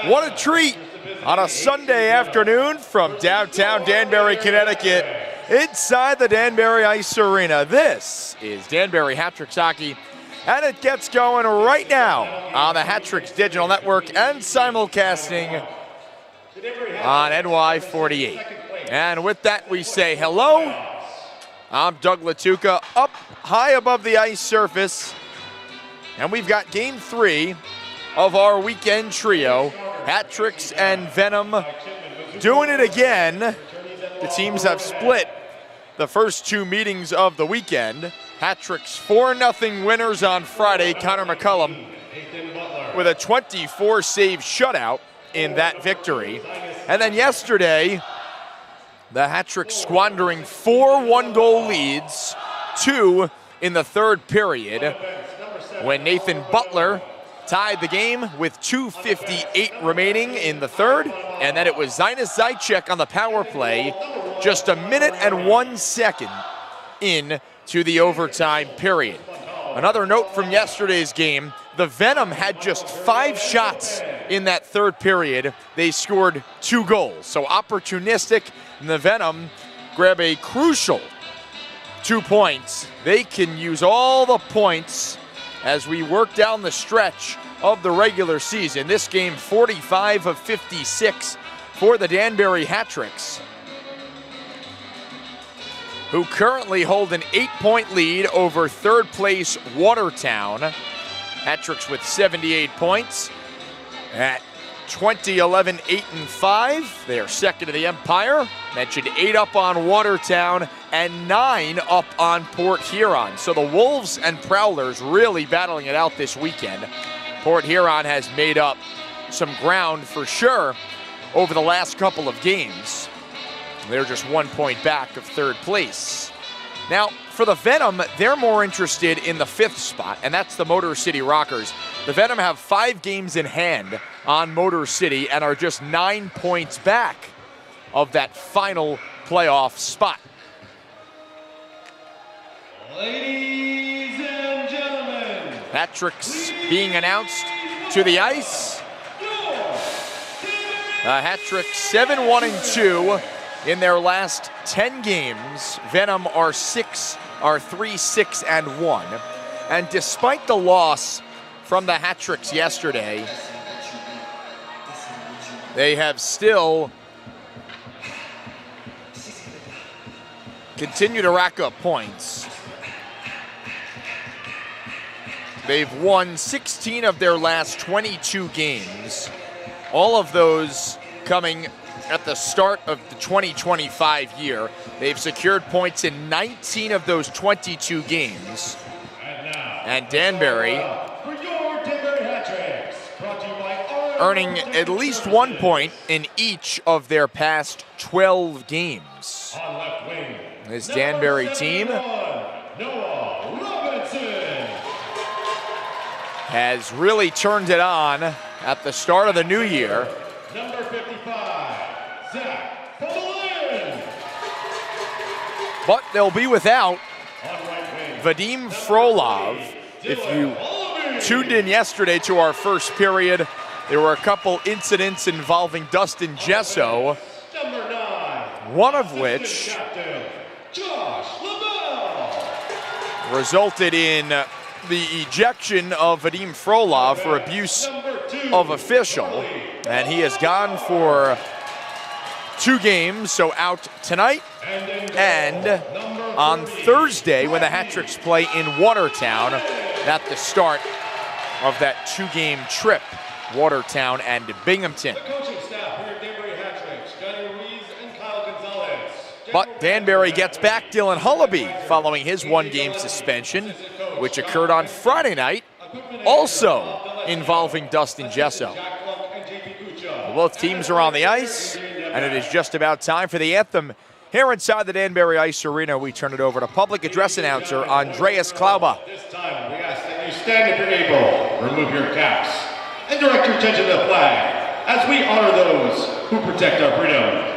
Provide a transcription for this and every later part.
What a treat on a Sunday afternoon from downtown Danbury, Connecticut, inside the Danbury Ice Arena. This is Danbury Hat-Tricks Hockey, and it gets going right now on the Hat-Tricks Digital Network and simulcasting on NY48. And with that, we say hello. I'm Doug Latuca, up high above the ice surface, and we've got Game 3 of our weekend trio. Hat-Tricks and Venom doing it again. The teams have split the first two meetings of the weekend. Hat-Tricks 4-0 winners on Friday. Connor McCullum with a 24-save shutout in that victory. And then yesterday, the Hat-Tricks squandering 4 one-goal leads, 2 in the third period, when Nathan Butler tied the game with 2:58 remaining in the third, and then it was Zinus Zaitchik on the power play just a minute and 1 second into the overtime period. Another note from yesterday's game, the Venom had just 5 shots in that third period. They scored 2 goals, so opportunistic, and the Venom grab a crucial 2 points. They can use all the points as we work down the stretch of the regular season. This game, 45 of 56 for the Danbury Hat-Tricks, who currently hold an 8-point lead over third place Watertown. Hat-Tricks with 78 points at 20-11, 8-5. They are second in the Empire. Mentioned 8 up on Watertown and 9 up on Port Huron. So the Wolves and Prowlers really battling it out this weekend. Port Huron has made up some ground for sure over the last couple of games. They're just 1 point back of third place. Now, for the Venom, they're more interested in the 5th spot, and that's the Motor City Rockers. The Venom have 5 games in hand on Motor City and are just 9 points back of that final playoff spot. Ladies and gentlemen, Hat-Tricks being announced to the ice. Hat-Tricks 7-1-2 in their last 10 games. Venom are 3-6-1. And despite the loss from the Hat-Tricks yesterday, they have still continued to rack up points. They've won 16 of their last 22 games, all of those coming at the start of the 2025 year. They've secured points in 19 of those 22 games. And Danbury earning at least 1 point in each of their past 12 games. This Danbury team has really turned it on at the start of the new year. Number 55, Zach Bolin. But they'll be without Vadim Frolov. If you tuned in yesterday to our first period, there were a couple incidents involving Dustin Gesso, one of which resulted in the ejection of Vadim Frolov for abuse of official, and he has gone for 2 games, so out tonight and on Thursday when the Hat-Tricks play in Watertown at the start of that 2-game trip Watertown, and Binghamton. The coaching staff for your Danbury Hat-tricks, Ruiz and Gonzalez. But Danbury gets back Dylan Hullaby following his one-game suspension, which occurred on Friday night, also involving Dustin Gesso. Both teams are on the ice, and it is just about time for the anthem. Here inside the Danbury Ice Arena, we turn it over to public address announcer Andreas Klauba. This time, we ask that you stand if you're able, remove your caps, and direct your attention to the flag as we honor those who protect our freedom.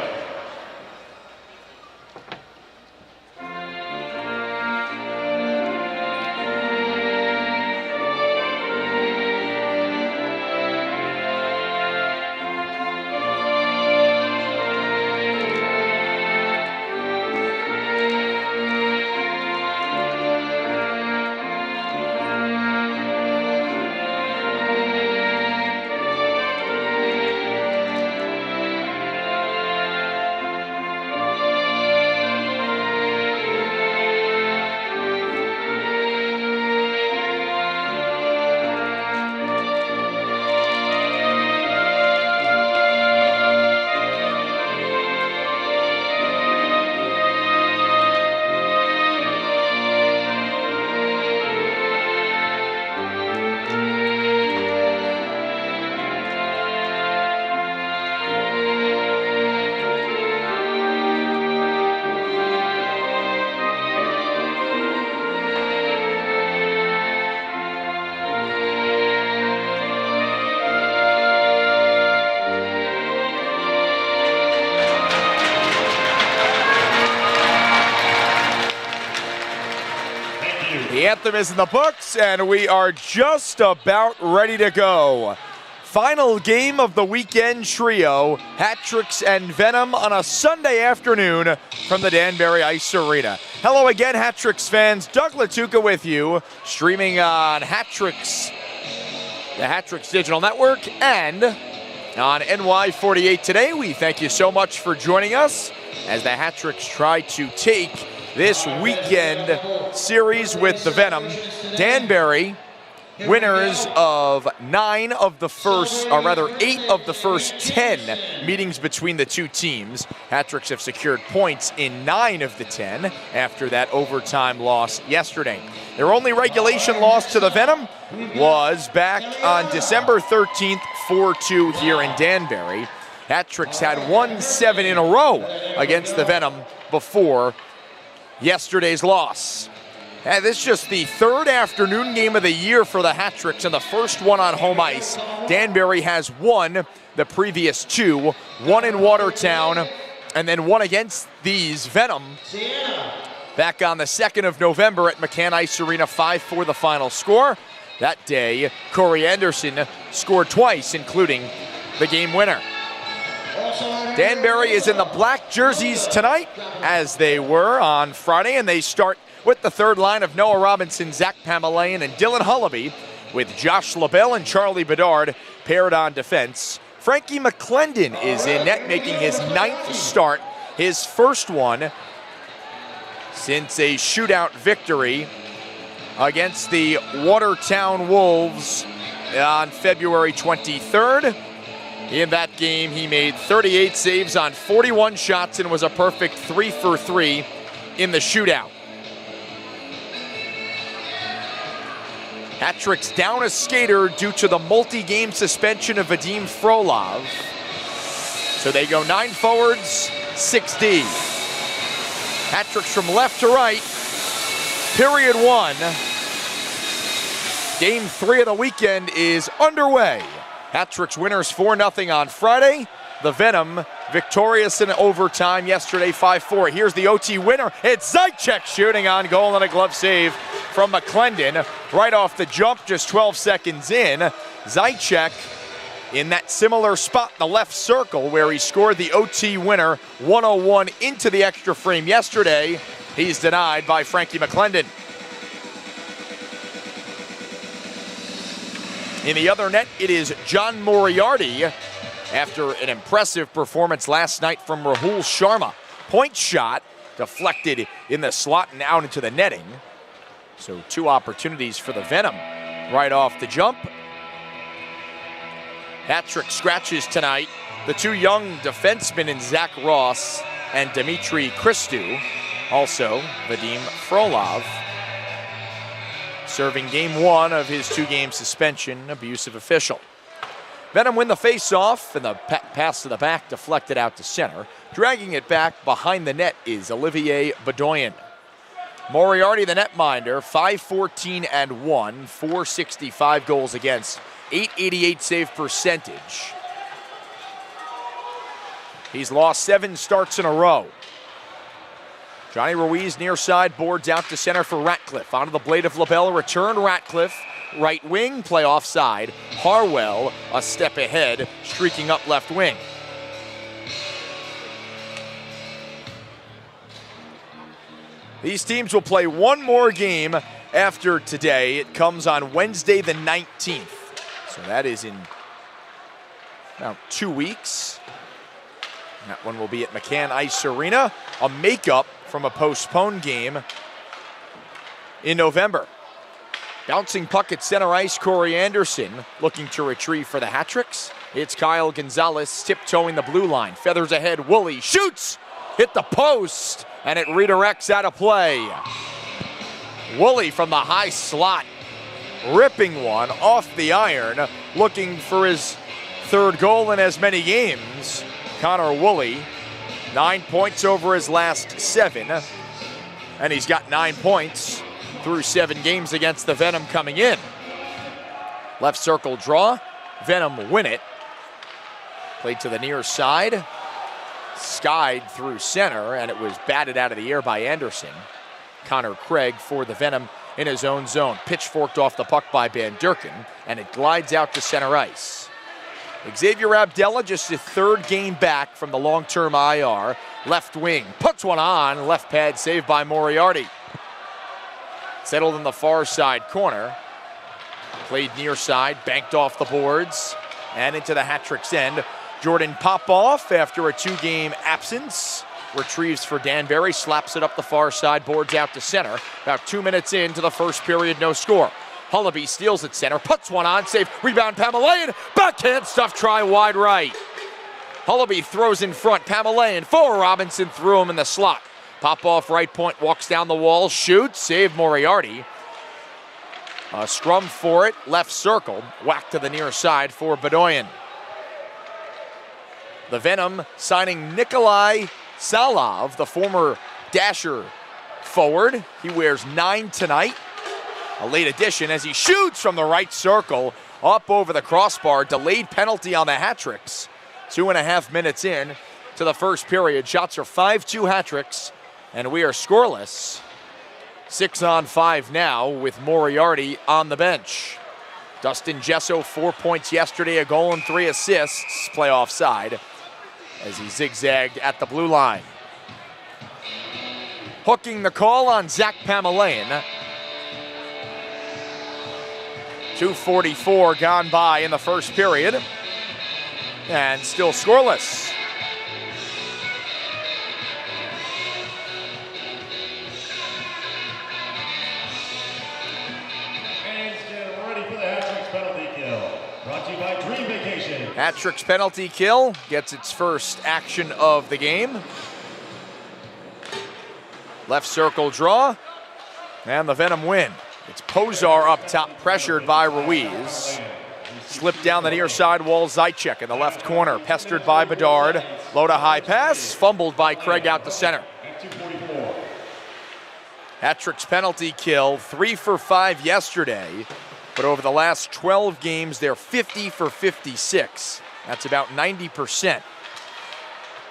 The anthem is in the books, and we are just about ready to go. Final game of the weekend trio, Hat-tricks and Venom on a Sunday afternoon from the Danbury Ice Arena. Hello again, Hat-tricks fans. Doug Latuca with you, streaming on Hat-tricks, the Hat-tricks Digital Network, and on NY48 today. We thank you so much for joining us as the Hat-tricks try to take this weekend series with the Venom. Danbury, winners of 8 of the first 10 meetings between the two teams. Hat-tricks have secured points in 9 of the 10 after that overtime loss yesterday. Their only regulation loss to the Venom was back on December 13th, 4-2 here in Danbury. Hat-tricks had won 7 in a row against the Venom before yesterday's loss. And this is just the third afternoon game of the year for the Hat-tricks and the first one on home ice. Danbury has won the previous 2, one in Watertown and then one against these Venom back on the 2nd of November at McCann Ice Arena, 5-4 the final score. That day, Corey Anderson scored twice, including the game winner. Danbury is in the black jerseys tonight, as they were on Friday, and they start with the third line of Noah Robinson, Zach Pamelayan, and Dylan Hullaby, with Josh LaBelle and Charlie Bedard paired on defense. Frankie McClendon is in net, making his 9th start, his first one since a shootout victory against the Watertown Wolves on February 23rd. In that game, he made 38 saves on 41 shots and was a perfect 3 for 3 in the shootout. Hat-tricks down a skater due to the multi-game suspension of Vadim Frolov. So they go 9 forwards, 6 D. Hat-tricks from left to right. Period 1. Game 3 of the weekend is underway. Hat-tricks winners 4-0 on Friday. The Venom victorious in overtime yesterday, 5-4. Here's the OT winner. It's Zaitchek shooting on goal and a glove save from McClendon. Right off the jump, just 12 seconds in. Zaitchek in that similar spot in the left circle where he scored the OT winner, 101 into the extra frame yesterday. He's denied by Frankie McClendon. In the other net, it is John Moriarty after an impressive performance last night from Rahul Sharma. Point shot deflected in the slot and out into the netting. So 2 opportunities for the Venom right off the jump. Hat-trick scratches tonight. The two young defensemen in Zach Ross and Dmitry Christou. Also, Vadim Frolov serving game 1 of his 2-game suspension, abusive official. Venom win the face-off, and the pass to the back deflected out to center. Dragging it back behind the net is Olivier Bedoyan. Moriarty, the netminder, 5-14-1, 465 goals against, 888 save percentage. He's lost 7 starts in a row. Johnny Ruiz near side, boards out to center for Ratcliffe. Onto the blade of LaBelle, return Ratcliffe. Right wing, play offside. Harwell a step ahead, streaking up left wing. These teams will play one more game after today. It comes on Wednesday the 19th. So that is in about 2 weeks. That one will be at McCann Ice Arena, a makeup from a postponed game in November. Bouncing puck at center ice, Corey Anderson looking to retrieve for the hat-tricks. It's Kyle Gonzalez tiptoeing the blue line. Feathers ahead, Woolley shoots, hit the post, and it redirects out of play. Woolley from the high slot, ripping one off the iron, looking for his 3rd goal in as many games. Connor Woolley, 9 points over his last 7, and he's got 9 points through 7 games against the Venom coming in. Left circle draw, Venom win it. Played to the near side, skied through center, and it was batted out of the air by Anderson. Connor Craig for the Venom in his own zone. Pitchforked off the puck by Van Durken, and it glides out to center ice. Xavier Abdella, just his 3rd game back from the long-term IR. Left wing, puts one on, left pad saved by Moriarty. Settled in the far side corner. Played near side, banked off the boards, and into the hat-trick's end. Jordan Popoff, after a 2-game absence, retrieves for Danbury, slaps it up the far side, boards out to center. About 2 minutes into the first period, no score. Hullaby steals at center, puts one on, save, rebound Pamelayan, backhand stuff try wide right. Hullaby throws in front, Pamelayan for Robinson, threw him in the slot. Popoff right point, walks down the wall, shoots, save Moriarty. A scrum for it, left circle, whack to the near side for Bedoyan. The Venom signing Nikolai Salov, the former Dasher forward. He wears 9 tonight. A late addition as he shoots from the right circle up over the crossbar. Delayed penalty on the hat-tricks. 2.5 minutes in to the first period. Shots are 5-2 hat-tricks, and we are scoreless. 6-on-5 now with Moriarty on the bench. Dustin Gesso, 4 points yesterday, a goal and 3 assists. Play offside as he zigzagged at the blue line. Hooking the call on Zach Pamelayan. 2:44 gone by in the first period, and still scoreless. And ready for the hat-trick's penalty kill. Brought to you by Dream Vacation. Hat-trick's penalty kill gets its first action of the game. Left circle draw, and the Venom win. It's Pozar up top, pressured by Ruiz. Slipped down the near side wall, Zaitchik in the left corner, pestered by Bedard. Low to high pass, fumbled by Craig out to center. Hat-trick's penalty kill, 3 for 5 yesterday, but over the last 12 games, they're 50 for 56. That's about 90%.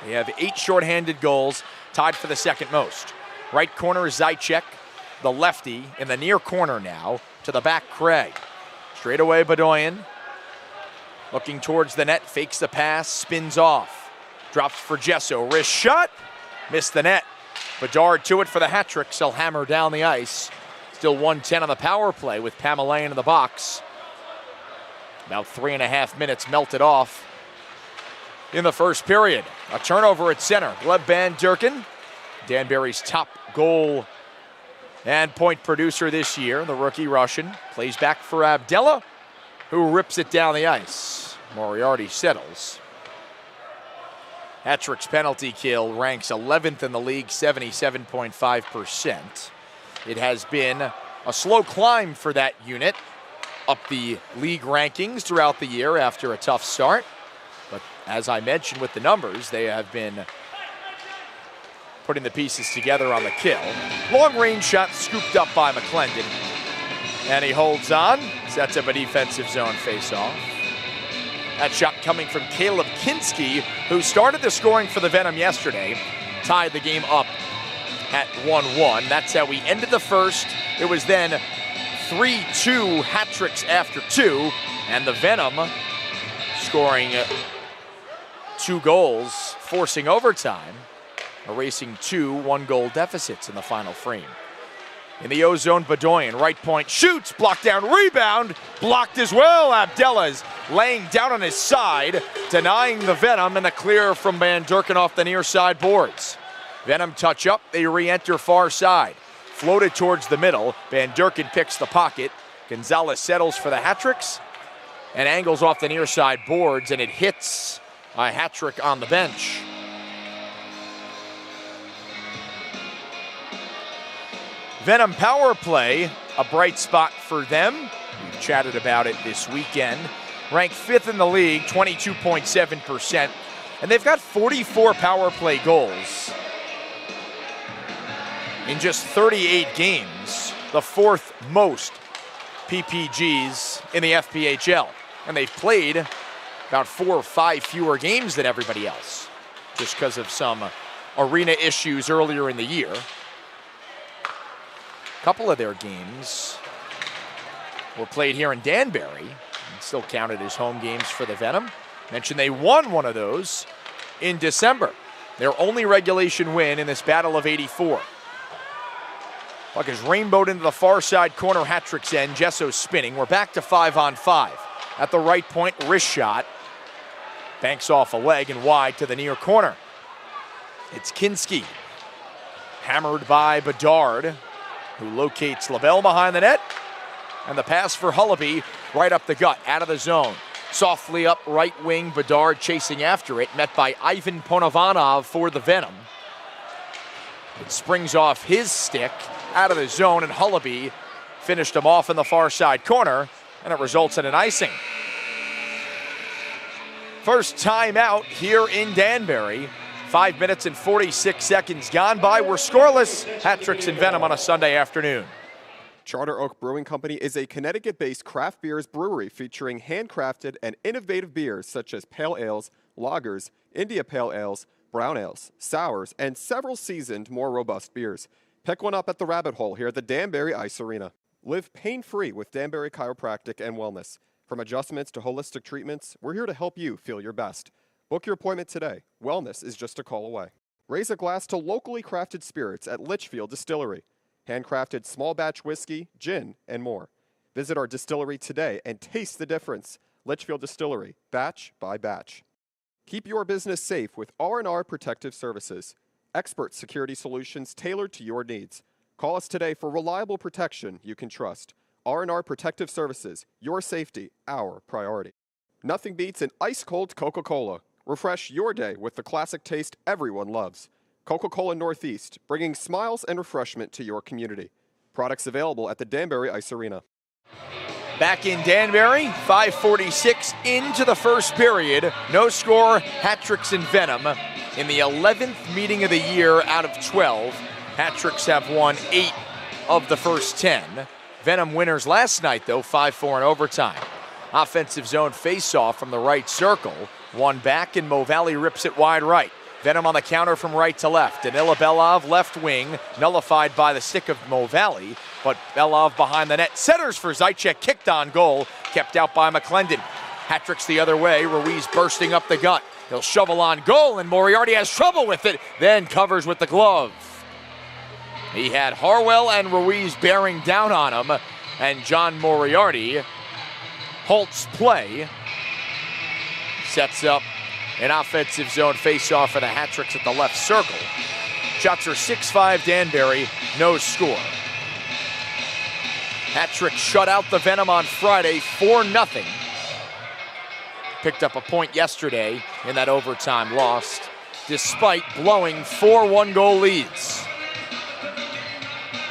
They have 8 shorthanded goals, tied for the second most. Right corner is Zaitchik. The lefty in the near corner now, to the back Craig. Straight away Bedoyan, looking towards the net, fakes the pass, spins off. Drops for Gesso, wrist shot, missed the net. Bedard to it for the hat-trick, he'll hammer down the ice. Still 1:10 on the power play with Pamelayan in the box. About 3.5 minutes melted off in the first period. A turnover at center, Gleb Van Durken, Danbury's top goal and point producer this year, the rookie Russian, plays back for Abdella, who rips it down the ice. Moriarty settles. Hat-trick's penalty kill ranks 11th in the league, 77.5%. It has been a slow climb for that unit up the league rankings throughout the year after a tough start. But as I mentioned with the numbers, they have been putting the pieces together on the kill. Long-range shot scooped up by McClendon. And he holds on, sets up a defensive zone face-off. That shot coming from Caleb Kinski, who started the scoring for the Venom yesterday, tied the game up at 1-1. That's how we ended the first. It was then 3-2 hat-tricks after 2, and the Venom scoring 2 goals, forcing overtime, erasing 2 one-goal deficits in the final frame. In the O-zone, Bedoyan, right point, shoots, blocked down, rebound, blocked as well. Abdella's laying down on his side, denying the Venom, and a clear from Van Durken off the near side boards. Venom touch up, they re-enter far side. Floated towards the middle, Van Durken picks the pocket. Gonzalez settles for the hat-tricks and angles off the near side boards, and it hits a hat-trick on the bench. Venom power play, a bright spot for them. We've chatted about it this weekend. Ranked 5th in the league, 22.7%. And they've got 44 power play goals in just 38 games, the 4th most PPGs in the FPHL. And they've played about 4 or 5 fewer games than everybody else, just because of some arena issues earlier in the year. A couple of their games were played here in Danbury and still counted as home games for the Venom. Mentioned they won one of those in December. Their only regulation win in this battle of 84. Puck is rainbowed into the far side corner, hat-trick's end. Gesso spinning. We're back to 5-on-5. At the right point, wrist shot. Banks off a leg and wide to the near corner. It's Kinski. Hammered by Bedard, who locates LaBelle behind the net. And the pass for Hullaby right up the gut, out of the zone. Softly up right wing, Bedard chasing after it, met by Ivan Ponovanov for the Venom. It springs off his stick, out of the zone, and Hullaby finished him off in the far side corner, and it results in an icing. First timeout here in Danbury. 5 minutes and 46 seconds gone by. We're scoreless. Hat-tricks and Venom on a Sunday afternoon. Charter Oak Brewing Company is a Connecticut-based craft beers brewery featuring handcrafted and innovative beers such as pale ales, lagers, India pale ales, brown ales, sours, and several seasoned, more robust beers. Pick one up at the Rabbit Hole here at the Danbury Ice Arena. Live pain-free with Danbury Chiropractic and Wellness. From adjustments to holistic treatments, we're here to help you feel your best. Book your appointment today. Wellness is just a call away. Raise a glass to locally crafted spirits at Litchfield Distillery. Handcrafted small batch whiskey, gin, and more. Visit our distillery today and taste the difference. Litchfield Distillery, batch by batch. Keep your business safe with R&R Protective Services. Expert security solutions tailored to your needs. Call us today for reliable protection you can trust. R&R Protective Services, your safety, our priority. Nothing beats an ice-cold Coca-Cola. Refresh your day with the classic taste everyone loves. Coca-Cola Northeast, bringing smiles and refreshment to your community. Products available at the Danbury Ice Arena. Back in Danbury, 5:46 into the first period. No score, hat-tricks and Venom. In the 11th meeting of the year out of 12, hat-tricks have won 8 of the first 10. Venom winners last night, though, 5-4 in overtime. Offensive zone face-off from the right circle. One back, and Mo Valley rips it wide right. Venom on the counter from right to left. Danila Belov, left wing, nullified by the stick of Mo Valley, but Belov behind the net. Centers for Zaitchik, kicked on goal, kept out by McClendon. Hat-tricks the other way, Ruiz bursting up the gut. He'll shovel on goal, and Moriarty has trouble with it, then covers with the glove. He had Harwell and Ruiz bearing down on him, and John Moriarty halts play, sets up an offensive zone face-off for the hat-tricks at the left circle. Shots are 6-5 Danbury, no score. Hat-trick shut out the Venom on Friday, 4-0. picked up a point yesterday in that overtime loss, despite blowing 4 one-goal leads.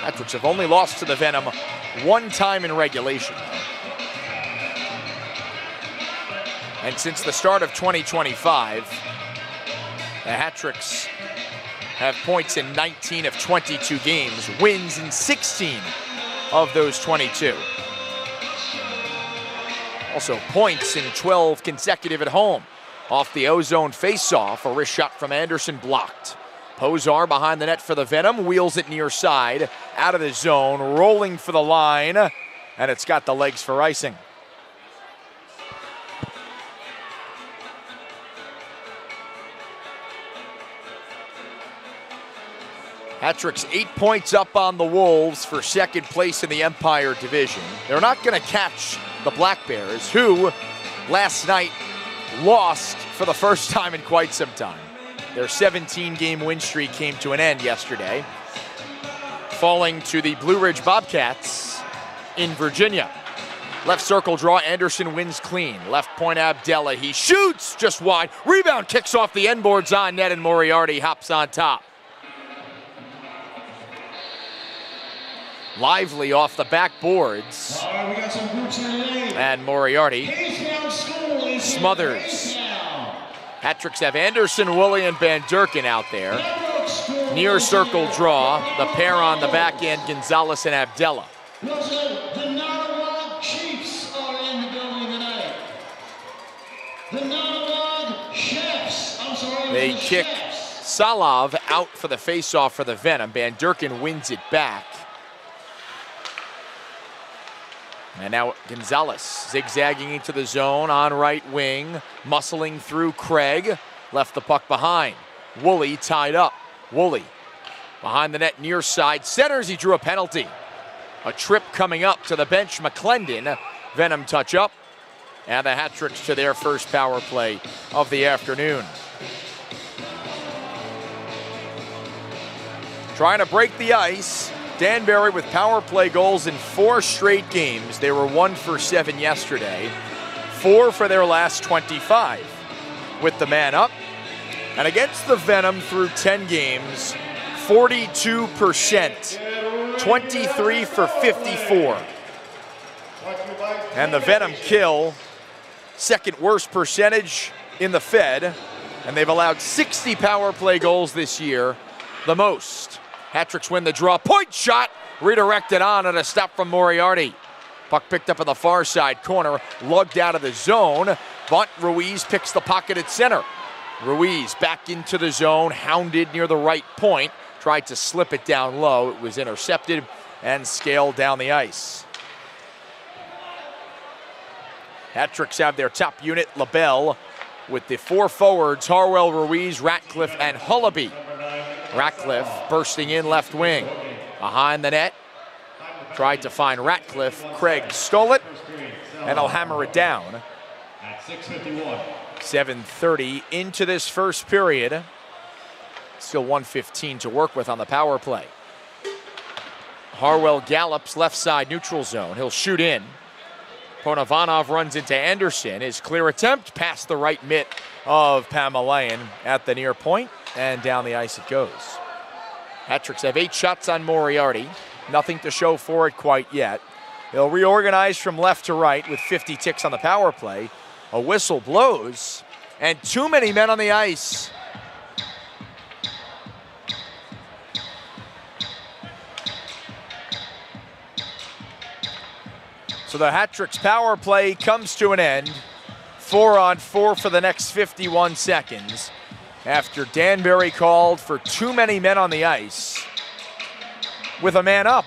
Patriots have only lost to the Venom one time in regulation. And since the start of 2025, the Hat-Tricks have points in 19 of 22 games, wins in 16 of those 22. Also points in 12 consecutive at home. Off the O-zone face-off, a wrist shot from Anderson blocked. Posar behind the net for the Venom, wheels it near side, out of the zone, rolling for the line, and it's got the legs for icing. Hat-Tricks 8 points up on the Wolves for second place in the Empire Division. They're not going to catch the Black Bears, who last night lost for the first time in quite some time. Their 17-game win streak came to an end yesterday, falling to the Blue Ridge Bobcats in Virginia. Left circle draw, Anderson wins clean. Left point, Abdella, he shoots just wide. Rebound kicks off the end boards on net, and Moriarty hops on top. Lively off the backboards. And Moriarty smothers. Hat-Tricks have Anderson, Woolley, and Van Durken out there. Near circle draw, the pair on the back end, Gonzalez and Abdella. The Nottawag Chiefs are in the building tonight. The Nottawag Chefs. I'm sorry. They kick Salav out for the face-off for the Venom. Van Durken wins it back. And now Gonzalez zigzagging into the zone on right wing, muscling through Craig, left the puck behind. Woolley tied up. Woolley behind the net near side, centers, he drew a penalty. A trip coming up to the bench, McClendon. Venom touch up, and the Hat-Tricks to their first power play of the afternoon. Trying to break the ice. Danbury with power play goals in 4 straight games. They were 1 for 7 yesterday, 4 for their last 25. With the man up, and against the Venom through 10 games, 42%, 23 for 54. And the Venom kill, second worst percentage in the Fed, and they've allowed 60 power play goals this year, the most. Hat-Tricks win the draw. Point shot redirected on and a stop from Moriarty. Puck picked up in the far side corner, lugged out of the zone, but Ruiz picks the pocket at center. Ruiz back into the zone, hounded near the right point, tried to slip it down low. It was intercepted and scaled down the ice. Hat-Tricks have their top unit, LaBelle, with the 4 forwards, Harwell, Ruiz, Ratcliffe, and Hullaby. Ratcliffe bursting in left wing. Behind the net, tried to find Ratcliffe. Craig stole it, and he'll hammer it down. At 6:51. 7:30 into this first period. Still 1:15 to work with on the power play. Harwell gallops left side neutral zone. He'll shoot in. Ponovanov runs into Anderson. His clear attempt past the right mitt of Pamelayan at the near point, and down the ice it goes. Hat-Tricks have 8 shots on Moriarty. Nothing to show for it quite yet. They'll reorganize from left to right with 50 ticks on the power play. A whistle blows, and too many men on the ice. So the Hat-Tricks power play comes to an end. 4-on-4 for the next 51 seconds. After Danbury called for too many men on the ice with a man up.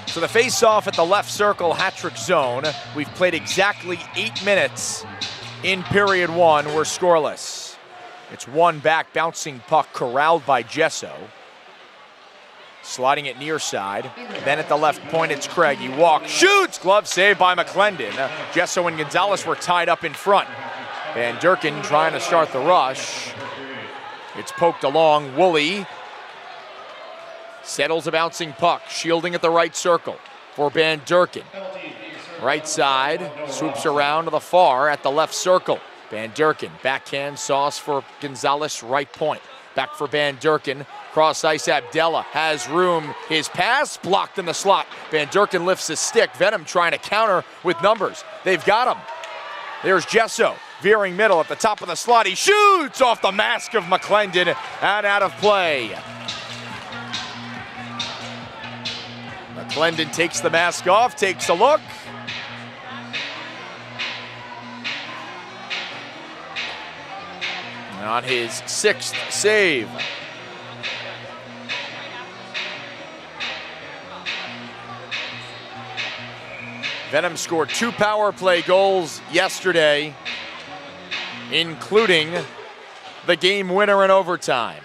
So the face-off at the left circle, Hat-Trick zone. We've played exactly 8 minutes in period 1. We're scoreless. It's one back, bouncing puck corralled by Gesso. Sliding it near side. Then at the left point, it's Craig. He walks, shoots, glove save by McClendon. Gesso and Gonzalez were tied up in front. Van Durken trying to start the rush. It's poked along. Woolley settles a bouncing puck, shielding at the right circle for Van Durken. Right side, swoops around to the far at the left circle. Van Durken, backhand sauce for Gonzalez, right point. Back for Van Durken, cross ice. Abdella has room. His pass blocked in the slot. Van Durken lifts his stick. Venom trying to counter with numbers. They've got him. There's Gesso veering middle at the top of the slot. He shoots off the mask of McClendon and out of play. McClendon takes the mask off, takes a look. On his 6th save. Venom scored 2 power play goals yesterday, including the game winner in overtime.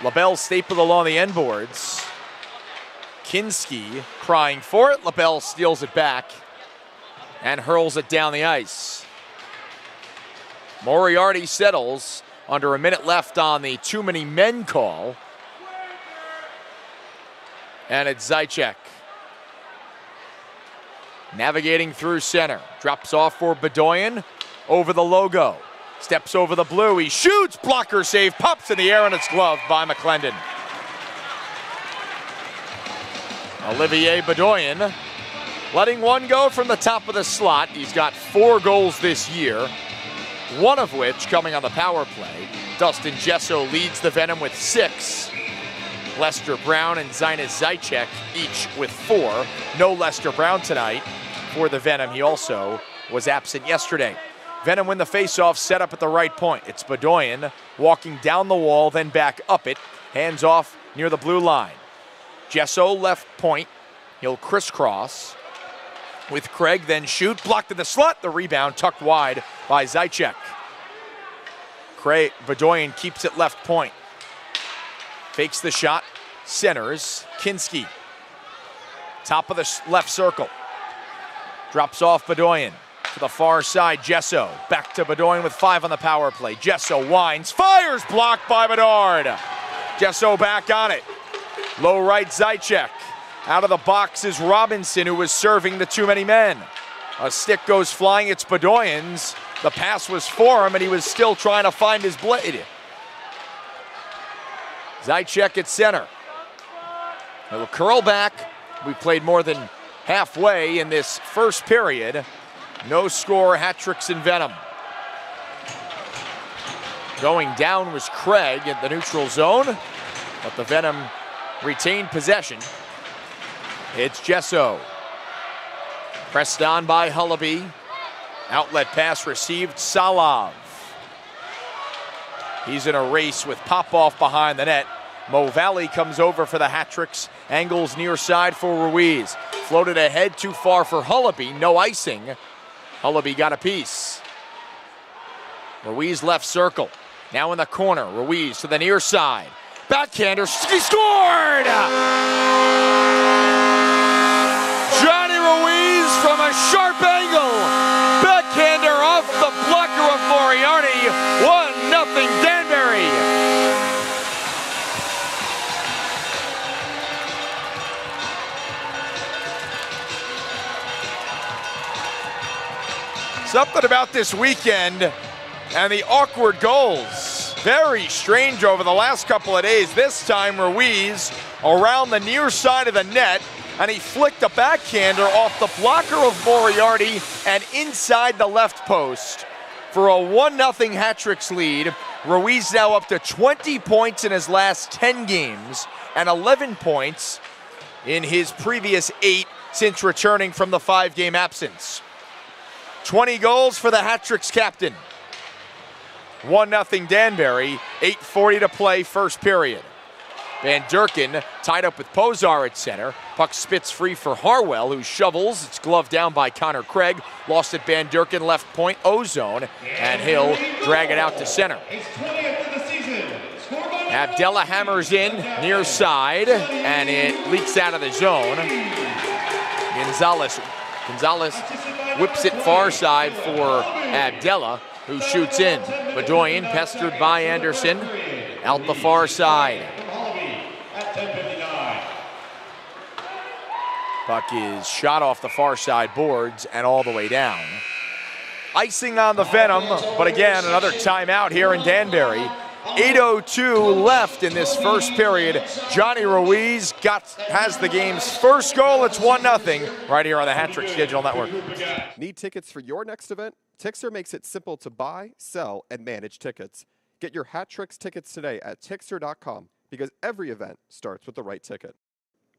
LaBelle stapled along the end boards. Kinski prying for it. LaBelle steals it back and hurls it down the ice. Moriarty settles under a minute left on the too many men call. And it's Zajac. Navigating through center. Drops off for Bedoyan. Over the logo. Steps over the blue. He shoots. Blocker save. Pops in the air and it's gloved by McClendon. Olivier Bedoyan letting one go from the top of the slot. He's got 4 goals this year, one of which coming on the power play. Dustin Gesso leads the Venom with 6. Lester Brown and Zinus Zajac each with 4. No Lester Brown tonight for the Venom. He also was absent yesterday. Venom win the faceoff, set up at the right point. It's Bedoyan walking down the wall, then back up it. Hands off near the blue line. Gesso left point. He'll crisscross with Craig, then shoot. Blocked in the slot. The rebound tucked wide by Zajac. Bedoyan keeps it left point. Fakes the shot. Centers. Kinski. Top of the left circle. Drops off Bedoyan. To the far side, Gesso. Back to Bedoyan with 5 on the power play. Gesso winds. Fires. Blocked by Bedard. Gesso back on it. Low right, Zajac. Out of the box is Robinson, who was serving the too many men. A stick goes flying. It's Bedoyan's. The pass was for him, and he was still trying to find his blade. Zajac at center. He'll curl back. We played more than halfway in this first period. No score, hat tricks in Venom. Going down was Craig at the neutral zone, but the Venom retained possession. It's Gesso. Pressed on by Hullaby. Outlet pass received. Salav. He's in a race with Popoff behind the net. Mo Valley comes over for the hat tricks. Angles near side for Ruiz. Floated ahead, too far for Hullaby. No icing. Hullaby got a piece. Ruiz left circle. Now in the corner. Ruiz to the near side. Backhander. He scored! Johnny Ruiz from a sharp angle. Backhander off the blocker of Moriarty. 1-0 Danbury. Something about this weekend and the awkward goals. Very strange over the last couple of days. This time Ruiz around the near side of the net, and he flicked a backhander off the blocker of Moriarty and inside the left post for a 1-0 hat-tricks lead. Ruiz now up to 20 points in his last 10 games and 11 points in his previous 8 since returning from the 5-game absence. 20 goals for the hat-tricks captain. 1-0 Danbury, 8:40 to play, first period. Van Durken tied up with Posar at center. Puck spits free for Harwell, who shovels. It's gloved down by Connor Craig. Lost at Van Durken, left point, O-zone, and he'll drag it out to center. Abdella hammers in near side, and it leaks out of the zone. Gonzalez whips it far side for Abdella, who shoots in. Bedoyan pestered by Anderson. Out the far side. At 10:59. Puck is shot off the far side boards and all the way down. Icing on the Venom, but again, another timeout here in Danbury. 8:02 left in this first period. Johnny Ruiz has the game's first goal. It's 1-0 right here on the Hat Trick Digital Network. Need tickets for your next event? Tixter makes it simple to buy, sell, and manage tickets. Get your Hat Tricks tickets today at Tixter.com because every event starts with the right ticket.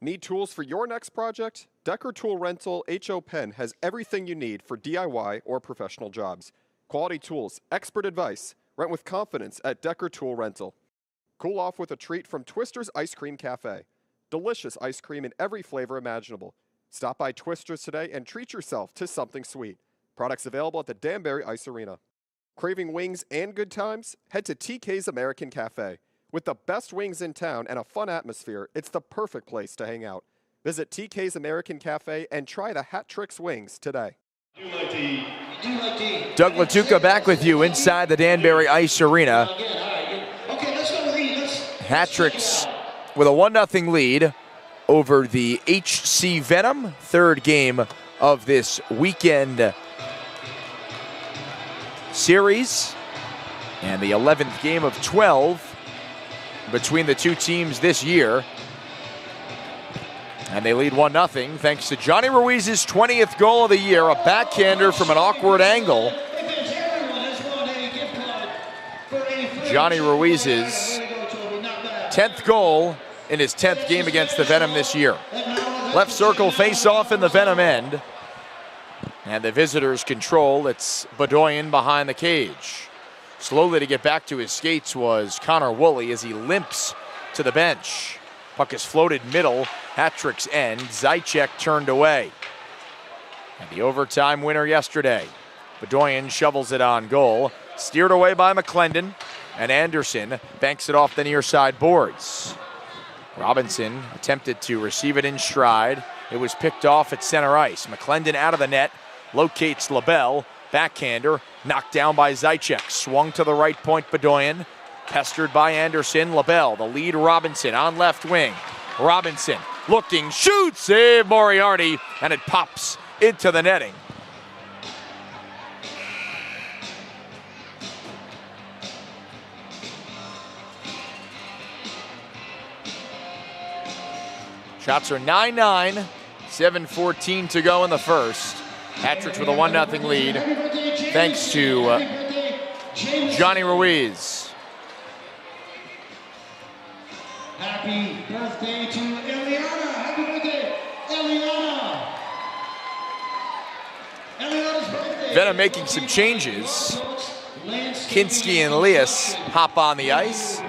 Need tools for your next project? Decker Tool Rental HO Pen has everything you need for DIY or professional jobs. Quality tools, expert advice. Rent with confidence at Decker Tool Rental. Cool off with a treat from Twister's Ice Cream Cafe. Delicious ice cream in every flavor imaginable. Stop by Twister's today and treat yourself to something sweet. Products available at the Danbury Ice Arena. Craving wings and good times? Head to TK's American Cafe. With the best wings in town and a fun atmosphere, it's the perfect place to hang out. Visit TK's American Cafe and try the Hat Tricks wings today. Doug Latuca back with you inside the Danbury Ice Arena. Hat Tricks with a 1-0 lead over the HC Venom, third game of this weekend series, and the 11th game of 12 between the two teams this year. And they lead 1-0 thanks to Johnny Ruiz's 20th goal of the year, a backhander from an awkward angle. Johnny Ruiz's 10th goal in his 10th game against the Venom this year. Left circle face-off in the Venom end. And the visitors control. It's Bedoyan behind the cage. Slowly to get back to his skates was Connor Woolley as he limps to the bench. Puck is floated middle, Hat Trick's end. Zajac turned away. And the overtime winner yesterday. Bedoyan shovels it on goal. Steered away by McClendon. And Anderson banks it off the near side boards. Robinson attempted to receive it in stride. It was picked off at center ice. McClendon out of the net. Locates LaBelle. Backhander, knocked down by Zajac. Swung to the right point, Bedoyan. Pestered by Anderson. LaBelle, the lead Robinson on left wing. Robinson looking, shoots, save Moriarty, and it pops into the netting. Shots are 9-9, 7:14 to go in the first. Hat Tricks with a 1-0 lead, thanks to Johnny Ruiz. Happy birthday to Eliana. Happy birthday, Eliana. Eliana's birthday. Venom making some changes. Kinski and Elias hop on the ice.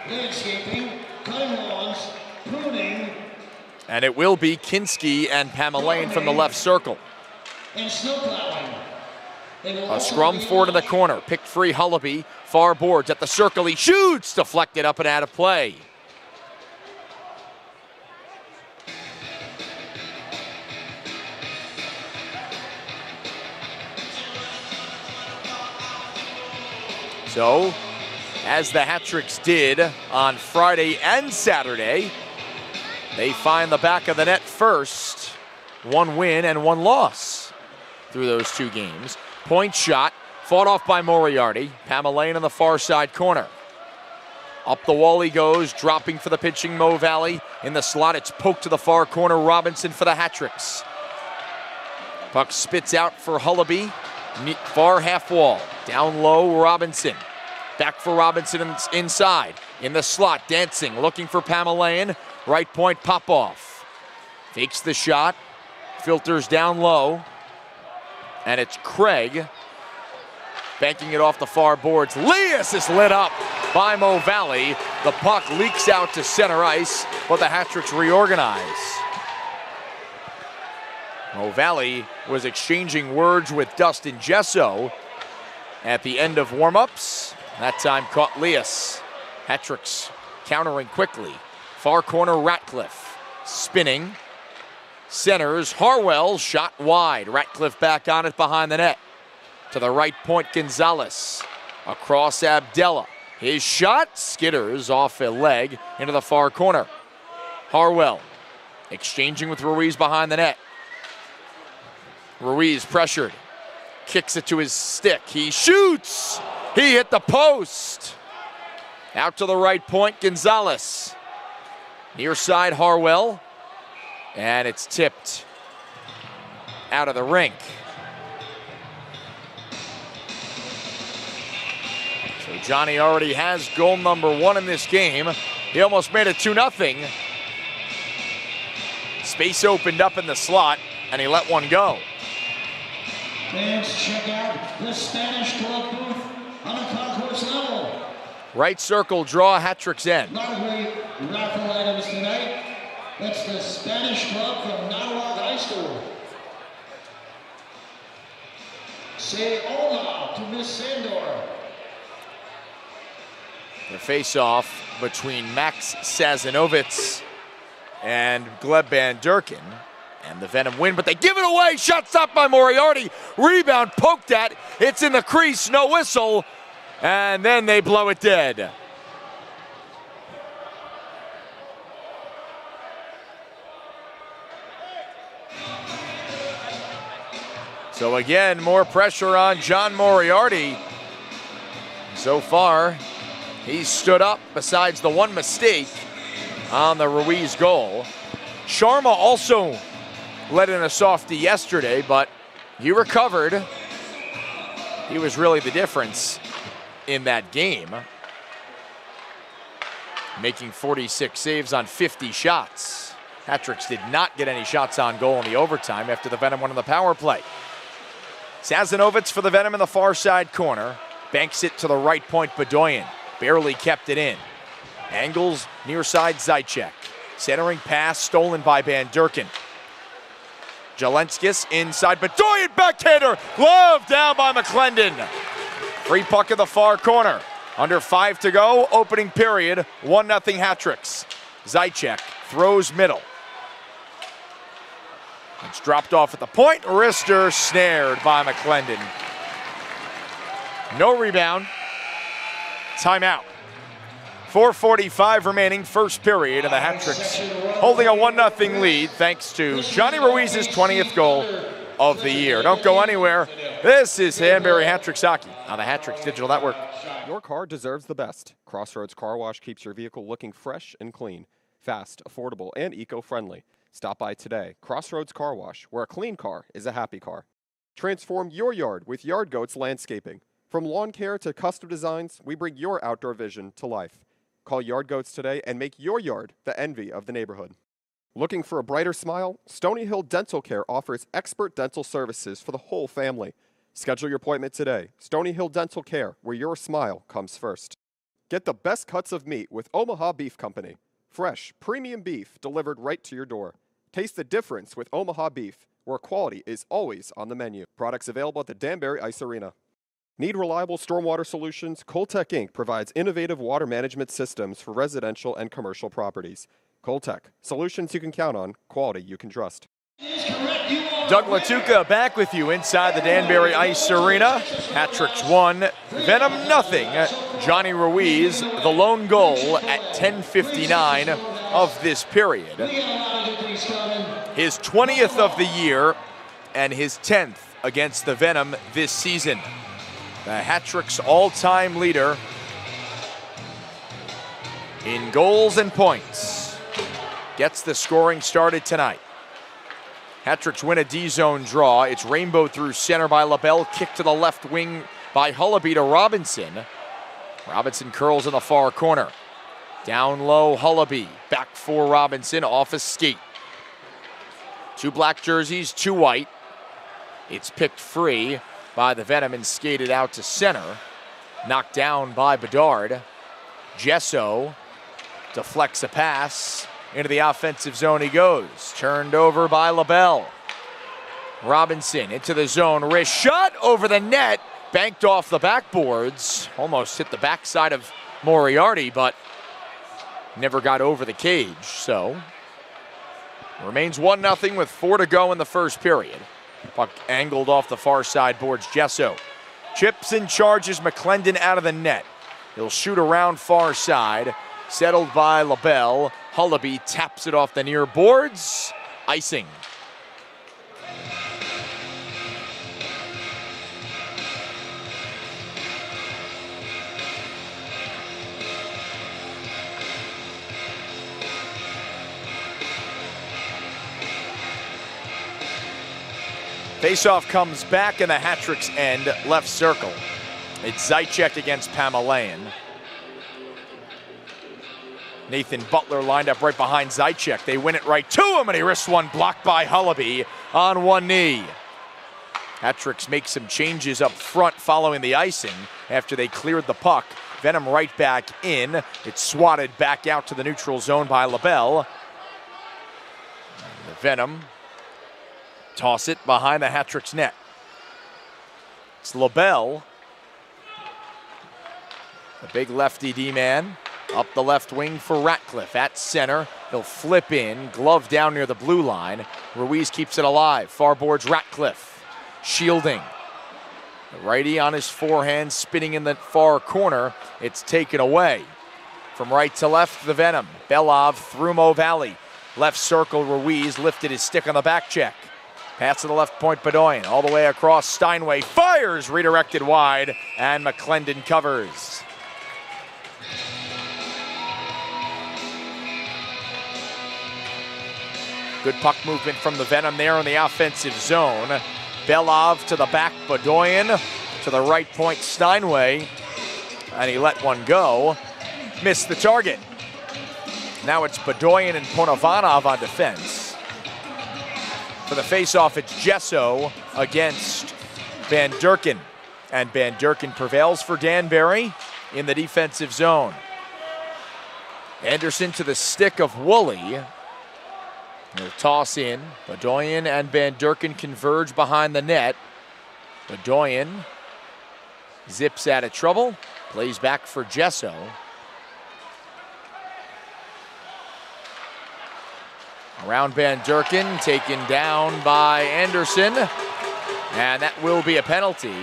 Landscaping, cutting lawns, pruning, And it will be Kinski and Pamelaine from the left circle. and snow plowing. A scrum forward in the corner. Picked free Hullaby. Far boards at the circle. He shoots. Deflected up and out of play. So, as the Hat Tricks did on Friday and Saturday, they find the back of the net first. 1 win and 1 loss through those 2 games. Point shot, fought off by Moriarty. Pamelaine in the far side corner. Up the wall he goes, dropping for the pitching Mo Valley. In the slot, it's poked to the far corner. Robinson for the Hat Tricks. Puck spits out for Hullaby. Far half wall. Down low, Robinson. Back for Robinson inside. In the slot, dancing, looking for Pamelaine. Right point, Popoff. Fakes the shot. Filters down low. And it's Craig banking it off the far boards. Lias is lit up by Mo Valley. The puck leaks out to center ice, but the Hat Tricks reorganize. Mo Valley was exchanging words with Dustin Gesso at the end of warm-ups. That time caught Lias. Hat Tricks countering quickly. Far corner, Ratcliffe. Spinning. Centers, Harwell shot wide. Ratcliffe back on it behind the net. To the right point, Gonzalez. Across Abdella. His shot skitters off a leg into the far corner. Harwell exchanging with Ruiz behind the net. Ruiz pressured. Kicks it to his stick. He shoots. He hit the post. Out to the right point, Gonzalez. Near side, Harwell. And it's tipped out of the rink. So Johnny already has goal number 1 in this game. He almost made it 2-0. Space opened up in the slot, and he let one go. Fans, check out the Spanish club booth on the concourse level. Right circle draw, hat-trick's end. A lot of great raffle items tonight. That's the Spanish club from Norwalk High School. Say hola to Miss Sandor. The face-off between Max Sazanovitz and Gleb Van Durken. And the Venom win, but they give it away. Shot stopped by Moriarty. Rebound poked at. It's in the crease, no whistle. And then they blow it dead. So again, more pressure on John Moriarty. So far, he's stood up besides the one mistake on the Ruiz goal. Sharma also let in a softie yesterday, but he recovered. He was really the difference in that game, making 46 saves on 50 shots. Hat-tricks did not get any shots on goal in the overtime after the Venom won on the power play. Sazanovitz for the Venom in the far side corner. Banks it to the right point, Bedoyan. Barely kept it in. Angles near side, Zaitchek. Centering pass stolen by Van Durken. Jelenskis inside, Bedoyan backhander. Glove down by McClendon. Free puck in the far corner. Under 5 to go, opening period, 1-0 hat-tricks. Zaitchek throws middle. It's dropped off at the point. Rister snared by McClendon. No rebound. Timeout. 4:45 remaining, first period, and the hat-tricks holding a 1-0 lead thanks to Johnny Ruiz's 20th goal of the year. Don't go anywhere. This is Danbury Hat-Tricks Hockey on the Hat-Tricks Digital Network. Your car deserves the best. Crossroads Car Wash keeps your vehicle looking fresh and clean, fast, affordable, and eco-friendly. Stop by today. Crossroads Car Wash, where a clean car is a happy car. Transform your yard with Yard Goats Landscaping. From lawn care to custom designs, we bring your outdoor vision to life. Call Yard Goats today and make your yard the envy of the neighborhood. Looking for a brighter smile? Stony Hill Dental Care offers expert dental services for the whole family. Schedule your appointment today. Stony Hill Dental Care, where your smile comes first. Get the best cuts of meat with Omaha Beef Company. Fresh, premium beef delivered right to your door. Taste the difference with Omaha Beef, where quality is always on the menu. Products available at the Danbury Ice Arena. Need reliable stormwater solutions? Coltech Inc. provides innovative water management systems for residential and commercial properties. Coltech, solutions you can count on, quality you can trust. Doug Latuca back with you inside the Danbury Ice Arena. Hat-tricks 1, Venom 0. Johnny Ruiz, the lone goal at 10:59 of this period. His 20th of the year and his 10th against the Venom this season. The Hat-tricks all-time leader in goals and points. Gets the scoring started tonight. Hat-tricks win a D-zone draw. It's rainbow through center by LaBelle. Kick to the left wing by Hullaby to Robinson. Robinson curls in the far corner. Down low, Hullaby. Back for Robinson, off a skate. 2 black jerseys, 2 white. It's picked free by the Venom and skated out to center. Knocked down by Bedard. Gesso deflects a pass. Into the offensive zone he goes. Turned over by LaBelle. Robinson into the zone. Wrist shot over the net. Banked off the backboards. Almost hit the backside of Moriarty, but never got over the cage. So remains 1-0 with 4 to go in the first period. Puck angled off the far side boards. Gesso Chips and charges McClendon out of the net. He'll shoot around far side. Settled by LaBelle. Hullaby taps it off the near boards. Icing. Faceoff comes back in the hat-trick's end, left circle. It's Zaitchek against Pamelayan. Nathan Butler lined up right behind Zaitchek. They win it right to him, and he wrists one blocked by Hullaby on one knee. Hat-tricks make some changes up front following the icing after they cleared the puck. Venom right back in. It's swatted back out to the neutral zone by LaBelle. Venom toss it behind the hat-trick's net. It's LaBelle, the big lefty D-man, up the left wing for Ratcliffe at center. He'll flip in, glove down near the blue line. Ruiz keeps it alive, far boards Ratcliffe, shielding. The righty on his forehand, spinning in the far corner. It's taken away. From right to left, the Venom. Belov through Mo Valley. Left circle, Ruiz lifted his stick on the back check. Pass to the left point, Bedoyan, all the way across. Steinway fires, redirected wide, and McClendon covers. Good puck movement from the Venom there in the offensive zone. Belov to the back, Bedoyan to the right point, Steinway, and he let one go. Missed the target. Now it's Bedoyan and Ponovanov on defense. For the faceoff, it's Jesso against Van Durken. And Van Durken prevails for Danbury in the defensive zone. Anderson to the stick of Woolley. He'll toss in. Bedoyan and Van Durken converge behind the net. Bedoyan zips out of trouble. Plays back for Jesso. Around Van Durken, taken down by Anderson. And that will be a penalty.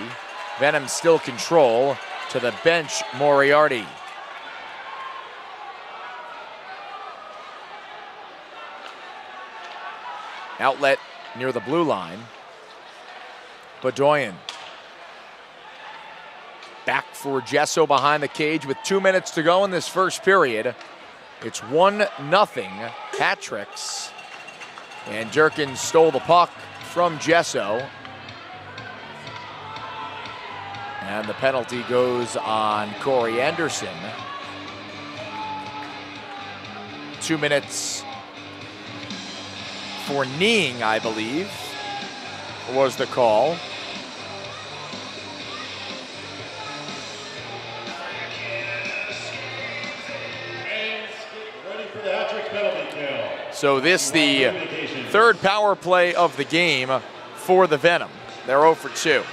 Venom still control. To the bench, Moriarty. Outlet near the blue line. Bedoyan. Back for Jesso behind the cage with 2 minutes to go in this first period. It's 1-0 hat-tricks. And Durkin stole the puck from Jesso. And the penalty goes on Corey Anderson. 2 minutes for kneeing, I believe, was the call. So this the third power play of the game for the Venom. They're 0 for 2.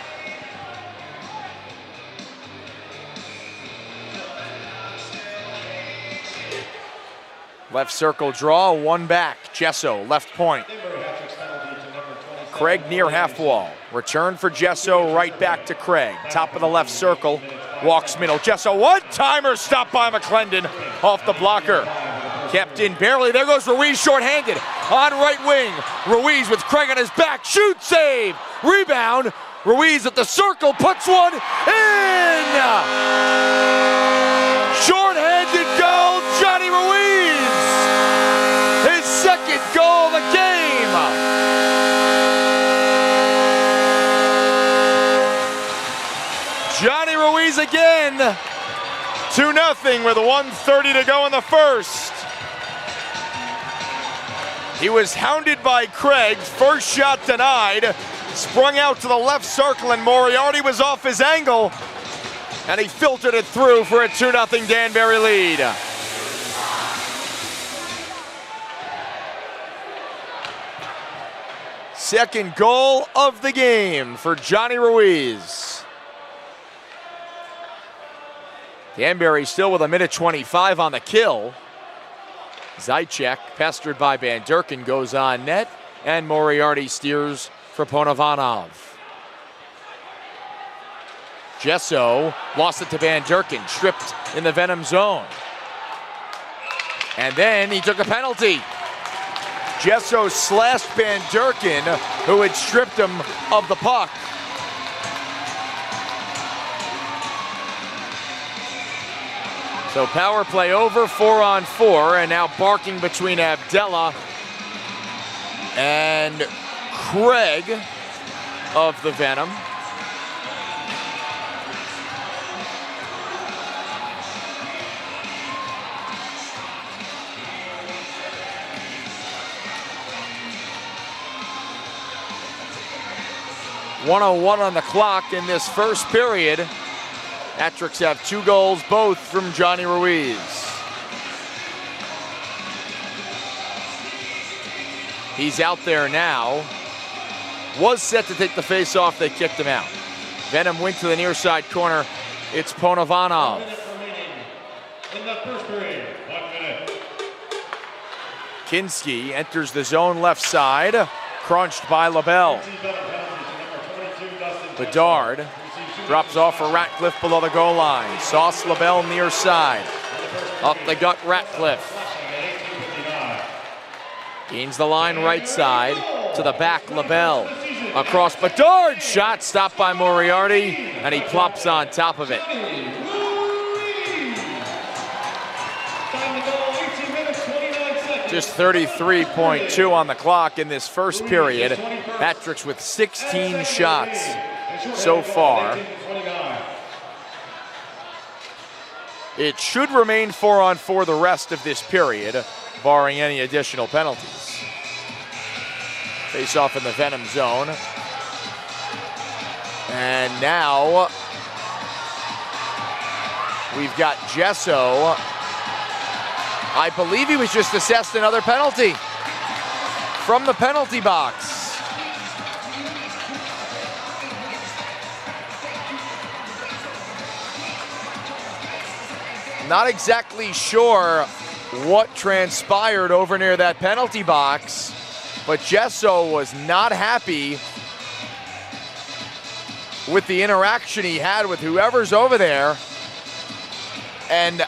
Left circle draw, one back. Jesso, left point. Craig near half wall. Return for Jesso, right back to Craig. Top of the left circle, walks middle. Jesso, one-timer stopped by McClendon off the blocker. Kept in barely. There goes Ruiz shorthanded on right wing. Ruiz with Craig on his back. Shoot, save, rebound. Ruiz at the circle, puts one in. Shorthanded goal, Johnny Ruiz. His second goal of the game. Johnny Ruiz again. 2-0 with 1:30 to go in the first. He was hounded by Craig, first shot denied, sprung out to the left circle and Moriarty was off his angle and he filtered it through for a 2-0 Danbury lead. Second goal of the game for Johnny Ruiz. Danbury still with 1:25 on the kill. Zaitchek, pestered by Van Durken, goes on net, and Moriarty steers for Ponovanov. Gesso lost it to Van Durken, stripped in the Venom zone. And then he took a penalty. Gesso slashed Van Durken, who had stripped him of the puck. So power play over, 4-on-4, and now barking between Abdella and Craig of the Venom. .101 on the clock in this first period. Hat-tricks have 2 goals, both from Johnny Ruiz. He's out there now. Was set to take the face-off, they kicked him out. Venom wing to the near side corner. It's Ponovanov. In the first period, 1 minute. Kinski enters the zone left side, crunched by LaBelle. Bedard drops off for Ratcliffe below the goal line. Sauce LaBelle near side. Up the gut, Ratcliffe. Gains the line right side. To the back, LaBelle. Across Bedard. Shot stopped by Moriarty. And he plops on top of it. Just 33.2 on the clock in this first period. Hat-tricks with 16 shots so far. It should remain 4-on-4 the rest of this period, barring any additional penalties. Face off in the Venom zone. And now we've got Gesso. I believe he was just assessed another penalty from the penalty box. Not exactly sure what transpired over near that penalty box, but Gesso was not happy with the interaction he had with whoever's over there. And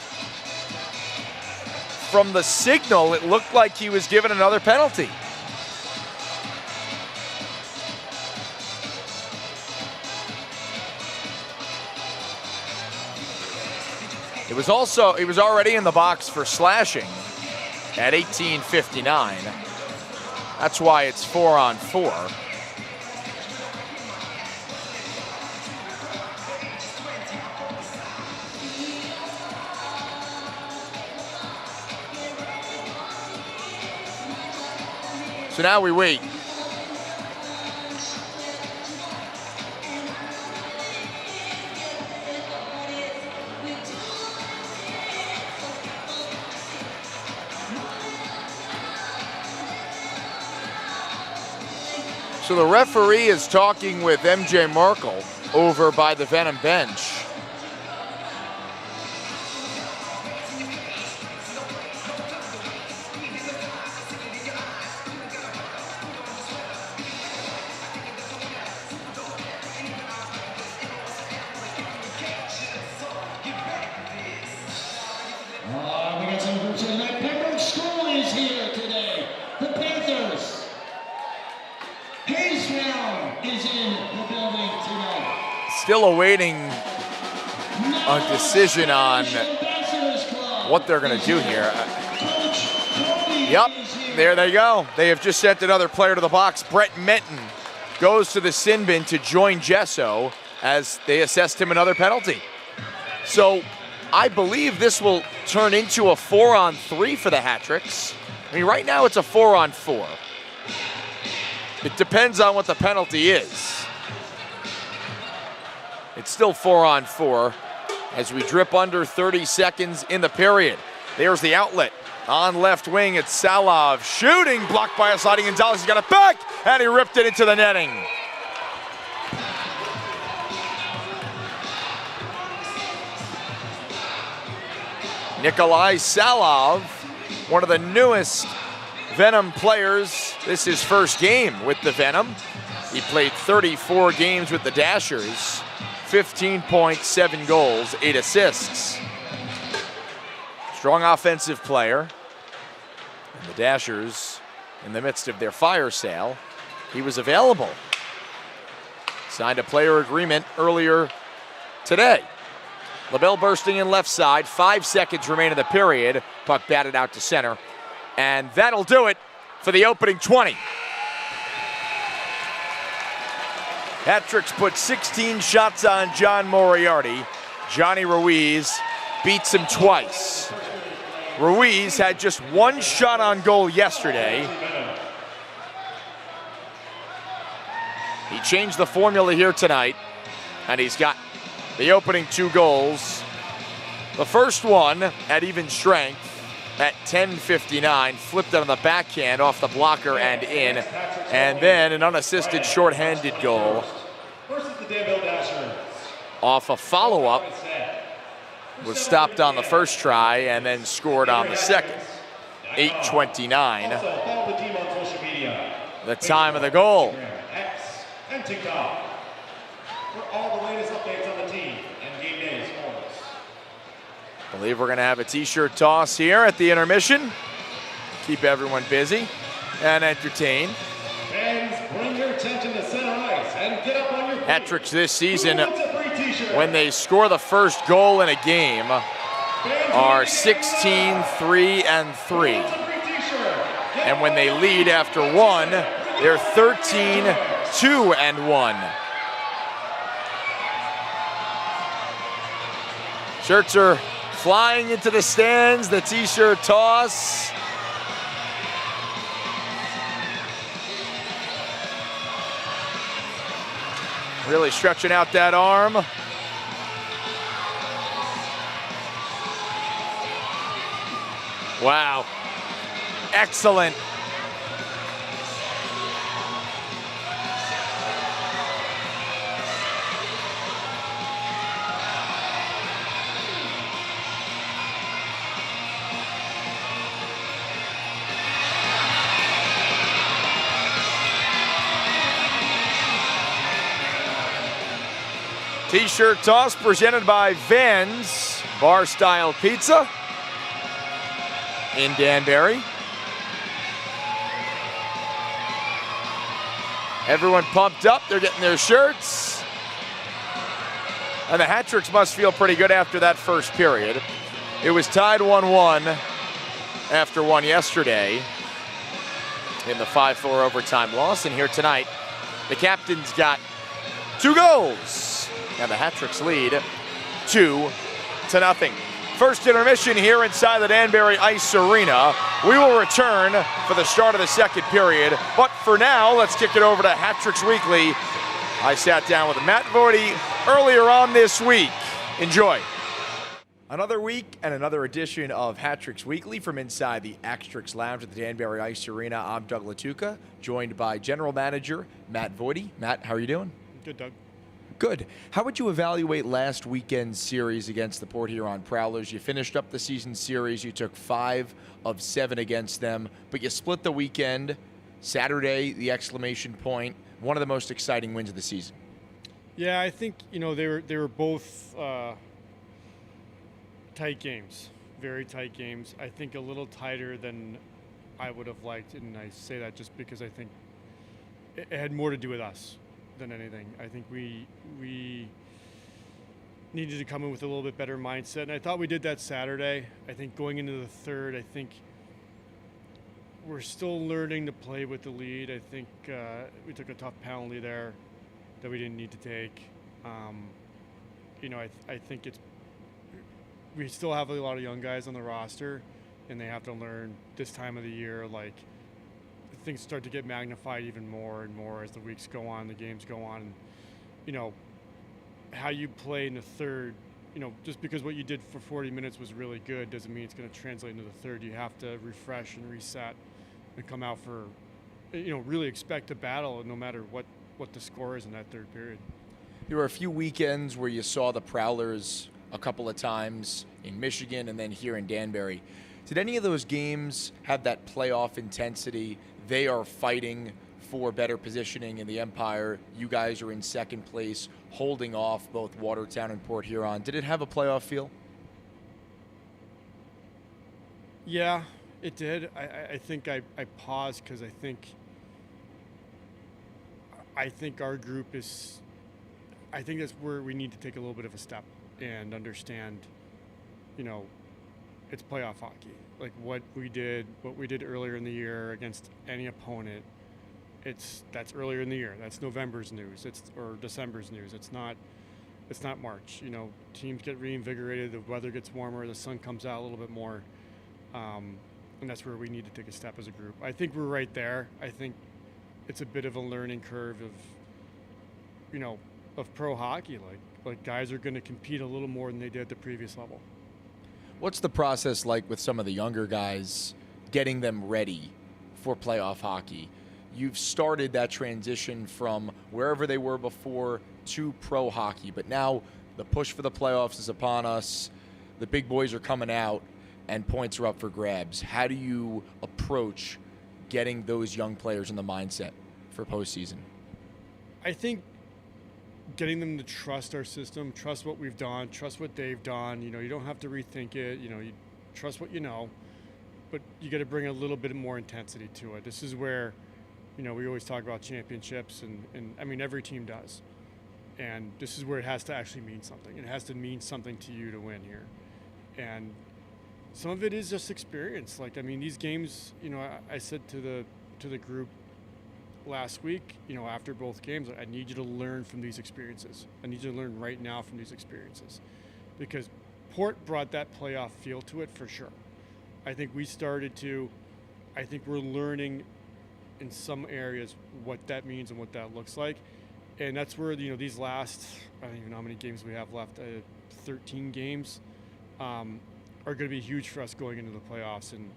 from the signal, it looked like he was given another penalty. He was already in the box for slashing at 18:59. That's why it's 4-on-4. So now we wait. So the referee is talking with MJ Merkel over by the Venom bench. We got some groups tonight. Pembroke School is here today. The Panthers. Hayesville is in the building tonight. Still awaiting a decision on what they're going to do here. Yep, there they go. They have just sent another player to the box. Brett Menton goes to the sin bin to join Gesso as they assessed him another penalty. So I believe this will turn into a 4-on-3 for the Hat-tricks. I mean, right now it's a 4-on-4. It depends on what the penalty is. It's still 4-on-4 as we drip under 30 seconds in the period. There's the outlet. On left wing, it's Salov shooting, blocked by a sliding Gonzalez. He's got it back, and he ripped it into the netting. Nikolai Salov, one of the newest Venom players. This is his first game with the Venom. He played 34 games with the Dashers. 15 points, 7 goals, 8 assists. Strong offensive player. And the Dashers, in the midst of their fire sale, he was available. Signed a player agreement earlier today. LaBelle bursting in left side, 5 seconds remain in the period. Puck batted out to center. And that'll do it for the opening 20. Hat-tricks put 16 shots on John Moriarty. Johnny Ruiz beats him twice. Ruiz had just 1 shot on goal yesterday. He changed the formula here tonight, and he's got the opening 2 goals. The first one at even strength at 10:59, flipped on the backhand off the blocker and in. And then an unassisted shorthanded goal off a follow-up. Was stopped on the first try and then scored on the second. 8:29. The time of the goal. And TikTok for all the latest updates on the team and game day scores. I believe we're going to have a t-shirt toss here at the intermission. Keep everyone busy and entertained. Fans, bring your attention to center ice and get up on your feet. Hat-tricks this season, when they score the first goal in a game, are 16-3 and 3. And when they lead after 1, they're 13-2 and 1. Shirts are flying into the stands, the t-shirt toss. Really stretching out that arm. Wow, excellent. T-shirt toss presented by Vans Bar Style Pizza in Danbury. Everyone pumped up, they're getting their shirts. And the Hat-tricks must feel pretty good after that first period. It was tied 1-1 after 1 yesterday in the 5-4 overtime loss. And here tonight, the captain's got 2 goals. And the Hat-tricks lead 2-0. First intermission here inside the Danbury Ice Arena. We will return for the start of the second period. But for now, let's kick it over to Hat-tricks Weekly. I sat down with Matt Voidy earlier on this week. Enjoy. Another week and another edition of Hat-tricks Weekly from inside the Axe-tricks Lounge at the Danbury Ice Arena. I'm Doug Latuca, joined by General Manager Matt Voidy. Matt, how are you doing? Good, Doug. Good. How would you evaluate last weekend's series against the Port Huron Prowlers? You finished up the season series. You took 5 of 7 against them, but you split the weekend. Saturday, the exclamation point. One of the most exciting wins of the season. Yeah, I think they were both tight games, very tight games. I think a little tighter than I would have liked, and I say that just because I think it had more to do with us than anything. I think we needed to come in with a little bit better mindset, and I thought we did that Saturday. I think going into the third, I think we're still learning to play with the lead. I think we took a tough penalty there that we didn't need to take. I think we still have a lot of young guys on the roster, and they have to learn this time of the year, like, things start to get magnified even more and more as the weeks go on, the games go on. And, how you play in the third, just because what you did for 40 minutes was really good doesn't mean it's going to translate into the third. You have to refresh and reset and come out for, really expect a battle no matter what the score is in that third period. There were a few weekends where you saw the Prowlers a couple of times in Michigan and then here in Danbury. Did any of those games have that playoff intensity? They are fighting for better positioning in the Empire. You guys are in second place, holding off both Watertown and Port Huron. Did it have a playoff feel? Yeah, it did. I think I paused because I think our group is, I think that's where we need to take a little bit of a step and understand, it's playoff hockey. Like what we did earlier in the year against any opponent, that's earlier in the year. That's November's news. Or December's news. It's not March. Teams get reinvigorated, the weather gets warmer, the sun comes out a little bit more. And that's where we need to take a step as a group. I think we're right there. I think it's a bit of a learning curve of pro hockey. Like guys are going to compete a little more than they did at the previous level. What's the process like with some of the younger guys, getting them ready for playoff hockey? You've started that transition from wherever they were before to pro hockey, but now the push for the playoffs is upon us. The big boys are coming out and points are up for grabs. How do you approach getting those young players in the mindset for postseason? I think getting them to trust our system, trust what we've done, trust what they've done. You don't have to rethink it. You trust what you know, but you got to bring a little bit more intensity to it. This is where, we always talk about championships, and I mean, every team does. And this is where it has to actually mean something. It has to mean something to you to win here. And some of it is just experience. These games, I said to the group last week, after both games, I need you to learn from these experiences. I need you to learn right now from these experiences, because Port brought that playoff feel to it for sure. I think we're learning in some areas what that means and what that looks like. And that's where, these last, I don't even know how many games we have left, 13 games, are going to be huge for us going into the playoffs and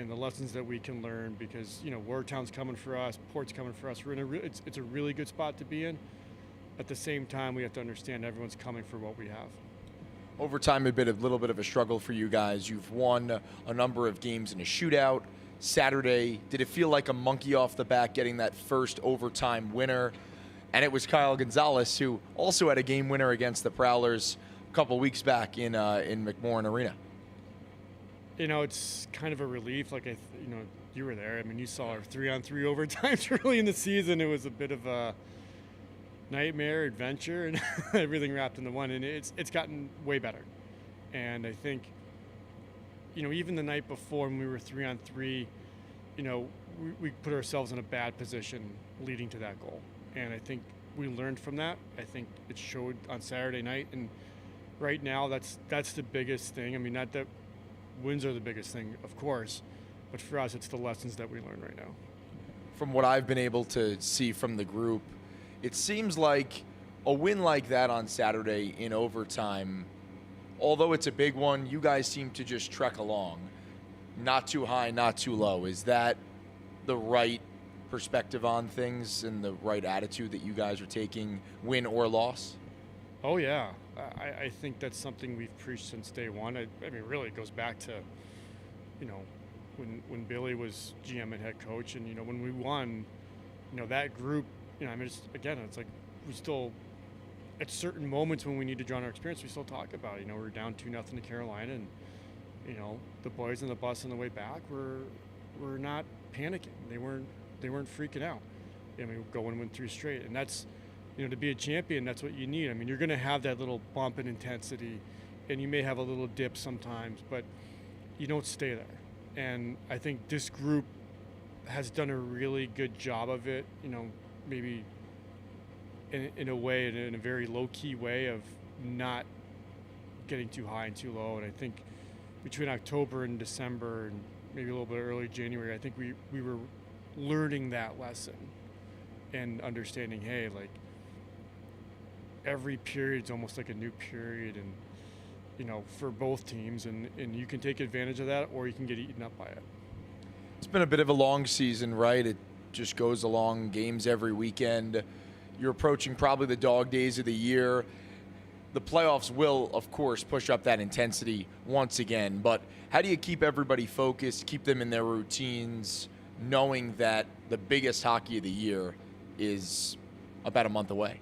the lessons that we can learn, because Watertown's coming for us, Port's coming for us. We're in it's a really good spot to be in. At the same time, we have to understand everyone's coming for what we have. Overtime, a little bit of a struggle for you guys. You've won a number of games in a shootout. Saturday, did it feel like a monkey off the back getting that first overtime winner? And it was Kyle Gonzalez, who also had a game winner against the Prowlers a couple weeks back in McMorran Arena. It's kind of a relief. You were there. You saw our 3-on-3 overtimes early in the season. It was a bit of a nightmare adventure, and everything wrapped into one. And it's gotten way better. And I think, even the night before when we were 3-on-3, we put ourselves in a bad position leading to that goal. And I think we learned from that. I think it showed on Saturday night. And right now, that's the biggest thing. Not that wins are the biggest thing, of course, but for us, it's the lessons that we learn right now. From what I've been able to see from the group, it seems like a win like that on Saturday in overtime, although it's a big one, you guys seem to just trek along. Not too high, not too low. Is that the right perspective on things and the right attitude that you guys are taking, win or loss? Oh, yeah. I think that's something we've preached since day one. Really it goes back to, when Billy was GM and head coach, and, when we won, that group, it's like we still, at certain moments when we need to draw on our experience, we still talk about it. We're down 2-0 to Carolina, and, the boys on the bus on the way back were not panicking. They weren't freaking out. Go and win 3 straight, and that's, to be a champion, that's what you need. You're going to have that little bump in intensity, and you may have a little dip sometimes, but you don't stay there. And I think this group has done a really good job of it, maybe in a way, in a very low-key way of not getting too high and too low. And I think between October and December and maybe a little bit early January, I think we were learning that lesson and understanding, hey, every period's almost like a new period, and for both teams, and you can take advantage of that or you can get eaten up by it. It's been a bit of a long season, right? It just goes along, games every weekend. You're approaching probably the dog days of the year. The playoffs will, of course, push up that intensity once again, but how do you keep everybody focused, keep them in their routines, knowing that the biggest hockey of the year is about a month away?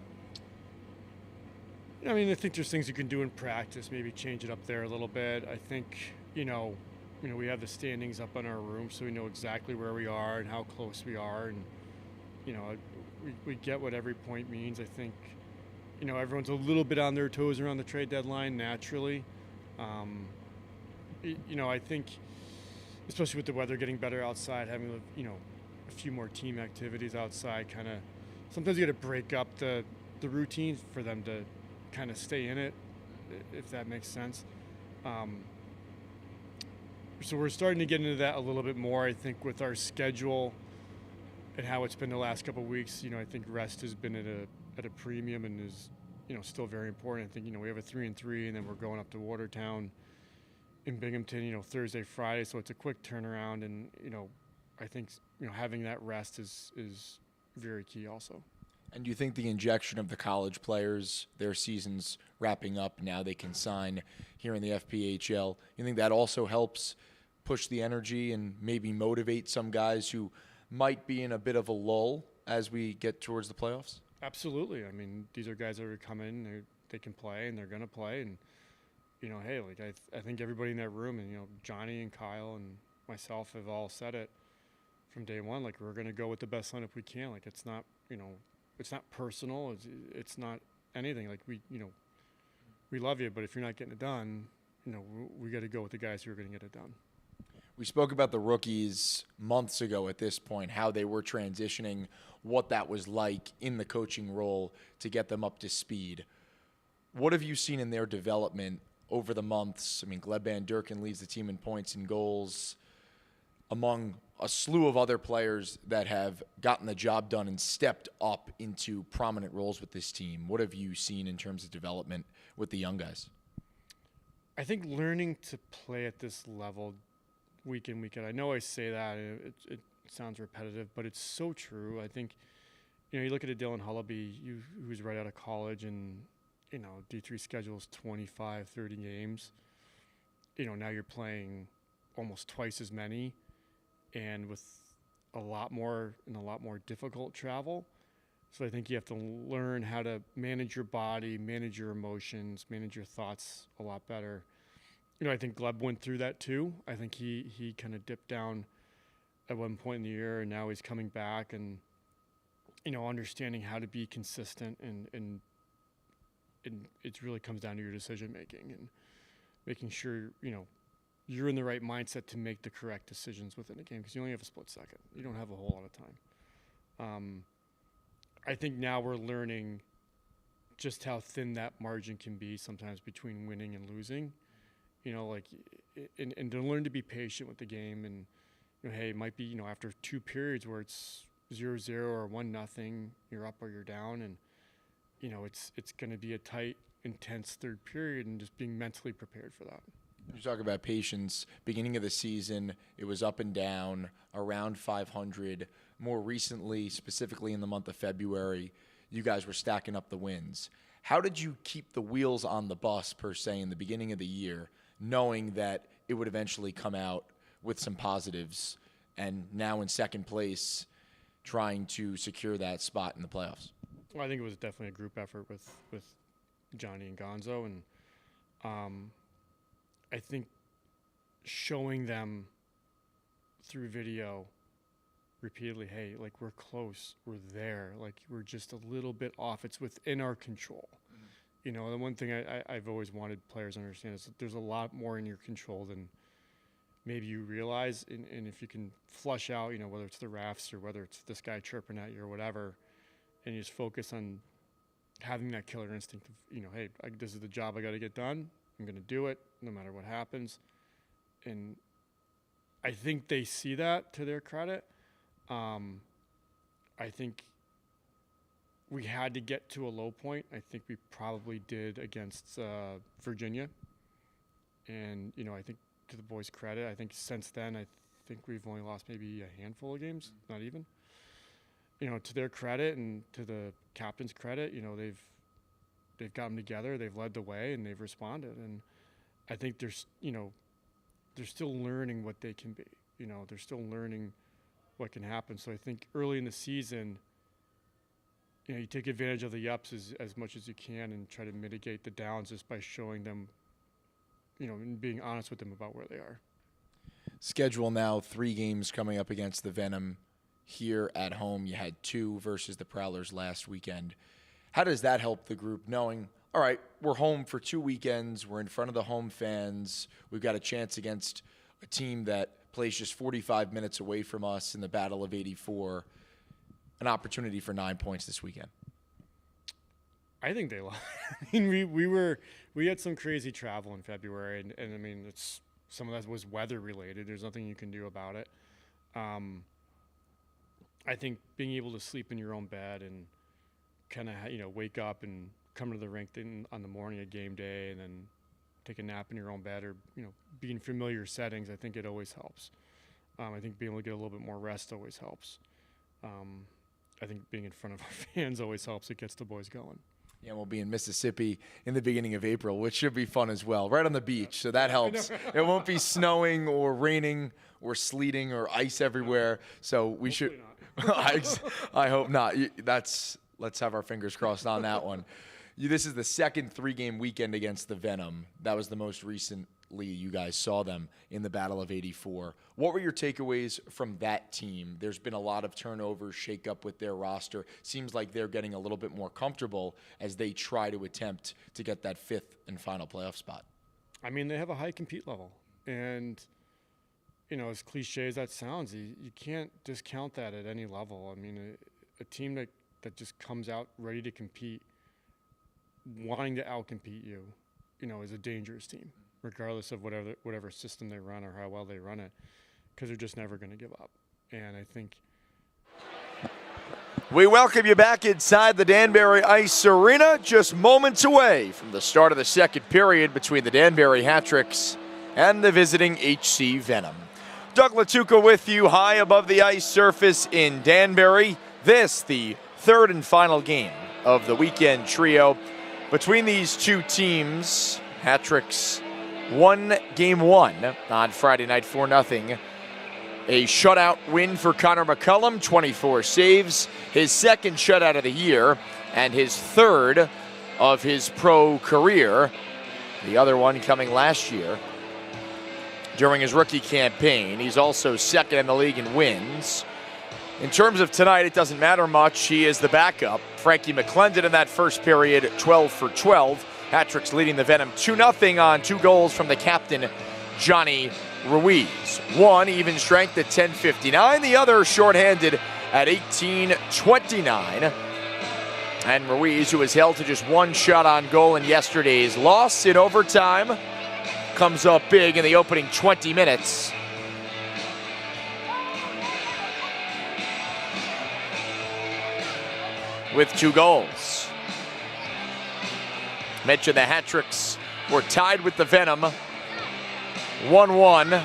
I mean, I think there's things you can do in practice, maybe change it up there a little bit. I think, we have the standings up in our room, so we know exactly where we are and how close we are. And, we get what every point means. I think, everyone's a little bit on their toes around the trade deadline naturally. I think, especially with the weather getting better outside, having, a few more team activities outside, kind of, sometimes you got to break up the routine for them to kind of stay in it, if that makes sense. So we're starting to get into that a little bit more, I think, with our schedule and how it's been the last couple of weeks. I think rest has been at a premium and is, still very important. I think, we have a 3-3, and then we're going up to Watertown in Binghamton, Thursday, Friday. So it's a quick turnaround, and, I think, having that rest is very key also. And do you think the injection of the college players, their season's wrapping up, now they can sign here in the FPHL, you think that also helps push the energy and maybe motivate some guys who might be in a bit of a lull as we get towards the playoffs? Absolutely. I mean, these are guys that are coming, they can play, and they're going to play. And, hey, I think everybody in that room, and, Johnny and Kyle and myself have all said it from day one, we're going to go with the best lineup we can. It's not, it's not personal. It's not anything. We love you, but if you're not getting it done, we got to go with the guys who are going to get it done. We spoke about the rookies months ago at this point, how they were transitioning, what that was like in the coaching role to get them up to speed. What have you seen in their development over the months? I mean, Gleb Van Durken leads the team in points and goals, among a slew of other players that have gotten the job done and stepped up into prominent roles with this team. What have you seen in terms of development with the young guys? I think learning to play at this level week in, week out. I know I say that, it sounds repetitive, but it's so true. I think, you look at a Dylan Hullaby, who's right out of college, and, D3 schedules 25, 30 games. Now you're playing almost twice as many, and with a lot more difficult travel. So I think you have to learn how to manage your body, manage your emotions, manage your thoughts a lot better. I think Gleb went through that too. I think he kind of dipped down at one point in the year, and now he's coming back and, understanding how to be consistent, and it really comes down to your decision making and making sure, you're in the right mindset to make the correct decisions within a game, because you only have a split second. You don't have a whole lot of time. I think now we're learning just how thin that margin can be sometimes between winning and losing. And to learn to be patient with the game, and hey, it might be after two periods where it's 0-0 or 1-0, you're up or you're down, and it's going to be a tight, intense third period, and just being mentally prepared for that. You talk about patience. Beginning of the season, it was up and down, around 500. More recently, specifically in the month of February, you guys were stacking up the wins. How did you keep the wheels on the bus, per se, in the beginning of the year, knowing that it would eventually come out with some positives, and now in second place, trying to secure that spot in the playoffs? Well, I think it was definitely a group effort with Johnny and Gonzo, and I think showing them through video repeatedly, hey, we're close, we're there, we're just a little bit off. It's within our control. The one thing I've always wanted players to understand is that there's a lot more in your control than maybe you realize. And if you can flush out, whether it's the refs or whether it's this guy chirping at you or whatever, and you just focus on having that killer instinct of, hey, this is the job I got to get done. I'm going to do it no matter what happens. And I think they see that, to their credit. I think we had to get to a low point. I think we probably did against Virginia. And, I think to the boys' credit, I think since then, I think we've only lost maybe a handful of games, not even. To their credit and to the captain's credit, they've got them together, they've led the way, and they've responded. And I think they're still learning what they can be. They're still learning what can happen. So I think early in the season, you take advantage of the ups as much as you can and try to mitigate the downs just by showing them, and being honest with them about where they are. Schedule now, 3 games coming up against the Venom here at home. You had 2 versus the Prowlers last weekend. How does that help the group knowing, all right, we're home for 2 weekends, we're in front of the home fans, we've got a chance against a team that plays just 45 minutes away from us in the Battle of 84, an opportunity for 9 points this weekend? I think they love it. I mean, we had some crazy travel in February, and I mean, some of that was weather related. There's nothing you can do about it. I think being able to sleep in your own bed and kind of wake up and come to the rink on the morning of game day and then take a nap in your own bed or be in familiar settings, I think it always helps. I think being able to get a little bit more rest always helps. I think being in front of our fans always helps. It gets the boys going. Yeah, we'll be in Mississippi in the beginning of April, which should be fun as well, right on the beach, so that helps. It won't be snowing or raining or sleeting or ice everywhere, so we Hopefully should. not. I hope not. Let's have our fingers crossed on that one. This is the second 3-game weekend against the Venom. That was the most recently you guys saw them in the Battle of 84. What were your takeaways from that team? There's been a lot of turnover, shake-up with their roster. Seems like they're getting a little bit more comfortable as they try to attempt to get that 5th and final playoff spot. I mean, they have a high compete level. And, as cliche as that sounds, you can't discount that at any level. I mean, a team that just comes out ready to compete, wanting to outcompete you, is a dangerous team, regardless of whatever system they run or how well they run it, because they're just never going to give up. And I think we welcome you back inside the Danbury Ice Arena, just moments away from the start of the second period between the Danbury Hat-Tricks and the visiting HC Venom. Doug Latuca with you high above the ice surface in Danbury. This, the third and final game of the weekend trio between these two teams. Hat-Tricks won game 1 on Friday night 4-0. A shutout win for Connor McCullum, 24 saves, his second shutout of the year and his third of his pro career. The other one coming last year during his rookie campaign. He's also second in the league in wins. In terms of tonight, it doesn't matter much. He is the backup. Frankie McClendon in that first period, 12 for 12. Hat-Tricks leading the Venom 2-0 on 2 goals from the captain, Johnny Ruiz. One even strength at 10:59, the other shorthanded at 18:29. And Ruiz, who was held to just 1 shot on goal in yesterday's loss in overtime, comes up big in the opening 20 minutes. With 2 goals. Mentioned the Hat-Tricks were tied with the Venom 1-1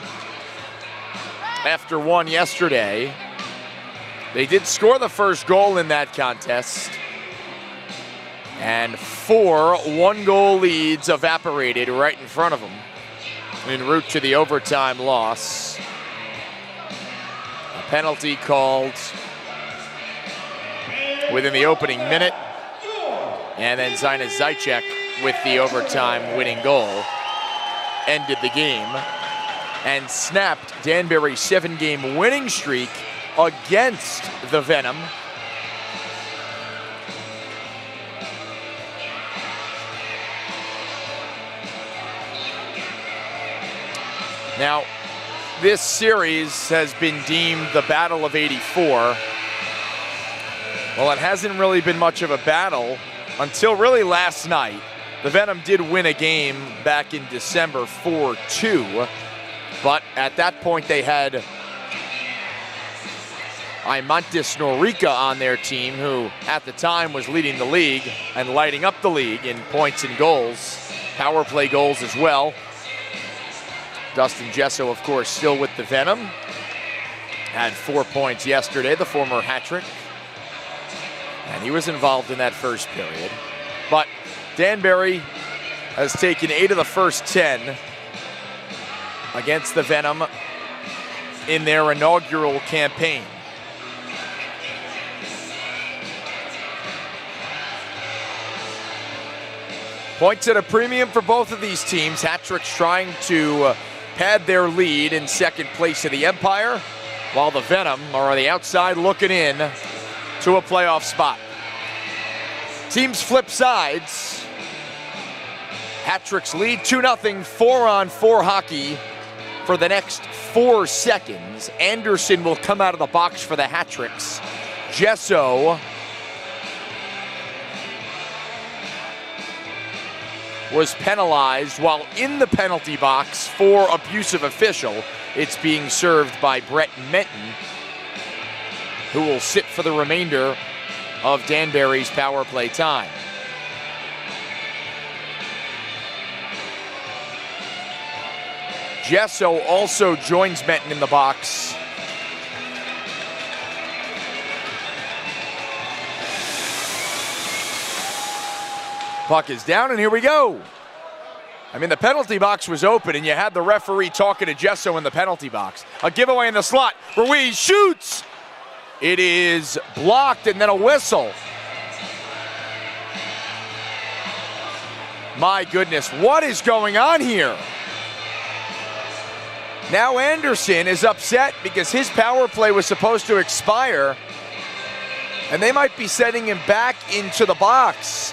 after 1 yesterday. They did score the first goal in that contest. And 4 one-goal leads evaporated right in front of them en route to the overtime loss. A penalty called within the opening minute. And then Zina Zajcek with the overtime winning goal ended the game and snapped Danbury's 7-game winning streak against the Venom. Now, this series has been deemed the Battle of 84. Well, it hasn't really been much of a battle until really last night. The Venom did win a game back in December 4-2, but at that point they had Imantis Norica on their team, who at the time was leading the league and lighting up the league in points and goals, power play goals as well. Dustin Gesso, of course, still with the Venom. Had 4 points yesterday, the former hat-trick. And he was involved in that first period. But Danbury has taken 8 of the first 10 against the Venom in their inaugural campaign. Points at a premium for both of these teams. Hat-tricks trying to pad their lead in second place of the Empire, while the Venom are on the outside looking in to a playoff spot. Teams flip sides. Hat-tricks lead 2-0, 4-on-4 hockey for the next 4 seconds. Anderson will come out of the box for the Hat-tricks. Gesso was penalized while in the penalty box for abusive official. It's being served by Brett Menton, who will sit for the remainder of Danbury's power play time. Gesso also joins Menton in the box. Puck is down, and here we go. I mean, the penalty box was open, and you had the referee talking to Gesso in the penalty box. A giveaway in the slot. Ruiz shoots. It is blocked, and then a whistle. My goodness, what is going on here? Now Anderson is upset because his power play was supposed to expire, and they might be sending him back into the box.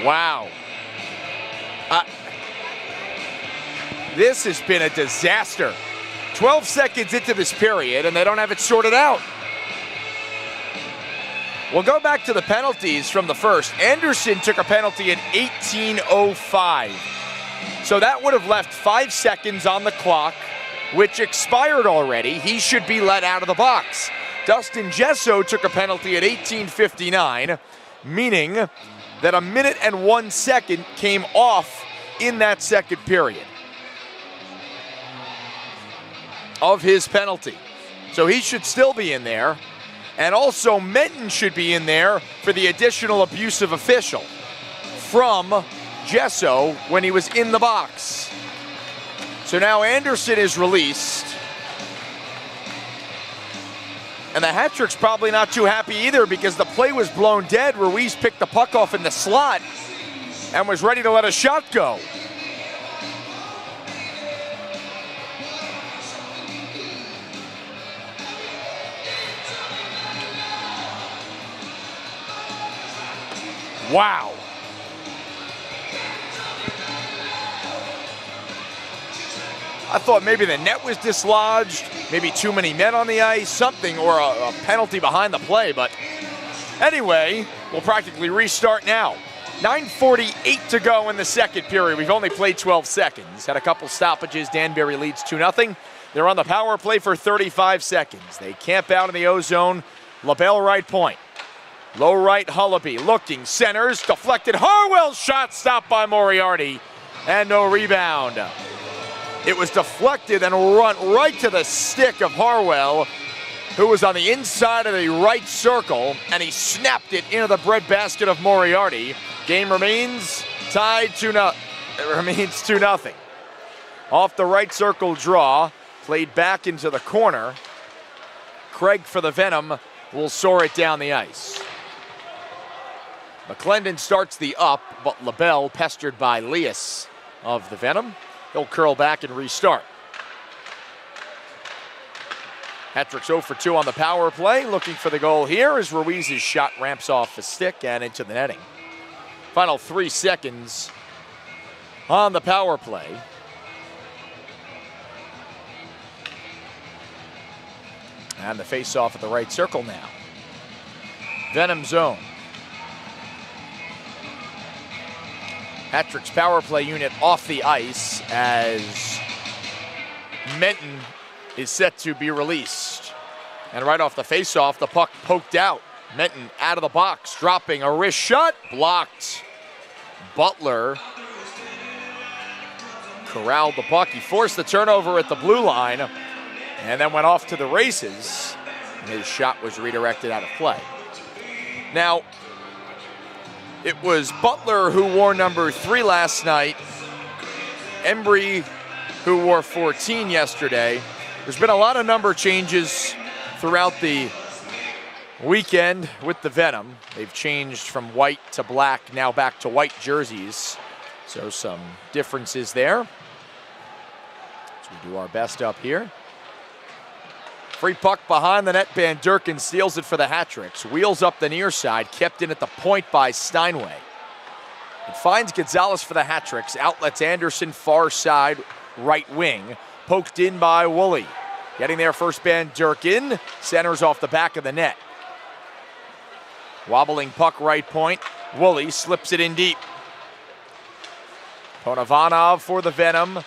Wow. This has been a disaster. 12 seconds into this period, and they don't have it sorted out. We'll go back to the penalties from the first. Anderson took a penalty at 18:05. So that would have left 5 seconds on the clock, which expired already. He should be let out of the box. Dustin Gesso took a penalty at 18:59, meaning that 1 minute and 1 second came off in that second period of his penalty. So he should still be in there. And also Menton should be in there for the additional abusive official from Gesso when he was in the box. So now Anderson is released. And the Hat-tricks probably not too happy either because the play was blown dead. Ruiz picked the puck off in the slot and was ready to let a shot go. Wow. I thought maybe the net was dislodged, maybe too many men on the ice, something, or a penalty behind the play. But anyway, we'll practically restart now. 9:48 to go in the second period. We've only played 12 seconds. Had a couple stoppages. Danbury leads 2-0. They're on the power play for 35 seconds. They camp out in the O-zone. LaBelle right point. Low right, Hullaby looking, centers, deflected. Harwell shot stopped by Moriarty, and no rebound. It was deflected and run right to the stick of Harwell, who was on the inside of the right circle, and he snapped it into the breadbasket of Moriarty. Game remains tied 2-0. It remains 2-0. Off the right circle draw, played back into the corner. Craig for the Venom will soar it down the ice. McClendon starts the up, but LaBelle, pestered by Leas of the Venom, he'll curl back and restart. Hat-tricks 0 for 2 on the power play. Looking for the goal here as Ruiz's shot ramps off the stick and into the netting. Final 3 seconds on the power play. And the face-off at the right circle now. Venom zone. Hat-tricks power play unit off the ice as Menton is set to be released. And right off the face-off, the puck poked out. Menton out of the box, dropping a wrist shot, blocked. Butler corralled the puck. He forced the turnover at the blue line and then went off to the races. And his shot was redirected out of play. Now, it was Butler who wore number 3 last night. Embry who wore 14 yesterday. There's been a lot of number changes throughout the weekend with the Venom. They've changed from white to black, now back to white jerseys. So some differences there. So we do our best up here. Free puck behind the net. Van Durken steals it for the Hat-Tricks. Wheels up the near side, kept in at the point by Steinway. It finds Gonzalez for the Hat-Tricks. Outlets Anderson, far side, right wing. Poked in by Woolley. Getting there first, Van Durken. Centers off the back of the net. Wobbling puck right point. Woolley slips it in deep. Ponovanov for the Venom.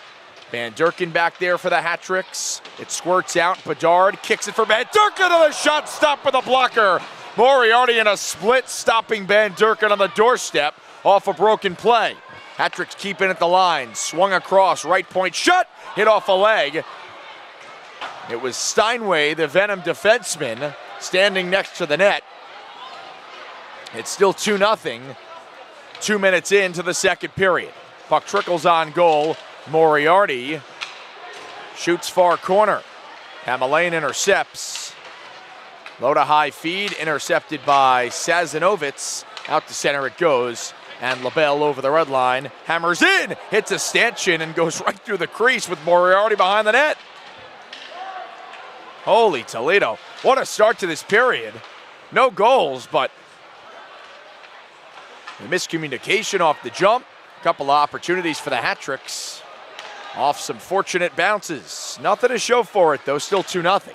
Van Durken back there for the Hat-Tricks. It squirts out. Bedard kicks it for Van Durken to the shot stop with a blocker. Moriarty in a split, stopping Van Durken on the doorstep off a broken play. Hat-Tricks keep in at the line. Swung across, right point shot, hit off a leg. It was Steinway, the Venom defenseman, standing next to the net. It's still 2-0, 2 minutes into the second period. Puck trickles on goal. Moriarty shoots far corner. Hamalain intercepts. Low to high feed, intercepted by Sazanovitz. Out to center it goes. And LaBelle over the red line. Hammers in, hits a stanchion and goes right through the crease with Moriarty behind the net. Holy Toledo. What a start to this period. No goals, but a miscommunication off the jump. A couple of opportunities for the Hat-Tricks. Off some fortunate bounces. Nothing to show for it, though. Still 2-0.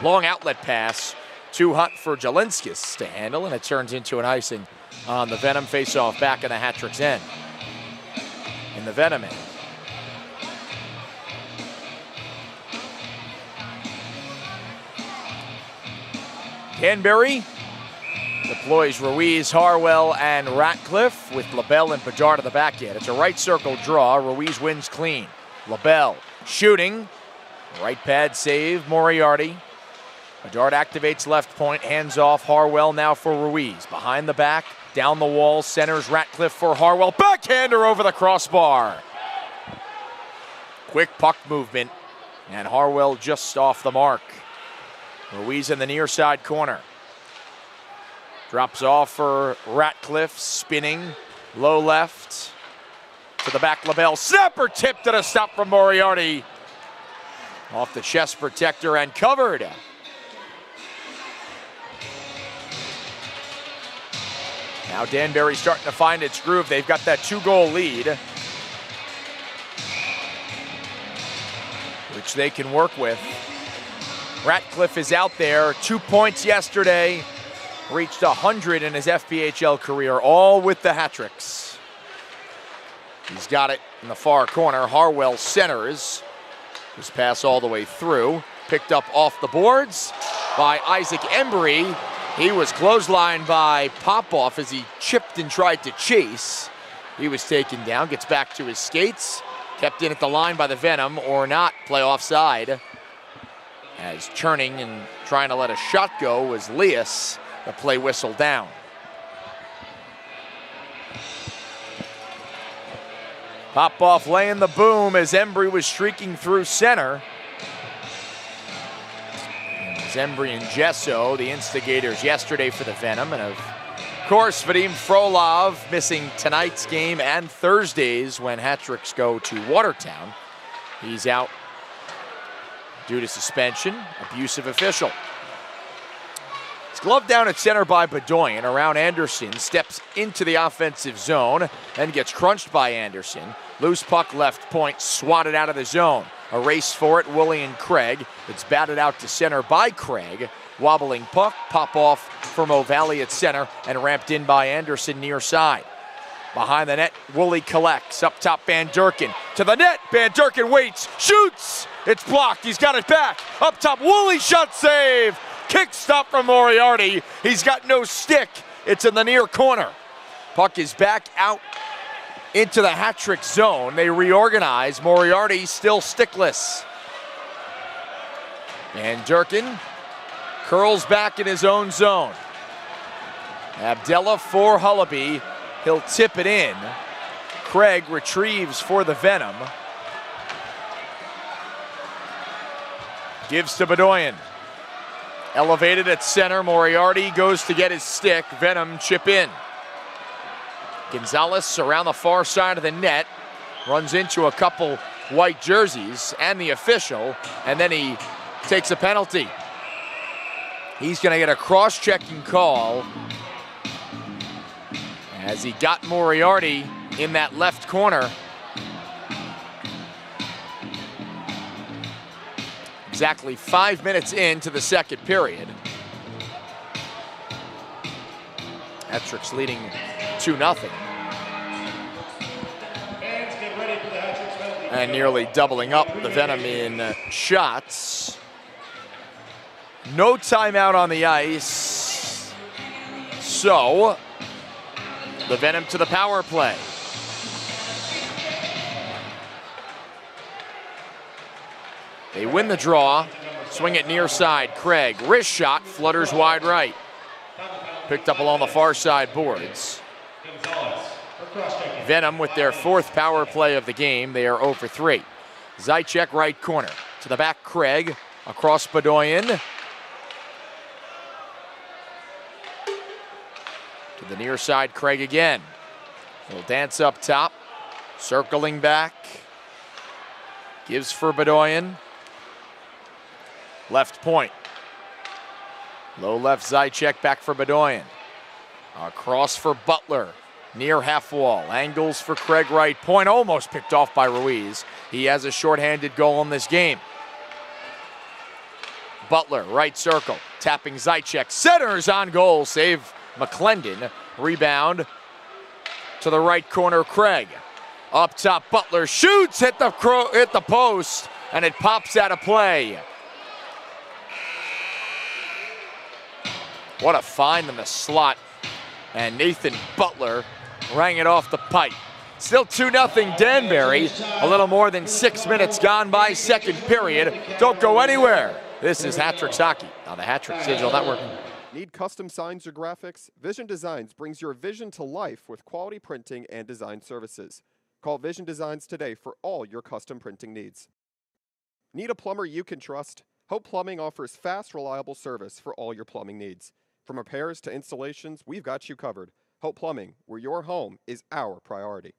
Long outlet pass. Too hot for Jelinskis to handle, and it turns into an icing on the Venom faceoff back in the Hat-Tricks end. In the Venom end. Danbury deploys Ruiz, Harwell, and Ratcliffe with LaBelle and Bedard at the back end. It's a right circle draw. Ruiz wins clean. LaBelle shooting. Right pad save, Moriarty. Bedard activates left point, hands off. Harwell now for Ruiz. Behind the back, down the wall, centers Ratcliffe for Harwell. Backhander over the crossbar. Quick puck movement, and Harwell just off the mark. Ruiz in the near side corner. Drops off for Ratcliffe, spinning, low left. To the back, LaBelle. Snapper tipped at a stop from Moriarty. Off the chest protector and covered. Now Danbury starting to find its groove. They've got that 2-goal lead, which they can work with. Ratcliffe is out there, 2 points yesterday, reached 100 in his FPHL career, all with the Hat-Tricks. He's got it in the far corner. Harwell centers. This pass all the way through. Picked up off the boards by Isaac Embry. He was clotheslined by Popoff as he chipped and tried to chase. He was taken down, gets back to his skates. Kept in at the line by the Venom, or not, play offside. As turning and trying to let a shot go was Leas. The play whistle down. Popoff laying the boom as Embry was streaking through center. Embry and Gesso, the instigators yesterday for the Venom. And of course, Vadim Frolov missing tonight's game and Thursdays when Hat-Tricks go to Watertown. He's out due to suspension, abusive official. It's gloved down at center by Bedoyan. Around Anderson, steps into the offensive zone, then gets crunched by Anderson. Loose puck left point, swatted out of the zone. A race for it, Woolley and Craig. It's batted out to center by Craig. Wobbling puck, pop off from O'Valley at center, and ramped in by Anderson near side. Behind the net, Woolley collects. Up top, Van Durken. To the net, Van Durken waits, shoots! It's blocked, he's got it back. Up top, Woolley shot save! Kick stop from Moriarty. He's got no stick. It's in the near corner. Puck is back out into the Hat-Trick zone. They reorganize. Moriarty still stickless. Van Durken curls back in his own zone. Abdella for Hullaby. He'll tip it in. Craig retrieves for the Venom. Gives to Bedoyan. Elevated at center, Moriarty goes to get his stick. Venom chip in. Gonzalez around the far side of the net, runs into a couple white jerseys and the official, and then he takes a penalty. He's going to get a cross-checking call as he got Moriarty in that left corner. Exactly 5 minutes into the second period. Hat-Trick's leading 2-0. And nearly doubling up the Venom in shots. No timeout on the ice. So, the Venom to the power play. They win the draw. Swing it near side. Craig, wrist shot, flutters wide right. Picked up along the far side boards. Venom with their fourth power play of the game. They are 0 for 3. Zajac right corner. To the back, Craig. Across Bedoyan. To the near side, Craig again. Little dance up top. Circling back. Gives for Bedoyan. Left point. Low left, Zajac back for Bedoyan. Across for Butler. Near half wall. Angles for Craig right point. Almost picked off by Ruiz. He has a shorthanded goal in this game. Butler, right circle. Tapping Zajac. Centers on goal. Save McClendon. Rebound to the right corner, Craig. Up top, Butler shoots, hit the post, and it pops out of play. What a find in the slot. And Nathan Butler rang it off the pipe. Still 2-0 Danbury. A little more than 6 minutes gone by, second period. Don't go anywhere. This is Hat-Tricks Hockey on the Hat-Tricks Digital Network. Need custom signs or graphics? Vision Designs brings your vision to life with quality printing and design services. Call Vision Designs today for all your custom printing needs. Need a plumber you can trust? Hope Plumbing offers fast, reliable service for all your plumbing needs. From repairs to installations, we've got you covered. Hope Plumbing, where your home is our priority.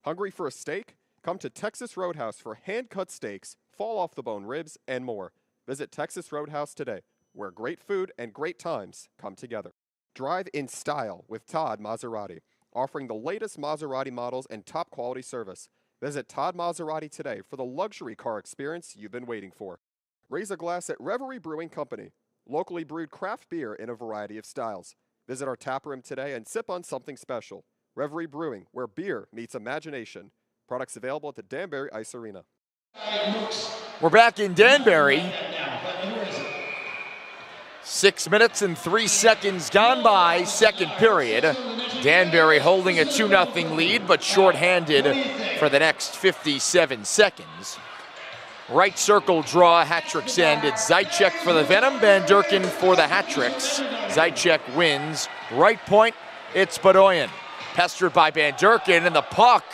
Hungry for a steak? Come to Texas Roadhouse for hand-cut steaks, fall-off-the-bone ribs, and more. Visit Texas Roadhouse today, where great food and great times come together. Drive in style with Todd Maserati, offering the latest Maserati models and top-quality service. Visit Todd Maserati today for the luxury car experience you've been waiting for. Raise a glass at Reverie Brewing Company. Locally brewed craft beer in a variety of styles. Visit our tap room today and sip on something special. Reverie Brewing, where beer meets imagination. Products available at the Danbury Ice Arena. We're back in Danbury. 6 minutes and 3 seconds gone by, second period. Danbury holding a 2-0 lead, but shorthanded for the next 57 seconds. Right circle draw, Hat-Tricks end. It's Zajac for the Venom, Van Durken for the Hat-Tricks. Zajac wins. Right point, it's Bedoyan. Pestered by Van Durken, and the puck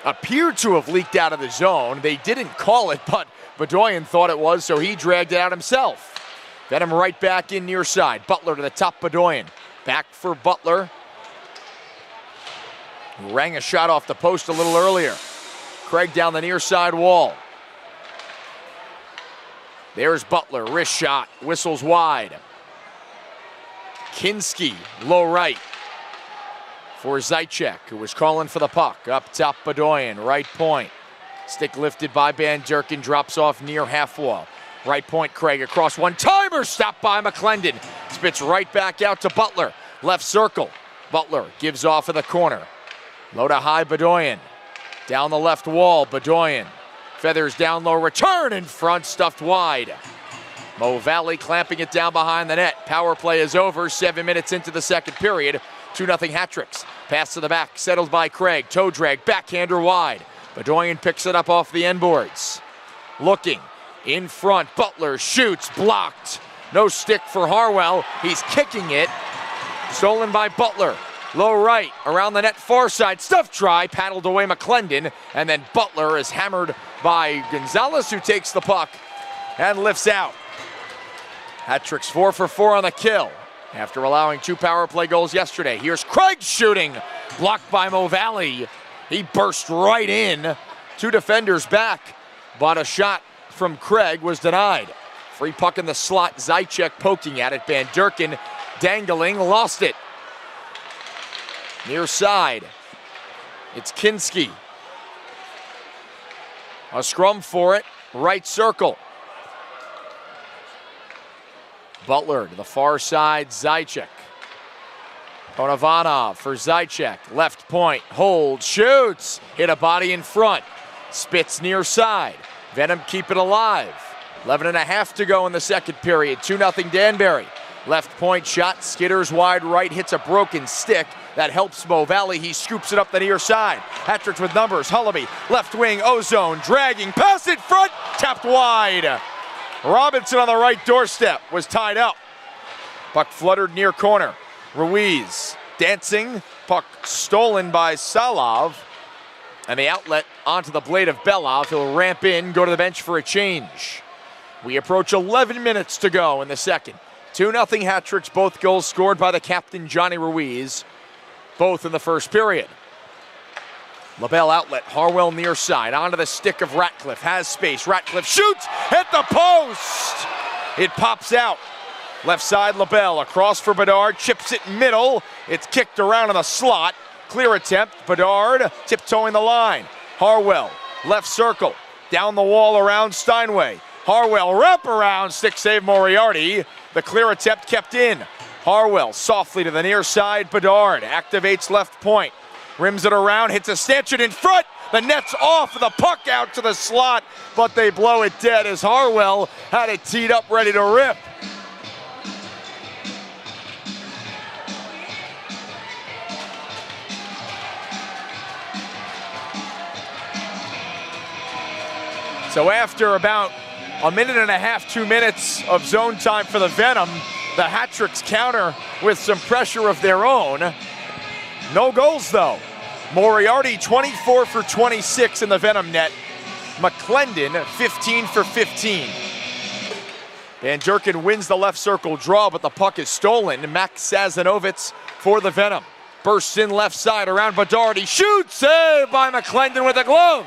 appeared to have leaked out of the zone. They didn't call it, but Bedoyan thought it was, so he dragged it out himself. Venom right back in near side. Butler to the top, Bedoyan. Back for Butler. Who rang a shot off the post a little earlier. Craig down the near side wall. There's Butler, wrist shot, whistles wide. Kinski, low right for Zajac, who was calling for the puck. Up top, Bedoyan, right point. Stick lifted by Van Durken, drops off near half wall. Right point, Craig across one-timer, stopped by McClendon. Spits right back out to Butler. Left circle, Butler gives off of the corner. Low to high, Bedoyan. Down the left wall, Bedoyan. Feathers down low, return in front, stuffed wide. Mo Valley clamping it down behind the net. Power play is over, 7 minutes into the second period. 2-0 Hat-Tricks. Pass to the back, settled by Craig. Toe drag, backhander wide. Bedoyan picks it up off the end boards. Looking in front, Butler shoots, blocked. No stick for Harwell, he's kicking it. Stolen by Butler. Low right, around the net far side, stuffed try, paddled away McClendon, and then Butler is hammered by Gonzalez, who takes the puck and lifts out. Hat-tricks 4 for 4 on the kill after allowing 2 power play goals yesterday. Here's Craig shooting, blocked by Mo Valley. He burst right in, 2 defenders back, but a shot from Craig was denied. Free puck in the slot, Zajac poking at it, Van Durken dangling, lost it. Near side, it's Kinski. A scrum for it, right circle. Butler to the far side, Zajac. Konavanov for Zajac, left point, holds, shoots, hit a body in front. Spitz near side, Venom keep it alive. 11.5 to go in the second period, 2-0 Danbury. Left point shot, skitters wide right, hits a broken stick. That helps Mo Valley, he scoops it up the near side. Hat-tricks with numbers, Hullaby, left wing, Ozone, dragging, pass in front, tapped wide. Robinson on the right doorstep was tied up. Puck fluttered near corner. Ruiz dancing, puck stolen by Salov. And the outlet onto the blade of Belov. He'll ramp in, go to the bench for a change. We approach 11 minutes to go in the second. 2-0 hat-tricks, both goals scored by the captain, Johnny Ruiz, both in the first period. LaBelle outlet, Harwell near side, onto the stick of Ratcliffe, has space, Ratcliffe shoots, hit the post! It pops out. Left side, LaBelle, across for Bedard, chips it middle, it's kicked around in the slot. Clear attempt, Bedard tiptoeing the line. Harwell, left circle, down the wall around Steinway. Harwell, wrap around, stick save Moriarty. The clear attempt kept in. Harwell softly to the near side, Bedard activates left point. Rims it around, hits a stanchion in front. The net's off, the puck out to the slot, but they blow it dead as Harwell had it teed up ready to rip. So after about a minute and a half, 2 minutes of zone time for the Venom, the hat-tricks counter with some pressure of their own. No goals though. Moriarty 24 for 26 in the Venom net. McClendon 15 for 15. Van Durken wins the left circle draw, but the puck is stolen. Max Sazanovitz for the Venom. Bursts in left side around Bedard. He shoots, saved by McClendon with a glove.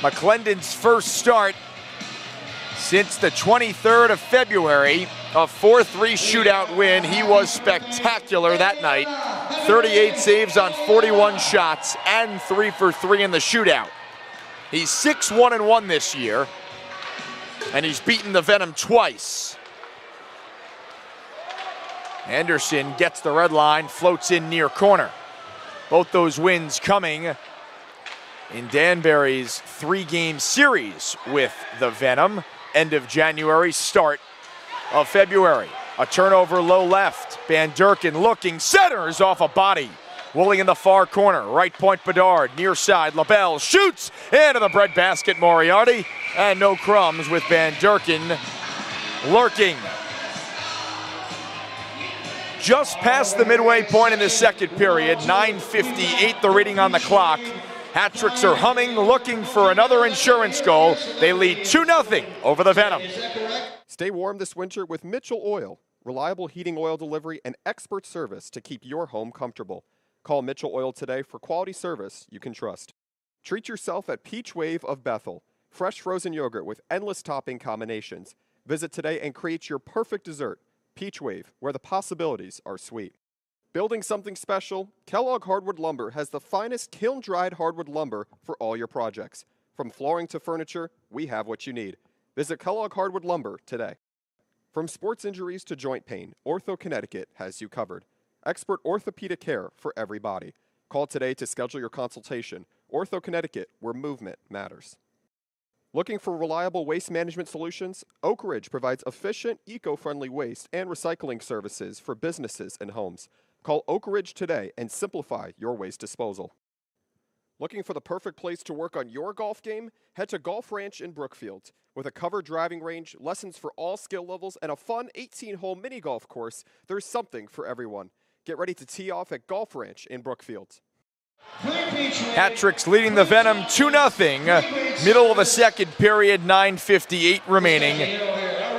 McClendon's first start since the 23rd of February, a 4-3 shootout win. He was spectacular that night. 38 saves on 41 shots and 3 for 3 in the shootout. He's 6-1-1 this year, and he's beaten the Venom twice. Anderson gets the red line, floats in near corner. Both those wins coming in Danbury's 3-game series with the Venom. End of January, start of February. A turnover low left. Van Durken looking, centers off a body. Woolley in the far corner. Right point Bedard, near side. LaBelle shoots into the breadbasket Moriarty. And no crumbs with Van Durken lurking. Just past the midway point in the second period. 9:58 the reading on the clock. Hat-tricks are humming, looking for another insurance goal. They lead 2-0 over the Venom. Stay warm this winter with Mitchell Oil. Reliable heating oil delivery and expert service to keep your home comfortable. Call Mitchell Oil today for quality service you can trust. Treat yourself at Peach Wave of Bethel. Fresh frozen yogurt with endless topping combinations. Visit today and create your perfect dessert. Peach Wave, where the possibilities are sweet. Building something special? Kellogg Hardwood Lumber has the finest kiln-dried hardwood lumber for all your projects. From flooring to furniture, we have what you need. Visit Kellogg Hardwood Lumber today. From sports injuries to joint pain, Ortho Connecticut has you covered. Expert orthopedic care for every body. Call today to schedule your consultation. Ortho Connecticut, where movement matters. Looking for reliable waste management solutions? Oak Ridge provides efficient, eco-friendly waste and recycling services for businesses and homes. Call Oak Ridge today and simplify your waste disposal. Looking for the perfect place to work on your golf game? Head to Golf Ranch in Brookfield. With a covered driving range, lessons for all skill levels, and a fun 18-hole mini golf course, there's something for everyone. Get ready to tee off at Golf Ranch in Brookfield. Hat-tricks leading the Venom 2-0. Middle of the second period, 9:58 remaining.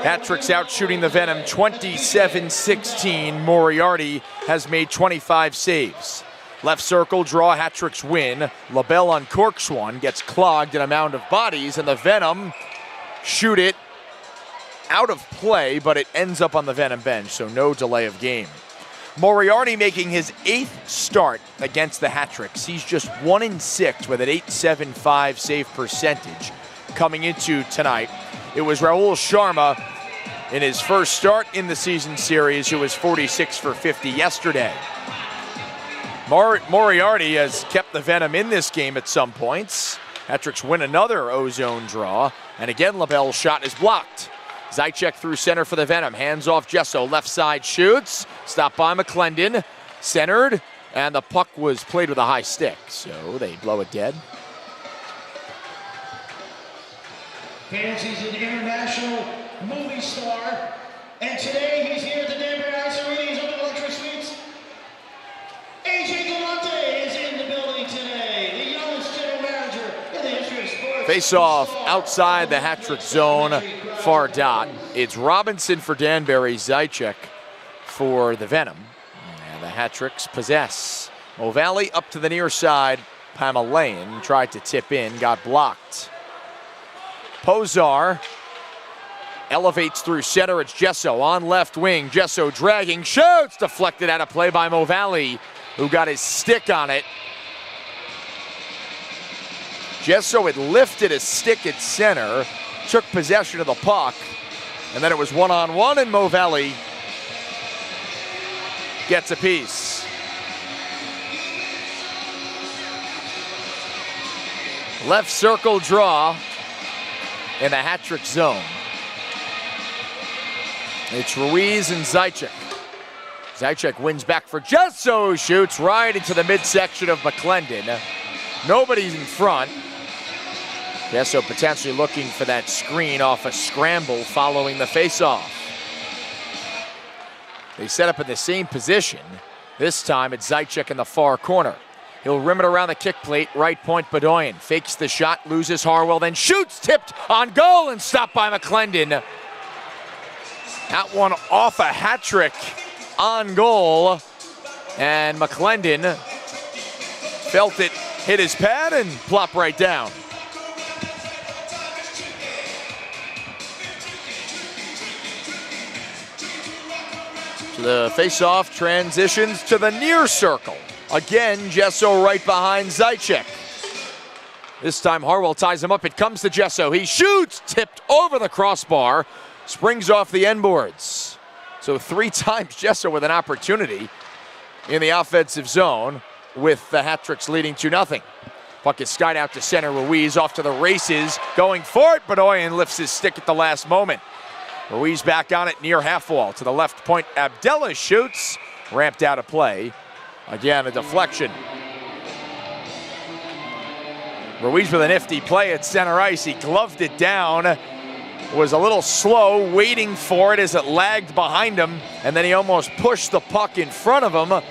Hat-tricks out shooting the Venom 27-16. Moriarty has made 25 saves. Left circle draw, Hat-tricks win. LaBelle uncorks one, gets clogged in a mound of bodies, and the Venom shoot it out of play, but it ends up on the Venom bench, so no delay of game. Moriarty making his 8th start against the Hat-tricks. He's just 1-6 with an .875 save percentage coming into tonight. It was Raul Sharma in his first start in the season series who was 46 for 50 yesterday. Moriarty has kept the Venom in this game at some points. Hat-tricks win another ozone draw, and again LaBelle's shot is blocked. Zajac through center for the Venom, hands off Gesso, left side shoots, stopped by McClendon, centered, and the puck was played with a high stick, so they blow it dead. He's an international movie star, and today he's here at the Danbury Ice Arena. He's up at Electric Suites. AJ Galante is in the building today, the youngest general manager in the history of sports. Face-off outside the hat-trick zone, far dot. It's Robinson for Danbury, Zajac for the Venom. And the hat-tricks possess. O'Valley up to the near side. Pamelayan tried to tip in, got blocked. Pozar elevates through center. It's Gesso on left wing. Gesso dragging, shoots, deflected out of play by O'Valley, who got his stick on it. Gesso had lifted his stick at center, took possession of the puck, and then it was one-on-one, and O'Valley gets a piece. Left circle draw in the hat-trick zone. It's Ruiz and Zajac. Zajac wins back for Gesso, shoots right into the midsection of McClendon. Nobody's in front. Gesso potentially looking for that screen off a scramble following the faceoff. They set up in the same position. This time it's Zajac in the far corner. He'll rim it around the kick plate, right point Bedoyan. Fakes the shot, loses Harwell, then shoots, tipped on goal and stopped by McClendon. That one off a hat trick on goal. And McClendon felt it hit his pad and plop right down. So the face-off transitions to the near circle. Again, Gesso right behind Zajac. This time Harwell ties him up. It comes to Gesso. He shoots, tipped over the crossbar, springs off the end boards. So 3 times Gesso with an opportunity in the offensive zone, with the hat-tricks leading 2-0. Puck is skied out to center. Ruiz off to the races, going for it. Bedoyan lifts his stick at the last moment. Ruiz back on it near half wall. To the left point, Abdella shoots, ramped out of play. Again, a deflection. Ruiz with a nifty play at center ice. He gloved it down, was a little slow, waiting for it as it lagged behind him, and then he almost pushed the puck in front of him.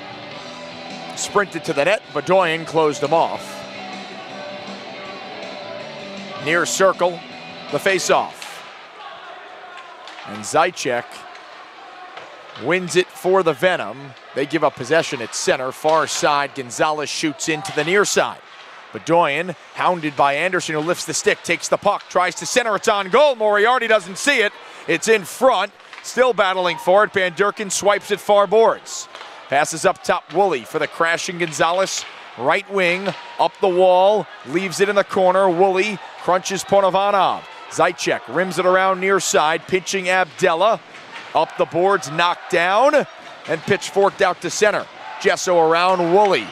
Sprinted to the net, Bedoyan closed him off. Near circle, the face-off. And Zajac wins it for the Venom. They give up possession at center, far side. Gonzalez shoots into the near side. Bedoyan, hounded by Anderson, who lifts the stick, takes the puck, tries to center, it's on goal. Moriarty doesn't see it. It's in front, still battling for it. Van Durken swipes it far boards. Passes up top, Woolley for the crashing Gonzalez. Right wing, up the wall, leaves it in the corner. Woolley crunches Ponovanov. Zajac rims it around near side, pinching Abdella. Up the boards, knocked down, and pitchforked out to center. Gesso around Woolley.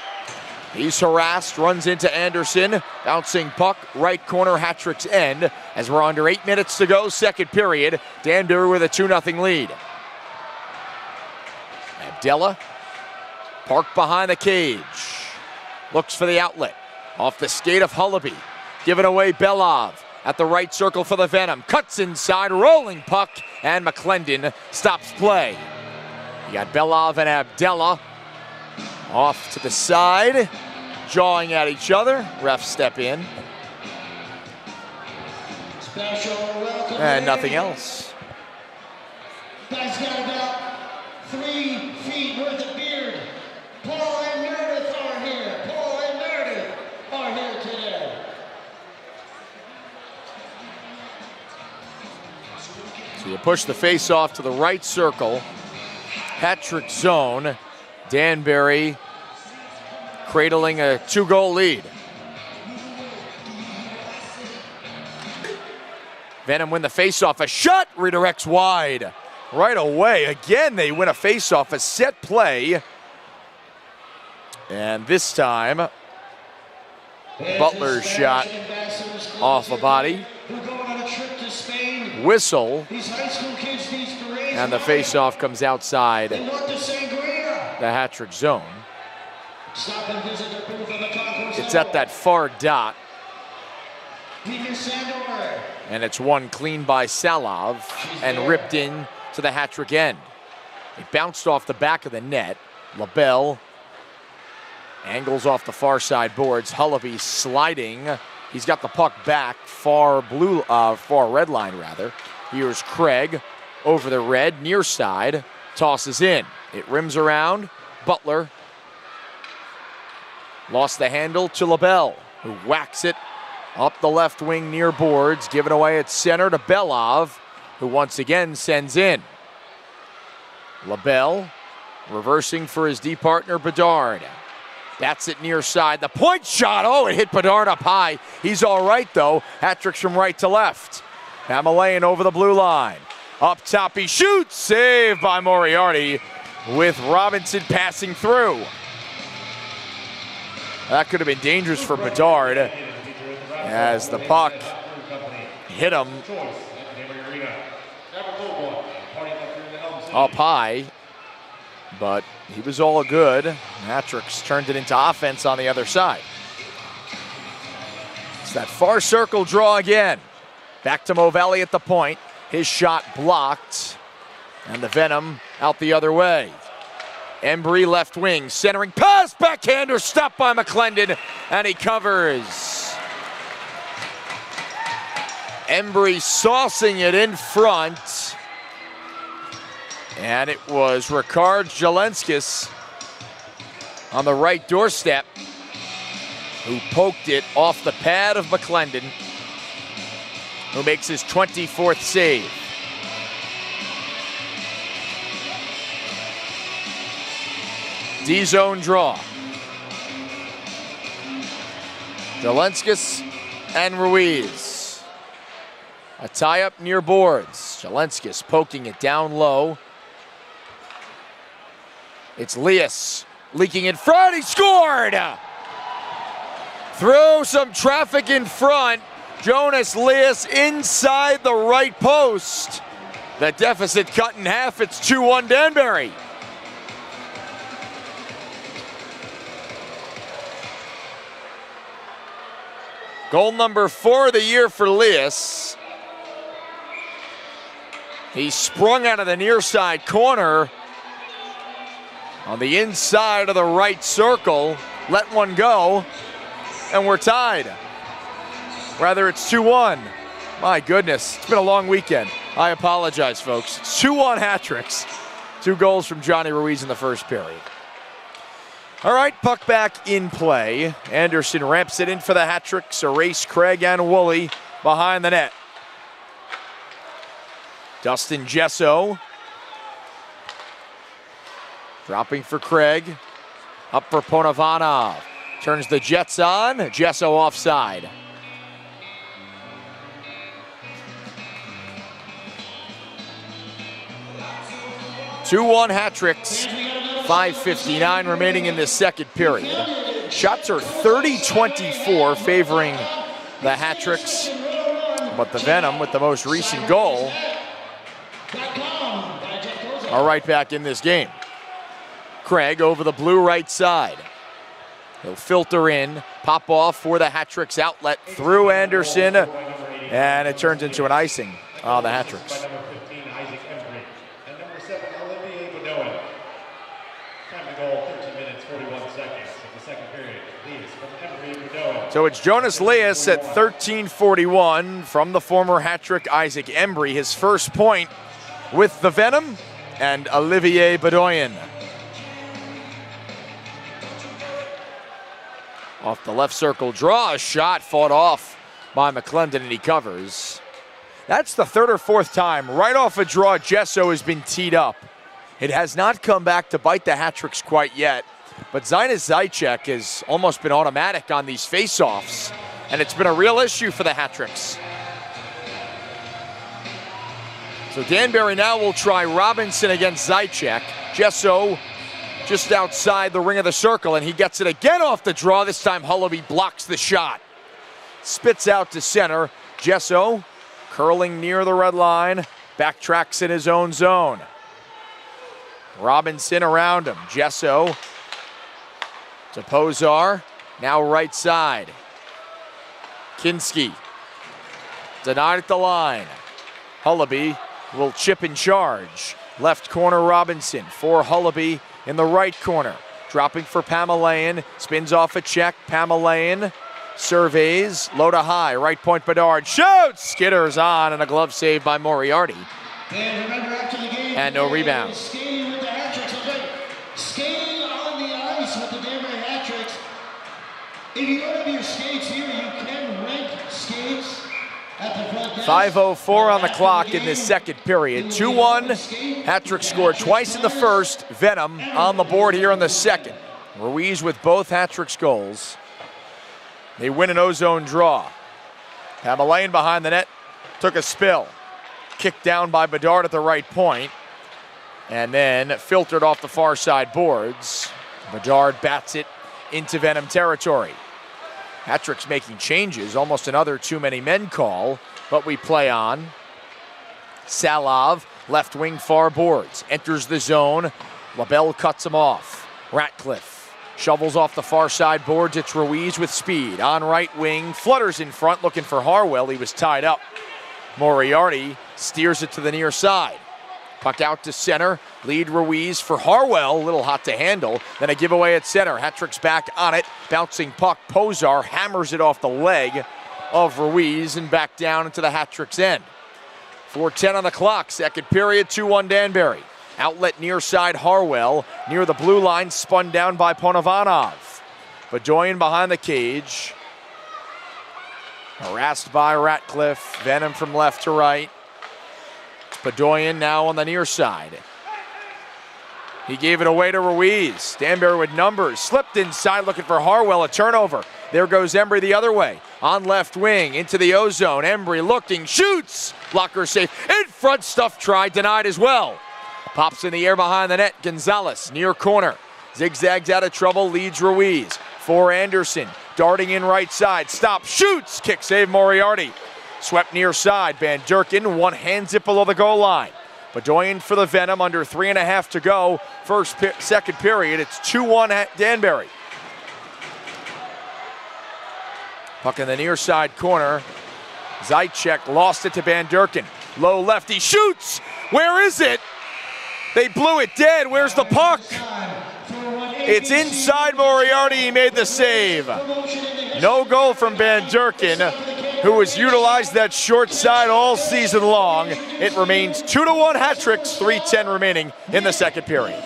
He's harassed, runs into Anderson. Bouncing puck, right corner, hat-trick's end. As we're under 8 minutes to go, second period. Danbury with a 2-0 lead. Abdella, parked behind the cage. Looks for the outlet. Off the skate of Hullaby. Giving away Belov. At the right circle for the Venom. Cuts inside, rolling puck, and McClendon stops play. You got Belov and Abdella off to the side. jawing at each other. Refs step in. Special welcome. And nothing else. Guy's got about 3 feet worth of beard. Paul and Meredith are here. Paul and Meredith are here today. So you push the face off to the right circle. Hat-trick zone. Danbury cradling a 2-goal lead. Venom win the face-off. A shot redirects wide. Right away. Again, they win a face-off, a set play. And this time, Butler's shot off a body. Whistle. And the face-off comes outside the hat-trick zone. It's at that far dot. And it's won clean by Salov and ripped in to the hat-trick end. It bounced off the back of the net. LaBelle angles off the far side boards. Hullaby sliding. He's got the puck back, far red line rather. Here's Craig over the red, near side, tosses in. It rims around. Butler lost the handle to LaBelle, who whacks it up the left wing near boards, given away at center to Belov, who once again sends in. LaBelle reversing for his D partner Bedard. That's it near side. The point shot, oh, it hit Bedard up high. He's all right though. Hat-tricks from right to left. Hamalayan over the blue line. Up top he shoots, saved by Moriarty with Robinson passing through. That could have been dangerous for Bedard as the puck hit him up high, but he was all good. Hat-tricks turned it into offense on the other side. It's that far circle draw again. Back to Movelli at the point. His shot blocked, and the Venom out the other way. Embry left wing, centering pass, backhander, stopped by McClendon, and he covers. Embry saucing it in front, and it was Ricard Jelenskis on the right doorstep who poked it off the pad of McClendon, who makes his 24th save. D-zone draw. Jelenskis and Ruiz. A tie-up near boards. Jelenskis poking it down low. It's Lias leaking in front. He scored! Through some traffic in front. Jonas Lias inside the right post. The deficit cut in half. It's 2-1 Danbury. Goal number 4 of the year for Lias. He sprung out of the near side corner on the inside of the right circle, let one go, and we're tied. Rather, it's 2-1. My goodness, it's been a long weekend. I apologize, folks. 2-1 hat-tricks. 2 goals from Johnny Ruiz in the first period. All right, puck back in play. Anderson ramps it in for the hat-tricks. Erase Craig and Woolley behind the net. Dustin Gesso dropping for Craig. Up for Ponavanov. Turns the Jets on. Gesso offside. Two-1 hat-tricks. 5:59 remaining in this second period. Shots are 30-24 favoring the hat-tricks, but the Venom with the most recent goal are right back in this game. Craig over the blue right side. He'll filter in, pop off for the hat-tricks outlet through Anderson, and it turns into an icing on the hat-tricks. So it's Jonas Leas at 13:41 from the former hat-trick Isaac Embry. His first point with the Venom and Olivier Bedoyan. Off the left circle draw, a shot fought off by McClendon, and he covers. That's the third or fourth time right off a draw Gesso has been teed up. It has not come back to bite the hat-tricks quite yet, but Zinus Zaitchek has almost been automatic on these face-offs, and it's been a real issue for the hat-tricks. So Danbury now will try Robinson against Zaitchek. Gesso just outside the ring of the circle, and he gets it again off the draw. This time Hullaby blocks the shot. Spits out to center. Gesso curling near the red line, backtracks in his own zone. Robinson around him. Gesso to Pozar, now right side. Kinski denied at the line. Hullaby will chip in charge. Left corner Robinson for Hullaby in the right corner. Dropping for Pamelayan, spins off a check. Pamelayan surveys, low to high, right point Bedard, shoots! Skitters on, and a glove save by Moriarty. And remember, after the game, and no rebound. Skating with the hat-tricks. Skating on the ice with the Danbury hat-tricks. If you don't have your skates here, you can rent skates at the front desk. 5:04 on the clock in this second period. 2-1. Hat-trick scored twice in the first. Venom on the board here in the second. Ruiz with both hat-tricks goals. They win an ozone draw. Pamelayan behind the net, took a spill. Kicked down by Bedard at the right point, and then filtered off the far side boards. Bedard bats it into Venom territory. Hat-tricks making changes, almost another too many men call, but we play on. Salov, left wing far boards, enters the zone. LaBelle cuts him off. Ratcliffe shovels off the far side boards. It's Ruiz with speed. On right wing, flutters in front, looking for Harwell. He was tied up. Moriarty steers it to the near side. Puck out to center. Lead Ruiz for Harwell. A little hot to handle. Then a giveaway at center. Hat-trick's back on it. Bouncing puck. Pozar hammers it off the leg of Ruiz and back down into the hat-trick's end. 4:10 on the clock. Second period. 2-1 Danbury. Outlet near side Harwell. Near the blue line. Spun down by Ponovanov. Bedoyan behind the cage. Harassed by Ratcliffe. Venom from left to right. Bedoyan now on the near side. He gave it away to Ruiz. Danbury with numbers. Slipped inside looking for Harwell. A turnover. There goes Embry the other way. On left wing into the O-zone. Embry looking. Shoots. Blocker safe. In front. Stuff tried. Denied as well. Pops in the air behind the net. Gonzalez near corner. Zigzags out of trouble. Leads Ruiz. For Anderson. Darting in right side. Stop. Shoots. Kick save Moriarty. Swept near side. Van Durkin, one hand zip below the goal line. Bedoyan for the Venom, under 3.5 to go. Second period, it's 2-1 at Danbury. Puck in the near side corner. Zaitchek lost it to Van Durkin. Low lefty, shoots! Where is it? They blew it dead. Where's the puck? It's inside Moriarty. He made the save. No goal from Van Durkin, who has utilized that short side all season long. It remains 2-1 hat-tricks, 3:10 remaining in the second period.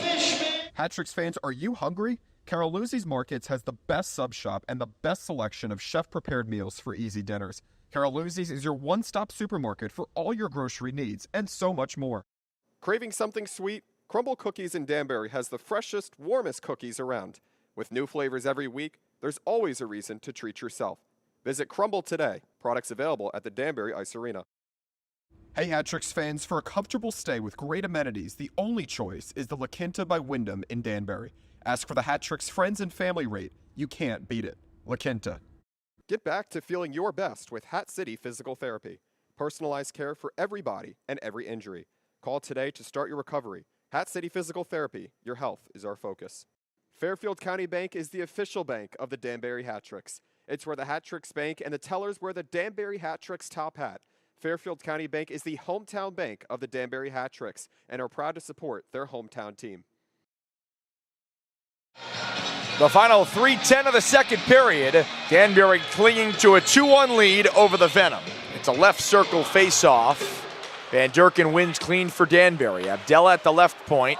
Hat-tricks fans, are you hungry? Carol Luzzi's Markets has the best sub shop and the best selection of chef-prepared meals for easy dinners. Carol Luzzi's is your one-stop supermarket for all your grocery needs and so much more. Craving something sweet? Crumble Cookies in Danbury has the freshest, warmest cookies around. With new flavors every week, there's always a reason to treat yourself. Visit Crumble today. Products available at the Danbury Ice Arena. Hey Hat-tricks fans, for a comfortable stay with great amenities, the only choice is the La Quinta by Wyndham in Danbury. Ask for the Hat-tricks friends and family rate. You can't beat it. La Quinta. Get back to feeling your best with Hat City Physical Therapy. Personalized care for every body and every injury. Call today to start your recovery. Hat City Physical Therapy. Your health is our focus. Fairfield County Bank is the official bank of the Danbury Hat-tricks. It's where the Hat-tricks bank and the tellers wear the Danbury Hat-tricks top hat. Fairfield County Bank is the hometown bank of the Danbury Hat-tricks and are proud to support their hometown team. The final 3:10 of the second period. Danbury clinging to a 2-1 lead over the Venom. It's a left circle face-off. Van Durken wins clean for Danbury. Abdella at the left point.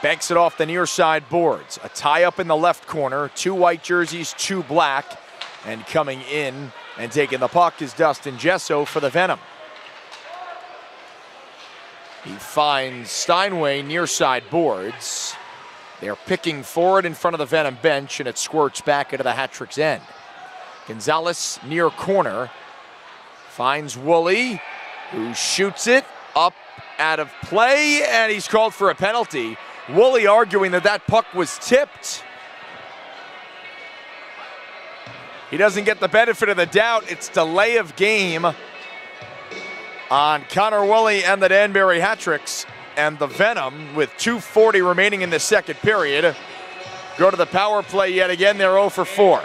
Banks it off the near side boards. A tie up in the left corner. 2 white jerseys, 2 black. And coming in and taking the puck is Dustin Gesso for the Venom. He finds Steinway near side boards. They're picking forward in front of the Venom bench, and it squirts back into the Hat-Trick's end. Gonzalez near corner finds Woolley, who shoots it up out of play, and he's called for a penalty. Woolley arguing that that puck was tipped. He doesn't get the benefit of the doubt. It's delay of game on Connor Woolley and the Danbury Hat-Tricks. And the Venom, with 2:40 remaining in the second period, go to the power play yet again. They're 0 for 4.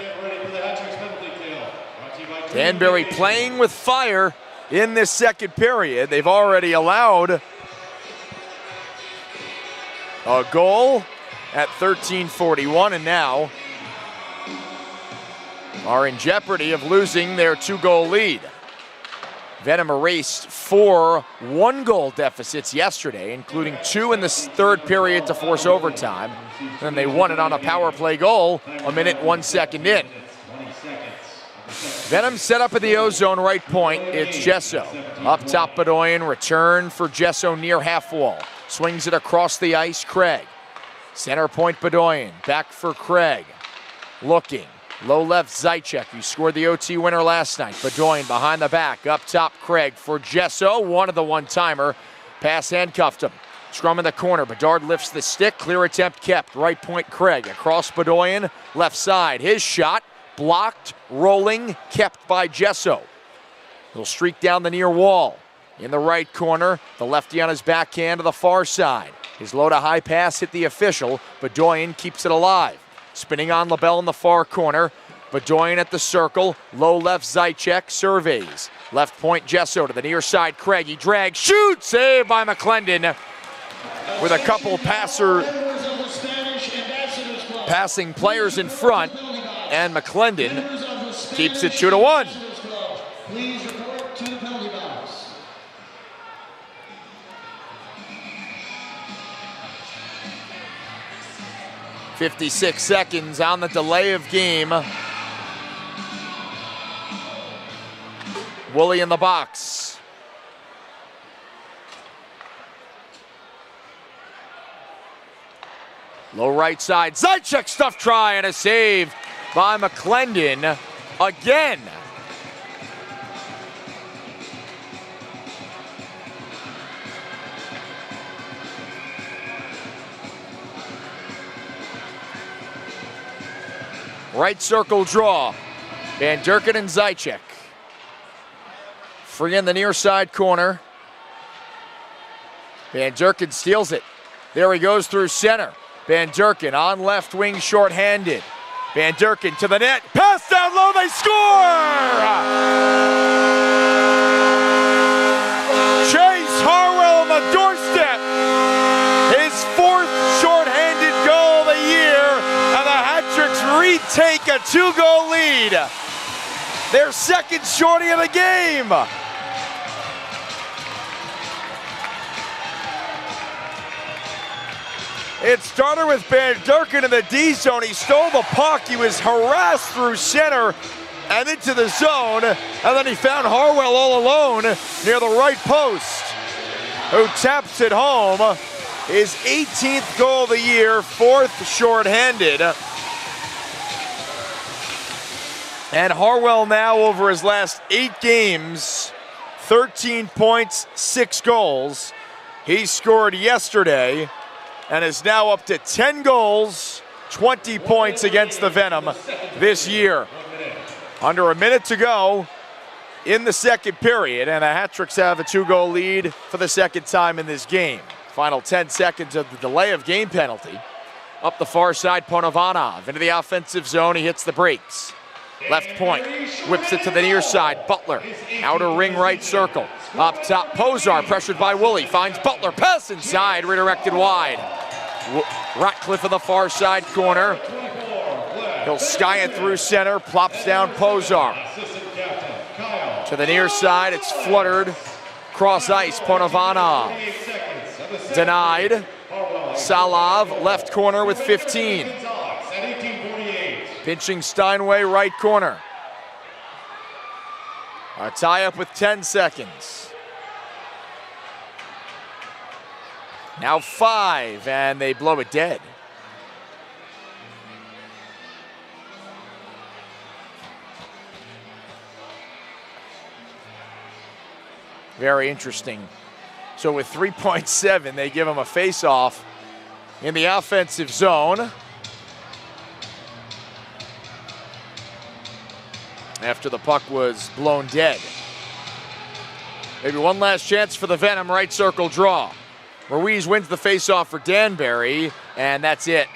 Danbury playing with fire in this second period. They've already allowed a goal at 13:41, and now are in jeopardy of losing their 2-goal lead. Venom erased 4 1-goal deficits yesterday, including 2 in the third period to force overtime. Then they won it on a power play goal a minute 1 second in. Venom set up at the O-zone right point. It's Gesso. Up top, Bedoyan. Return for Gesso near half wall. Swings it across the ice, Craig. Center point, Bedoyan. Back for Craig. Looking. Low left, Zaitchek, who scored the OT winner last night. Bedoyan behind the back. Up top, Craig for Gesso. One of the one-timer. Pass handcuffed him. Scrum in the corner. Bedard lifts the stick. Clear attempt kept. Right point, Craig. Across Bedoyan. Left side. His shot. Blocked. Rolling. Kept by Gesso. He'll streak down the near wall. In the right corner. The lefty on his backhand to the far side. His low to high pass hit the official. Bedoyan keeps it alive. Spinning on LaBelle in the far corner. Bedoyan at the circle. Low left, Zaitchek surveys. Left point, Gesso to the near side. Craig, he drags, shoots, saved by McClendon with a couple passing players in front, and McClendon keeps it 2-1. Please report to the penalty box. .56 seconds on the delay of game. Woolley in the box. Low right side. Zaitchek stuff try and a save by McClendon again. Right circle draw. Van Durken and Zaitchek. Free in the near side corner. Van Durken steals it. There he goes through center. Van Durken on left wing, shorthanded. Van Durken to the net. Pass down low, they score! Chase Harwell on the doorstep. His 4th shorthanded goal of the year. And the Hat-Tricks retake a 2-goal lead. Their 2nd shorty of the game. It started with Van Durken in the D zone. He stole the puck. He was harassed through center and into the zone. And then he found Harwell all alone near the right post, who taps it home. His 18th goal of the year, 4th shorthanded. And Harwell now, over his last 8 games, 13 points, 6 goals. He scored yesterday and is now up to 10 goals, 20 points against the Venom this year. Under a minute to go in the second period, and the Hat-Tricks have a 2-goal lead for the 2nd time in this game. Final 10 seconds of the delay of game penalty. Up the far side, Ponovanov into the offensive zone. He hits the brakes. Left point, whips it to the near side. Butler, outer ring right circle. Up top, Posar pressured by Woolley. Finds Butler, pass inside, redirected wide. Ratcliffe in the far side corner. He'll sky it through center, plops down Pozar. To the near side, it's fluttered. Cross ice, Ponovanov. Denied. Salav, left corner with 15. Pinching Steinway, right corner. A tie-up with 10 seconds. Now 5, and they blow it dead. Very interesting. So with 3.7, they give him a face-off in the offensive zone. After the puck was blown dead. Maybe one last chance for the Venom, right circle draw. Ruiz wins the face-off for Danbury, and that's it.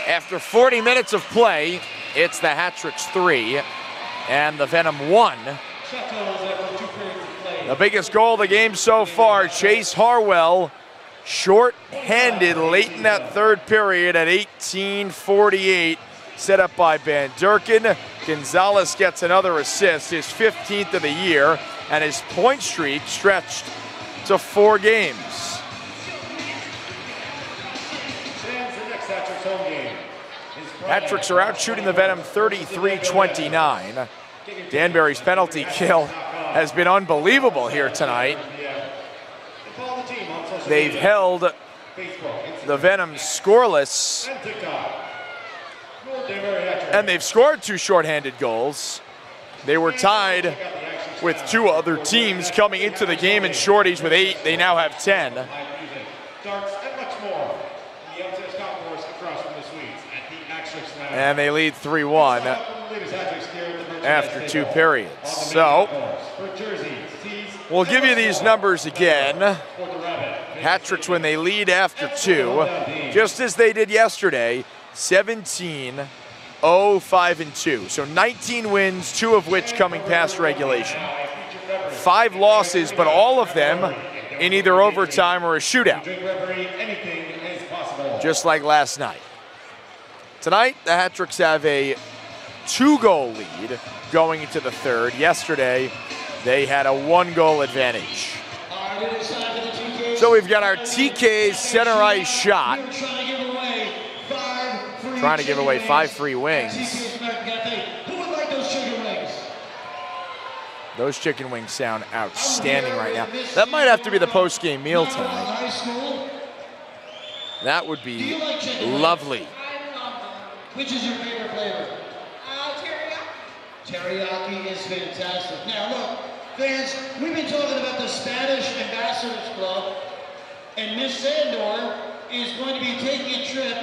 After 40 minutes of play, it's the Hat-Tricks 3 and the Venom 1. The biggest goal of the game so far, Chase Harwell, short-handed late in that third period at 18:48, set up by Van Durken. Gonzalez gets another assist, his 15th of the year, and his point streak stretched to 4 games. Hat-Tricks are out shooting the Venom 33-29. Danbury's penalty kill has been unbelievable here tonight. They've held the Venom scoreless, and they've scored 2 shorthanded goals. They were tied with 2 other teams coming into the game in shorties with 8. They now have 10. And they lead 3-1 after 2 periods. So, we'll give you these numbers again. Hat-Tricks when they lead after 2, just as they did yesterday, 17-0-5-2. So 19 wins, 2 of which coming past regulation. 5 losses, but all of them in either overtime or a shootout, just like last night. Tonight, the Hat-Tricks have a 2-goal lead going into the third. Yesterday, they had a 1-goal advantage. So we've got our TK's center ice shot. Trying to give away 5 free wings. Those chicken wings sound outstanding right now. That might have to be the post-game meal tonight. That would be lovely. Which is your favorite flavor? Teriyaki. Teriyaki is fantastic. Now look, fans, we've been talking about the Spanish Ambassadors Club, and Miss Sandor is going to be taking a trip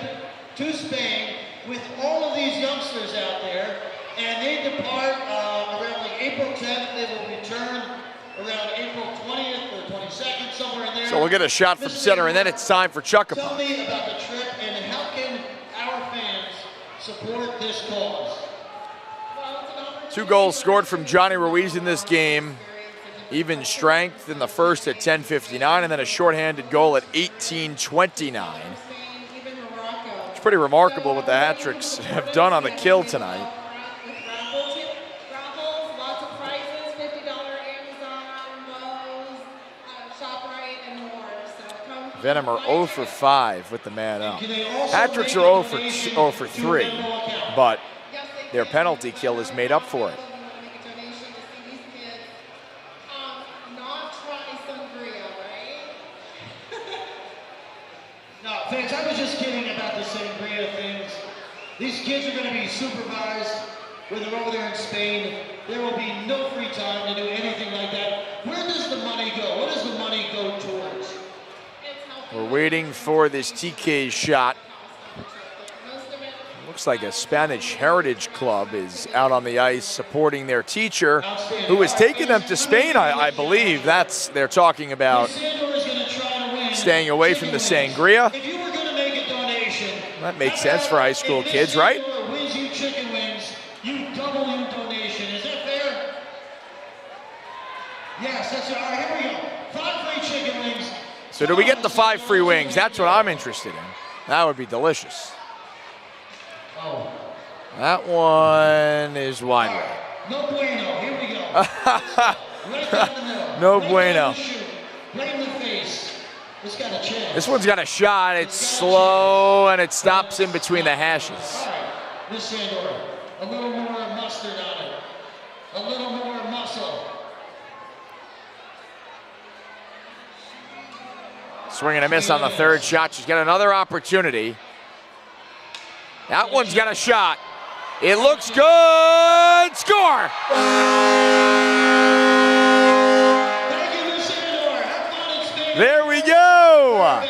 to Spain with all of these youngsters out there, and they depart around like April 10th. They will return around April 20th or 22nd, somewhere in there. So we'll get a shot from center, and then it's time for Chuck-a-Puck. Tell me about the trip and how can our fans support this cause? 2 goals scored from Johnny Ruiz in this game. Even strength in the first at 10:59, and then a shorthanded goal at 18:29. It's pretty remarkable what the Hat-Tricks have done on the kill tonight. Venom are 0 for 5 with the man up. Hat-Tricks are 0 for 3, but their penalty kill is made up for it. No, fans, I was just kidding about the sangria things. These kids are going to be supervised when they're over there in Spain. There will be no free time to do anything like that. Where does the money go? What does the money go towards? We're waiting for this TK shot. Looks like a Spanish Heritage Club is out on the ice supporting their teacher who has taken them to Spain, I believe. They're talking about staying away from the sangria. If you were going to make a donation, that makes sense for high school kids, right? Wins you chicken wings, you double your donation. Is that fair? Yes, that's it. All right, here we go. 5 free chicken wings. So do we get the 5 free wings? That's what I'm interested in. That would be delicious. Oh. That one is wide right. No bueno. Here we go. Right down the middle. No Right bueno. down the chute. Right in the face. It's got a chance. This one's got a shot. It's slow, and it stops in between the hashes. All right. This Sandor. A little more mustard on it. A little more muscle. Swing and a miss on the third shot. She's got another opportunity. That one's got a shot. It looks good. Score! Thank you, Miss Sandor. Have fun, it's big. There we go.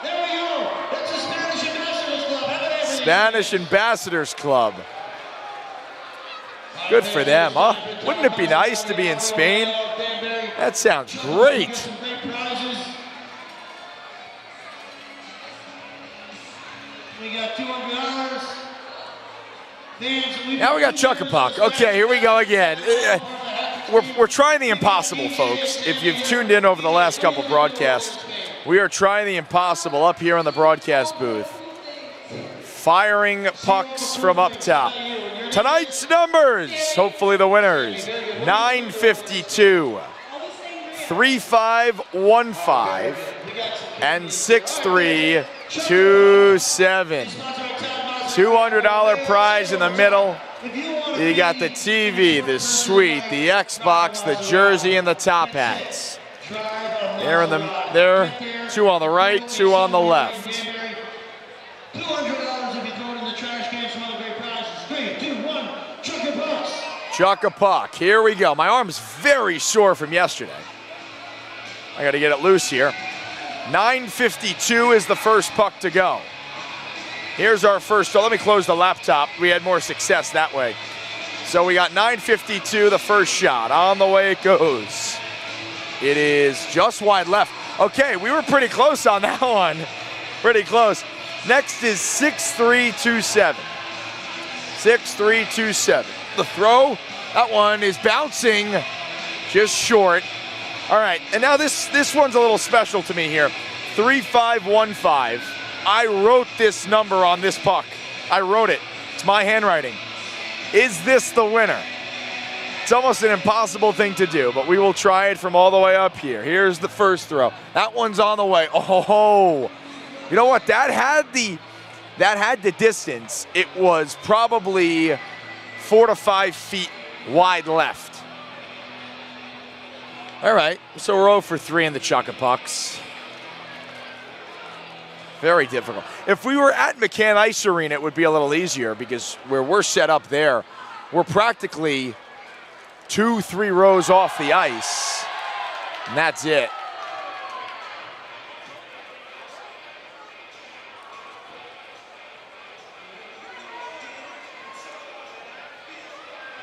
There we go. That's the Spanish Ambassadors Club. Have it, everybody. Spanish Ambassadors Club. Good for them, huh? Wouldn't it be nice to be in Spain? That sounds great. Some great prizes. We got $200. Now we got Chuck-a-Puck. Okay, here we go again. We're trying the impossible, folks. If you've tuned in over the last couple broadcasts, we are trying the impossible up here in the broadcast booth. Firing pucks from up top. Tonight's numbers, hopefully the winners, 952, 3515, and 6327. $200 prize in the middle. You got the TV, the suite, the Xbox, the jersey, and the top hats. There, two on the right, two on the left. $200 if you throw it in the trash can. Some other great prizes. 3, 2, 1. Chuck-a-Pucks. Chuck-a-Puck. Here we go. My arm's very sore from yesterday. I got to get it loose here. 9:52 is the first puck to go. Here's our first. Oh, let me close the laptop. We had more success that way. So we got 9:52, the first shot. On the way it goes. It is just wide left. Okay, we were pretty close on that one. Pretty close. Next is 6-3-2-7. 6-3-2-7. The throw, that one is bouncing just short. All right, and now this one's a little special to me here. 3-5-1-5. I wrote this number on this puck. I wrote it. It's my handwriting. Is this the winner? It's almost an impossible thing to do, but we will try it from all the way up here. Here's the first throw. That one's on the way. Oh, you know what? That had the distance. It was probably 4 to 5 feet wide left. All right, so we're 0 for 3 in the Chuck-a-Pucks. Very difficult. If we were at McCann Ice Arena, it would be a little easier because where we're set up there, we're practically 2-3 rows off the ice, and that's it.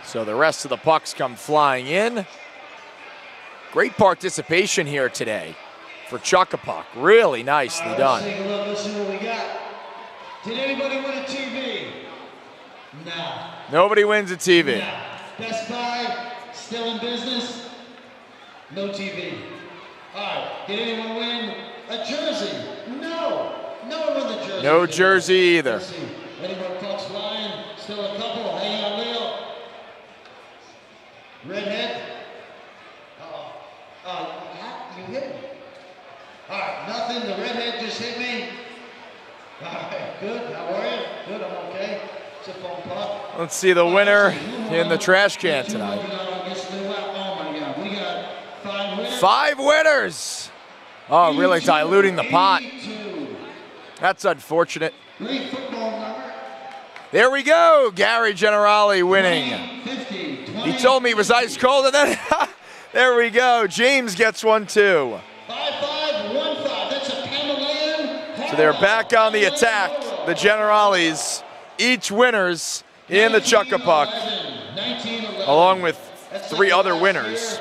So the rest of the pucks come flying in. Great participation here today for Chuck-a-Puck. Really nicely done. Let's take a look. Let's see what we got. Did anybody win a TV? No. Nobody wins a TV. No. Best Buy, still in business? No TV. All right. Did anyone win a jersey? No. No one won the jersey. No jersey either. Let's see. Any more pucks flying? Still a couple. Hang on, Leo. Redhead. You hit me. All right, nothing. The redhead just hit me. All right, good. How are you? Good, I'm okay. It's a phone puck. Let's see the winner in the trash can tonight. Oh my God, we got 5 winners. 5 winners. Oh, really diluting the pot. That's unfortunate. Great football number. There we go. Gary Generali winning. 50, 20, He told me it was ice cold, and then there we go. James gets one too. 5-5-1-5. That's a Pamelayan. So they're back on the attack. The Generalis, each winners in the Chuck-a-Puck, 19-11. along with 3 other winners.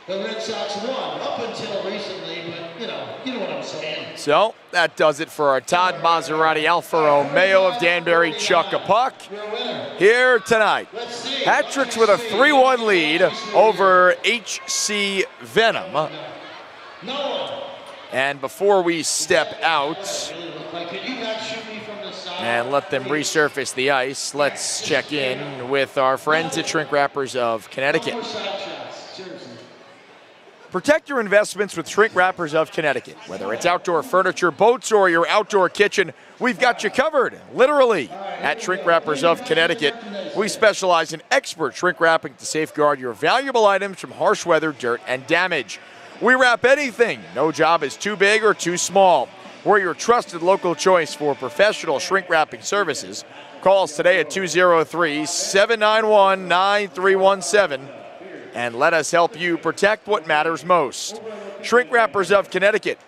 The Red Sox won up until recently, but you know what I'm saying. So that does it for our Todd Maserati Alfa Romeo of Danbury Chuck-a-Puck here tonight. Hat-tricks with a 3-1 lead over HC Venom. No one. And before we step out and let them resurface the ice, let's check in with our friends at Shrink Wrappers of Connecticut. Protect your investments with Shrink Wrappers of Connecticut. Whether it's outdoor furniture, boats, or your outdoor kitchen, we've got you covered, literally. At Shrink Wrappers of Connecticut, we specialize in expert shrink wrapping to safeguard your valuable items from harsh weather, dirt, and damage. We wrap anything. No job is too big or too small. We're your trusted local choice for professional shrink wrapping services. Call us today at 203-791-9317 and let us help you protect what matters most. Shrink Wrappers of Connecticut.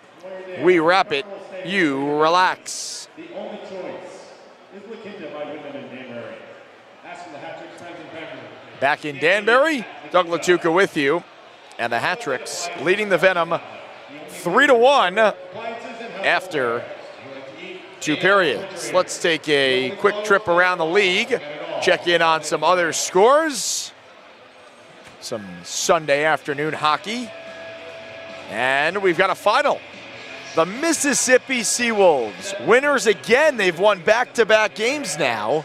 We wrap it, you relax. The only choice is La Quinta by Venom in Danbury. Ask for the hat-tricks, friends and family. Back in Danbury, Doug Latuca with you. And the Hat-Tricks leading the Venom 3-1 after 2 periods. Let's take a quick trip around the league, check in on some other scores, some Sunday afternoon hockey, and we've got a final. The Mississippi Seawolves, winners again. They've won back-to-back games now.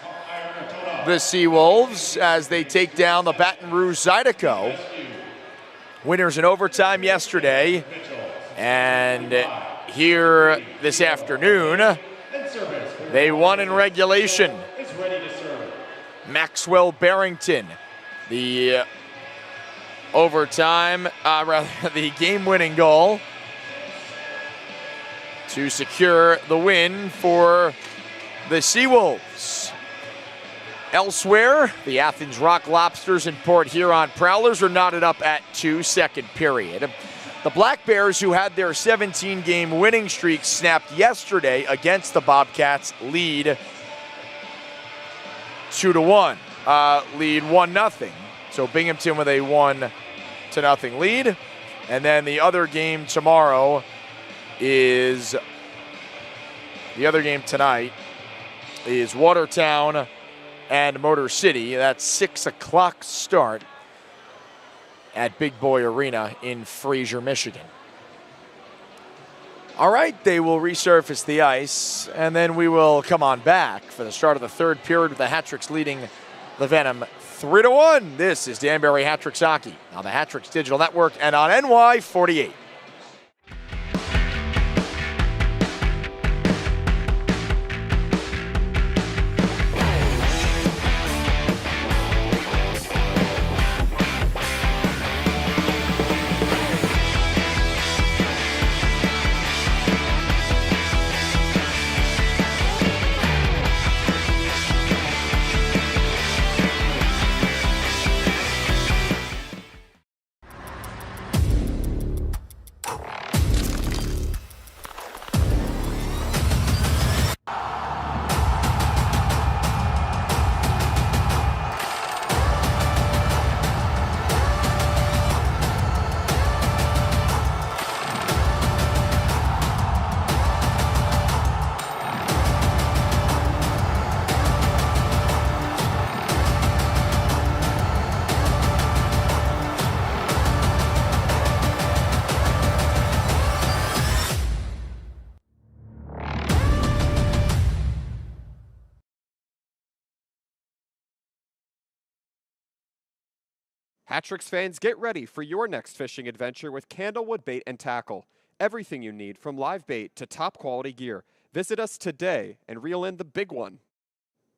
The Seawolves, as they take down the Baton Rouge Zydeco. Winners in overtime yesterday, and here this afternoon, they won in regulation. Maxwell Barrington, the overtime, the game-winning goal to secure the win for the Seawolves. Elsewhere, the Athens Rock Lobsters and Port Huron Prowlers are knotted up at 2, second period. The Black Bears, who had their 17-game winning streak snapped yesterday against the Bobcats, lead 2-1. Lead 1-0. So Binghamton with a 1-0 lead. And then the other game tomorrow is, the other game tonight is Watertown and Motor City. That's 6 o'clock start at Big Boy Arena in Fraser, Michigan. All right, they will resurface the ice, and then we will come on back for the start of the third period with the Hat-Tricks leading the Venom 3-1. This is Danbury Hat-Tricks Hockey on the Hat-Tricks Digital Network and on NY 48. Hat-Tricks fans, get ready for your next fishing adventure with Candlewood Bait and Tackle. Everything you need from live bait to top quality gear. Visit us today and reel in the big one.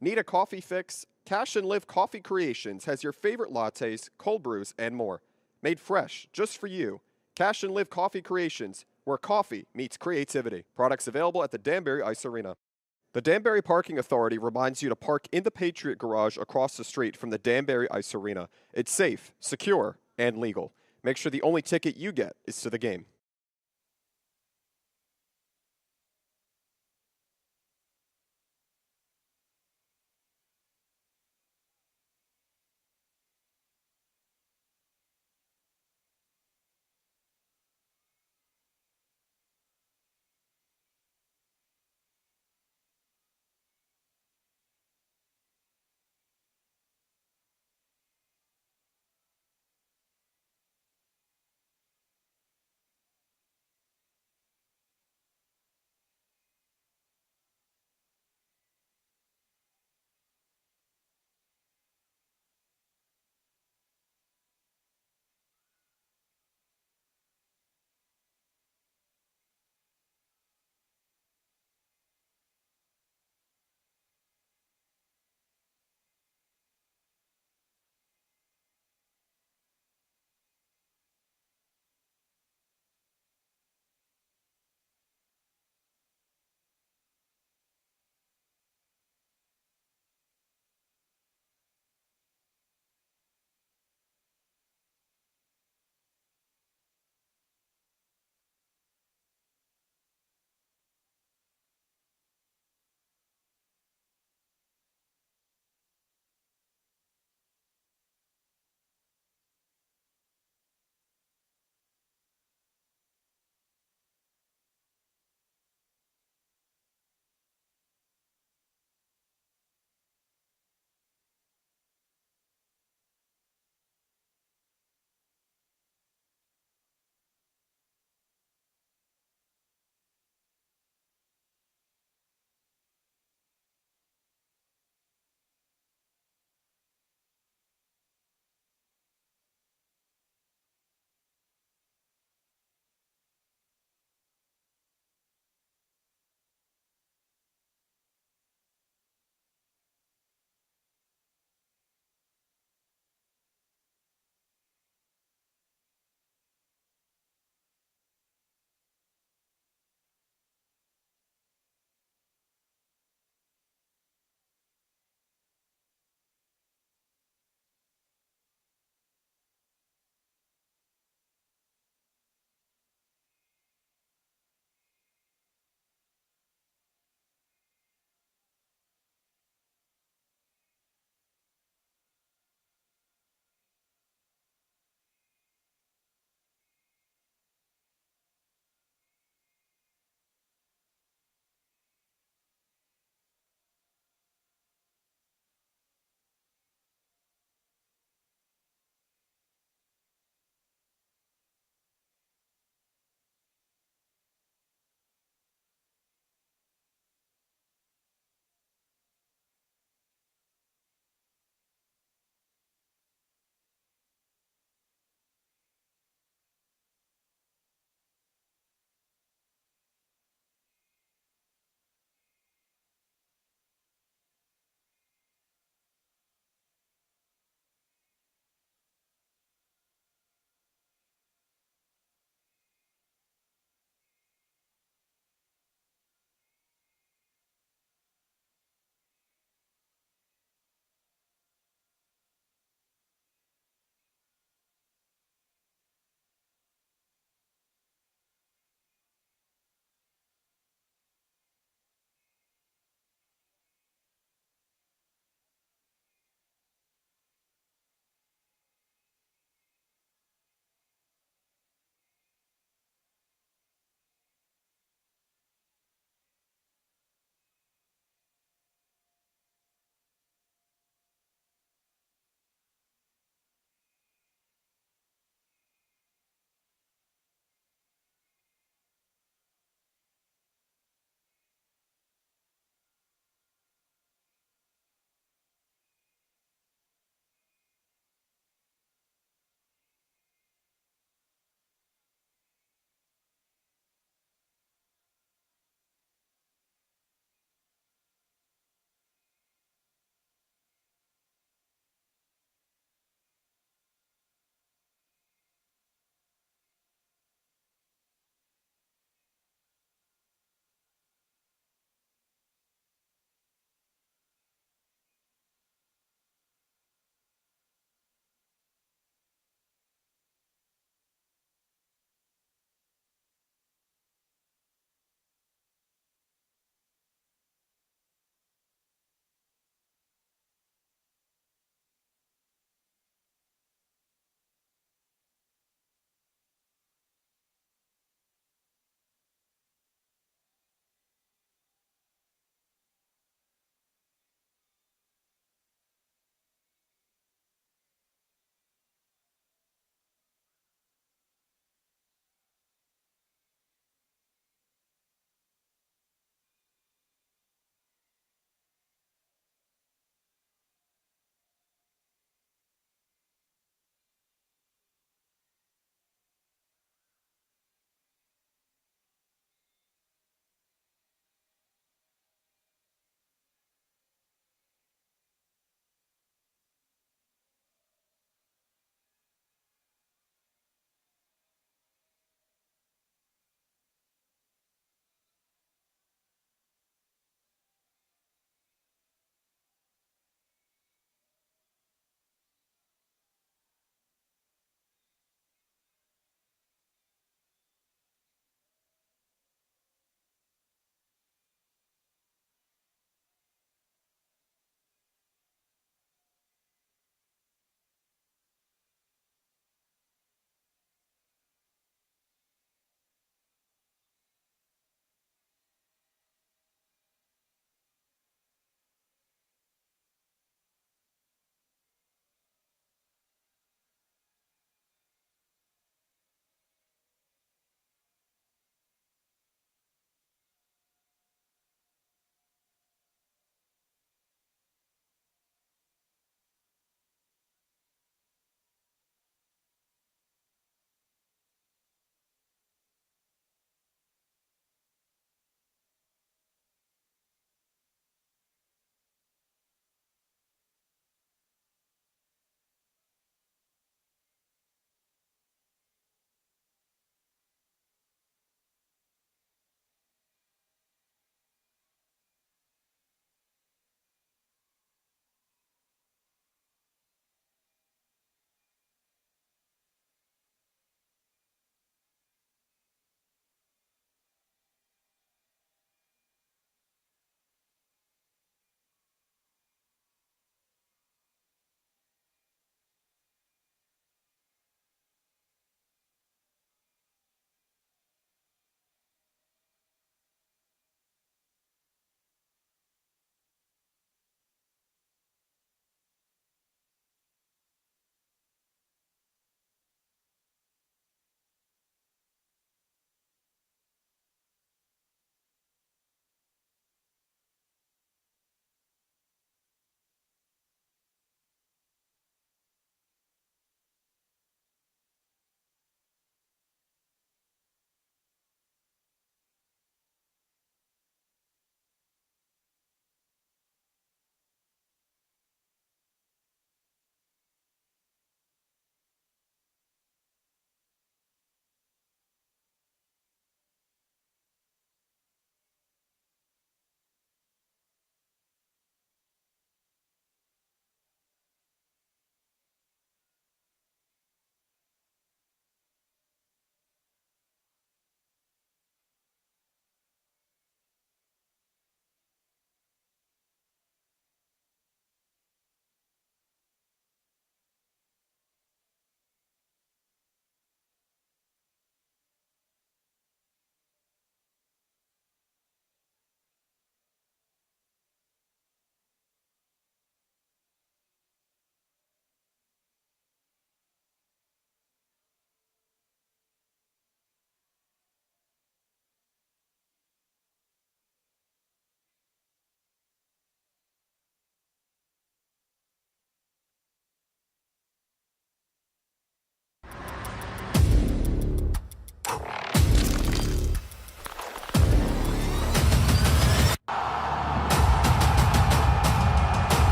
Need a coffee fix? Cash and Live Coffee Creations has your favorite lattes, cold brews, and more. Made fresh, just for you. Cash and Live Coffee Creations, where coffee meets creativity. Products available at the Danbury Ice Arena. The Danbury Parking Authority reminds you to park in the Patriot Garage across the street from the Danbury Ice Arena. It's safe, secure, and legal. Make sure the only ticket you get is to the game.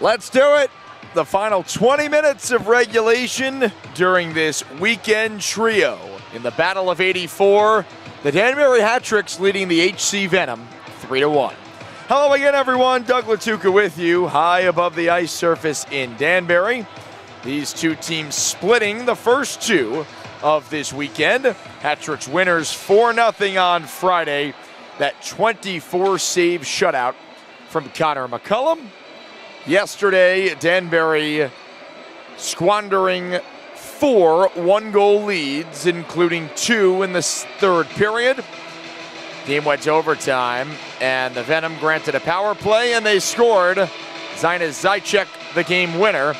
Let's do it. The final 20 minutes of regulation during this weekend trio. In the Battle of 84, the Danbury Hat-Tricks leading the HC Venom 3-1. Hello again, everyone. Doug Latuca with you, high above the ice surface in Danbury. These two teams splitting the first two of this weekend. Hat-Tricks winners 4-0 on Friday. That 24-save shutout from Connor McCullum. Yesterday, Danbury squandering 4 one-goal leads, including 2 in the third period. Game went to overtime, and the Venom granted a power play, and they scored. Zina Zychek, the game winner.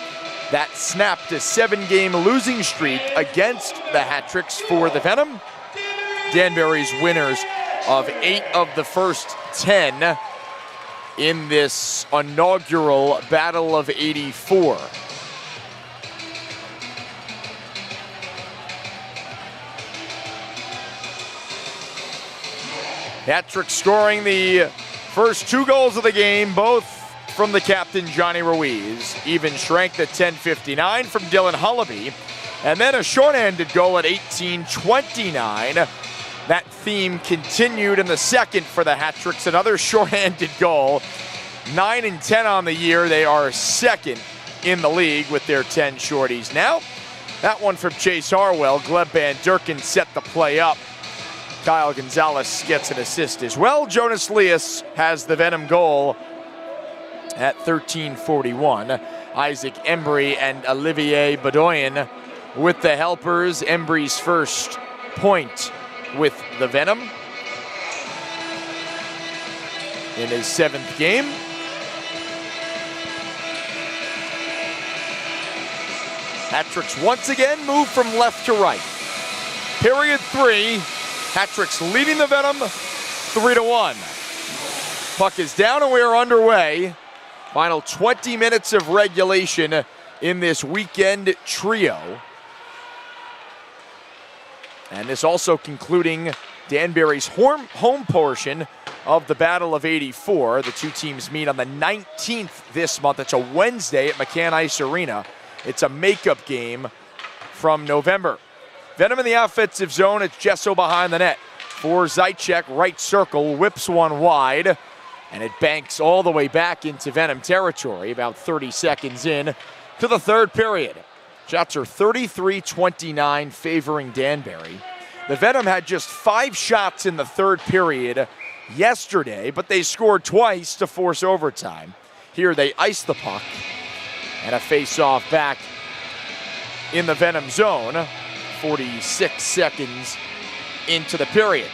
That snapped a 7-game losing streak against the Hat-Tricks for the Venom. Danbury's winners of 8 of the first 10 in this inaugural Battle of 84. Hat-Trick scoring the first 2 goals of the game, both from the captain, Johnny Ruiz. Even strength at 10:59 from Dylan Hullaby. And then a shorthanded goal at 18:29. That theme continued in the second for the Hat-Tricks. Another shorthanded goal. 9-10 on the year. They are second in the league with their 10 shorties now. That one from Chase Harwell. Gleb Van Durken set the play up. Kyle Gonzalez gets an assist as well. Jonas Leas has the Venom goal at 13:41. Isaac Embry and Olivier Bedoyan with the helpers. Embry's first point with the Venom in his 7th game. Hat-Tricks once again move from left to right. Period 3, Hat-Tricks leading the Venom 3-1. Puck is down and we are underway. Final 20 minutes of regulation in this weekend trio. And this also concluding Danbury's home portion of the Battle of 84. The two teams meet on the 19th this month. It's a Wednesday at McCann Ice Arena. It's a makeup game from November. Venom in the offensive zone. It's Jesso behind the net. For Zychek, right circle, whips one wide. And it banks all the way back into Venom territory, about 30 seconds in to the third period. Shots are 33-29 favoring Danbury. The Venom had just 5 shots in the third period yesterday, but they scored twice to force overtime. Here they ice the puck, and a face-off back in the Venom zone, 46 seconds into the period.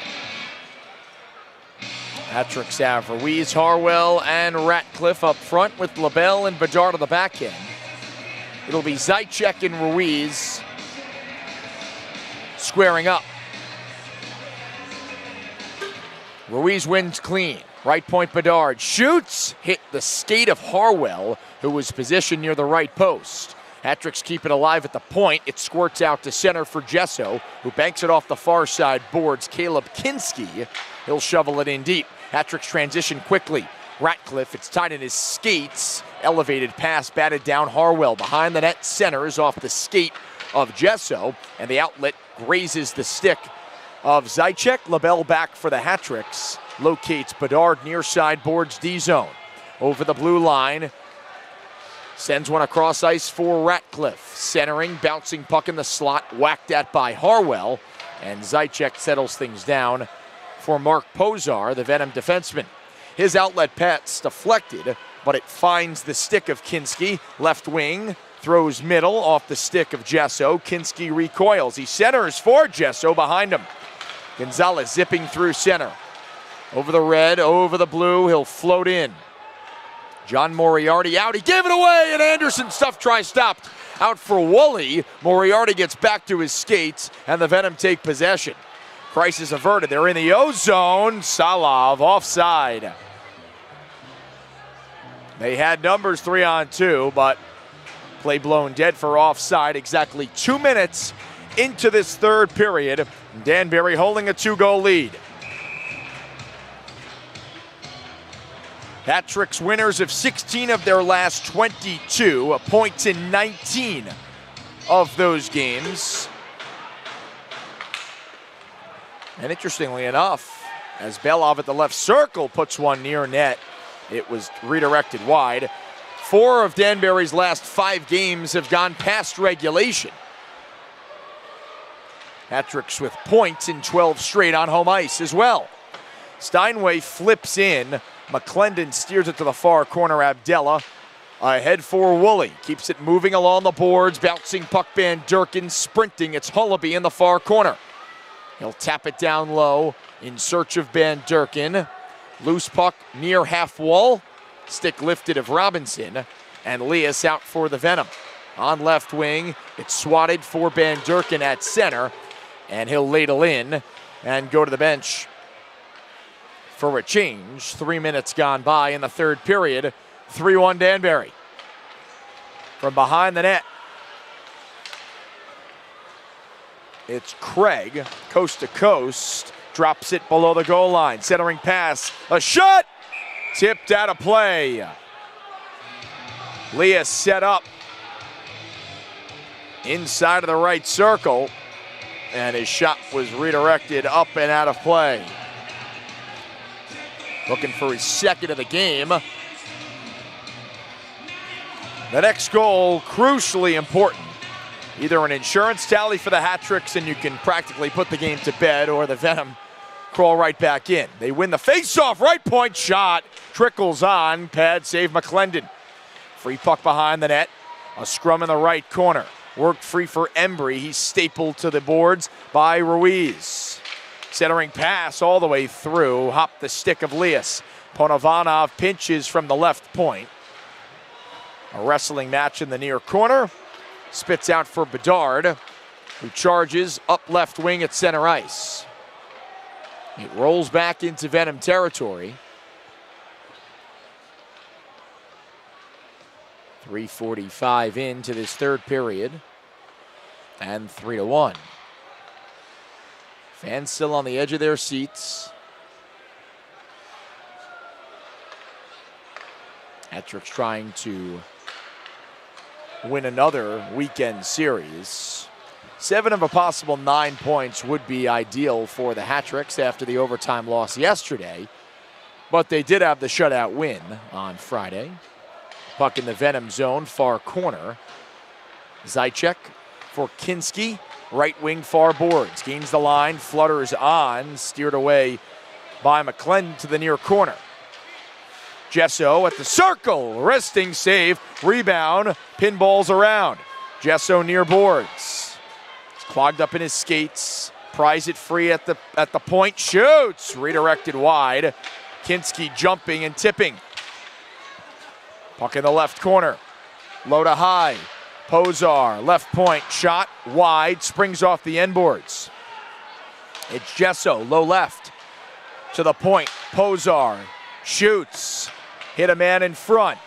Hat-Tricks have Ruiz, Harwell, and Ratcliffe up front with LaBelle and Bedard on the back end. It'll be Zychek and Ruiz squaring up. Ruiz wins clean. Right point Bedard shoots, hit the skate of Harwell, who was positioned near the right post. Hat-Tricks keep it alive at the point. It squirts out to center for Jesso, who banks it off the far side boards. Caleb Kinski, he'll shovel it in deep. Hat-Tricks transition quickly. Ratcliffe, it's tied in his skates. Elevated pass, batted down. Harwell behind the net, centers off the skate of Jesso, and the outlet grazes the stick of Zychek. LaBelle back for the Hat-Tricks. Locates Bedard near side boards D-zone. Over the blue line. Sends one across ice for Ratcliffe. Centering, bouncing puck in the slot. Whacked at by Harwell. And Zychek settles things down for Mark Pozar, the Venom defenseman. His outlet pass deflected, but it finds the stick of Kinski. Left wing, throws middle off the stick of Jesso. Kinski recoils. He centers for Jesso behind him. Gonzalez zipping through center. Over the red, over the blue, he'll float in. John Moriarty out, he gave it away, and Anderson stuff try stopped. Out for Woolley. Moriarty gets back to his skates, and the Venom take possession. Crisis averted, they're in the O-zone. Salov offside. They had numbers 3-on-2, but play blown dead for offside. Exactly 2 minutes into this third period. Danbury holding a 2-goal lead. Hat-tricks winners of 16 of their last 22, points in 19 of those games. And interestingly enough, as Belov at the left circle puts one near net, it was redirected wide. 4 of Danbury's last 5 games have gone past regulation. Hat-tricks with points in 12 straight on home ice as well. Steinway flips in. McClendon steers it to the far corner. Abdella ahead for Woolley. Keeps it moving along the boards. Bouncing puck, Van Durkin sprinting. It's Hullaby in the far corner. He'll tap it down low in search of Van Durkin. Loose puck near half wall. Stick lifted of Robinson. And Leas out for the Venom. On left wing, it's swatted for Van Durkin at center. And he'll ladle in and go to the bench for a change. 3 minutes gone by in the third period. 3-1 Danbury. From behind the net, it's Craig, coast to coast, drops it below the goal line. Centering pass, a shot, tipped out of play. Leah set up inside of the right circle, and his shot was redirected up and out of play. Looking for his second of the game. The next goal, crucially important. Either an insurance tally for the hat-tricks and you can practically put the game to bed, or the Venom crawl right back in. They win the face-off, right point shot, trickles on, pad save McClendon. Free puck behind the net, a scrum in the right corner. Worked free for Embry, he's stapled to the boards by Ruiz. Centering pass all the way through, hopped the stick of Leas. Ponovanov pinches from the left point. A wrestling match in the near corner. Spits out for Bedard, who charges up left wing at center ice. It rolls back into Venom territory. 3:45 into this third period, and 3-1. Fans still on the edge of their seats. Hat-tricks trying to win another weekend series. 7 of a possible 9 points would be ideal for the Hat-tricks after the overtime loss yesterday, but they did have the shutout win on Friday. Puck in the Venom zone, far corner. Zajac for Kinski, right wing far boards. Gains the line, flutters on, steered away by McClendon to the near corner. Gesso at the circle, resting save, rebound, pinballs around. Gesso near boards. It's clogged up in his skates, pries it free at the point, shoots, redirected wide. Kinski jumping and tipping. Puck in the left corner, low to high. Pozar, left point, shot, wide, springs off the end boards. It's Gesso, low left, to the point. Pozar shoots, hit a man in front.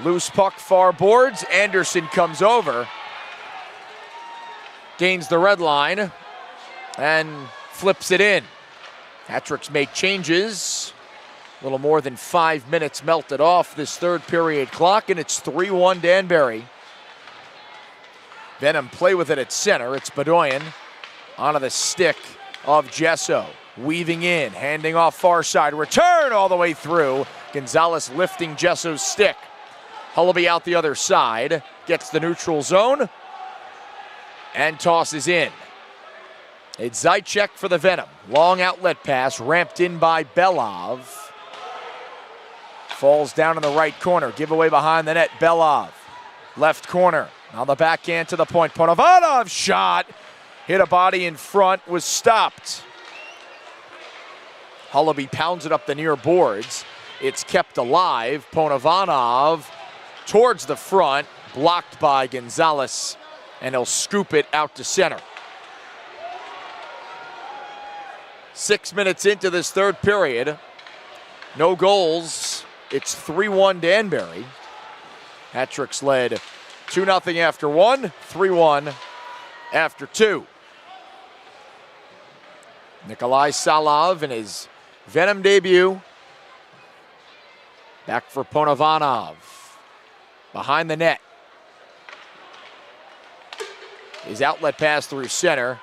Loose puck, far boards. Anderson comes over, gains the red line, and flips it in. Hat-tricks make changes. A little more than 5 minutes melted off this third period clock, and it's 3-1 Danbury. Venom play with it at center. It's Bedoyan onto the stick of Gesso. Weaving in, handing off far side. Return all the way through. Gonzalez lifting Jesso's stick. Hullaby out the other side. Gets the neutral zone and tosses in. It's Zajac for the Venom. Long outlet pass, ramped in by Belov. Falls down in the right corner. Giveaway behind the net. Belov. Left corner. On the backhand to the point. Ponovanov shot. Hit a body in front. Was stopped. Hullaby pounds it up the near boards. It's kept alive. Ponovanov towards the front. Blocked by Gonzalez. And he'll scoop it out to center. 6 minutes into this third period. No goals. It's 3-1 Danbury. Hat-tricks led 2-0 after 1, 3-1 after 2. Nikolai Salov in his Venom debut. Back for Ponovanov. Behind the net. His outlet pass through center.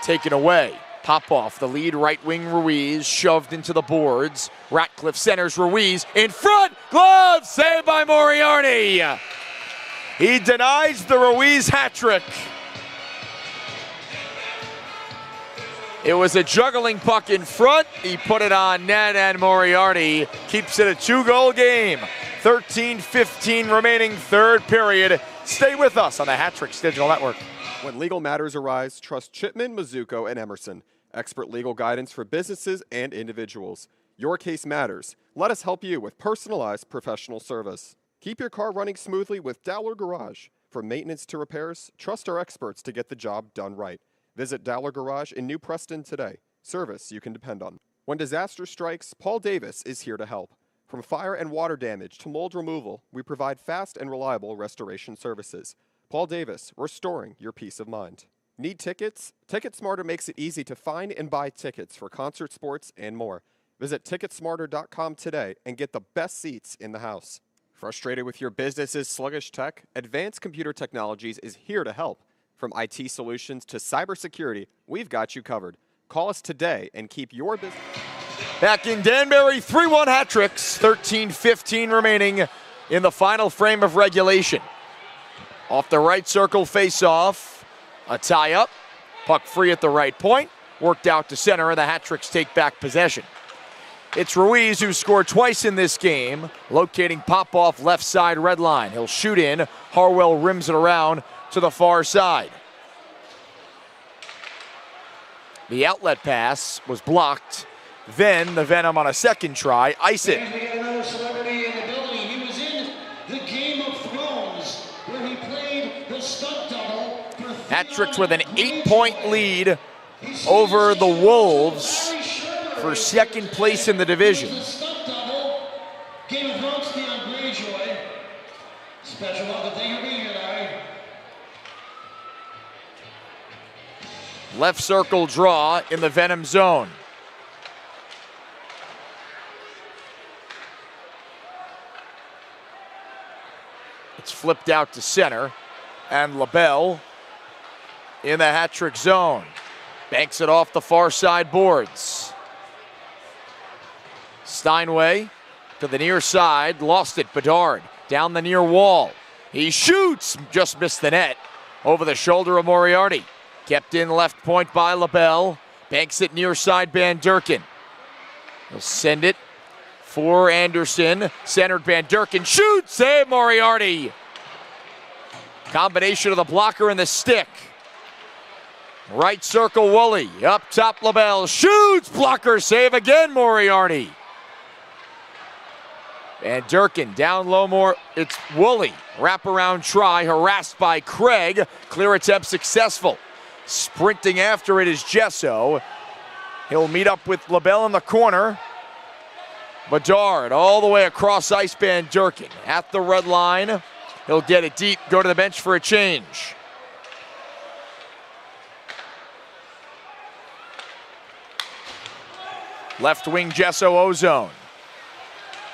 Taken away. Popoff, the lead right wing Ruiz, shoved into the boards. Ratcliffe centers Ruiz in front. Glove saved by Moriarty. He denies the Ruiz hat trick. It was a juggling puck in front. He put it on net, and Moriarty keeps it a 2-goal game. 13:15 remaining, third period. Stay with us on the Hat Tricks Digital Network. When legal matters arise, trust Chipman, Mizuko, and Emerson. Expert legal guidance for businesses and individuals. Your case matters. Let us help you with personalized professional service. Keep your car running smoothly with Dowler Garage. From maintenance to repairs, trust our experts to get the job done right. Visit Dowler Garage in New Preston today. Service you can depend on. When disaster strikes, Paul Davis is here to help. From fire and water damage to mold removal, we provide fast and reliable restoration services. Paul Davis, restoring your peace of mind. Need tickets? TicketSmarter makes it easy to find and buy tickets for concert, sports, and more. Visit TicketSmarter.com today and get the best seats in the house. Frustrated with your business's sluggish tech? Advanced Computer Technologies is here to help. From IT solutions to cybersecurity, we've got you covered. Call us today and keep your business. Back in Danbury, 3-1 hat tricks, 13:15 remaining in the final frame of regulation. Off the right circle face-off, a tie-up, puck free at the right point, worked out to center, and the hat tricks take back possession. It's Ruiz who scored twice in this game, locating Popoff left side red line. He'll shoot in, Harwell rims it around to the far side. The outlet pass was blocked. Then the Venom on a second try, ice it. And we got another celebrity in the building. He was in the Game of Thrones, where he played the stunt double. Hat tricks with an 8-point lead over the Wolves for second place in the division. Stunt double. Game of Thrones, Theon Greyjoy. Special welcome. Thank you for being here, Larry. Left circle draw in the Venom zone. It's flipped out to center, and LaBelle in the hat trick zone. Banks it off the far side boards. Steinway to the near side, lost it. Bedard down the near wall. He shoots, just missed the net. Over the shoulder of Moriarty. Kept in left point by LaBelle. Banks it near side, Van Durken. He'll send it for Anderson. Centered Van Durken. Shoots! Save Moriarty! Combination of the blocker and the stick. Right circle, Woolley. Up top, LaBelle. Shoots! Blocker save again, Moriarty. Van Durken down low more. It's Woolley. Wraparound try, harassed by Craig. Clear attempt successful. Sprinting after it is Gesso. He'll meet up with LaBelle in the corner. Bedard all the way across ice, Van Durken at the red line. He'll get it deep, go to the bench for a change. Left wing Gesso Ozone.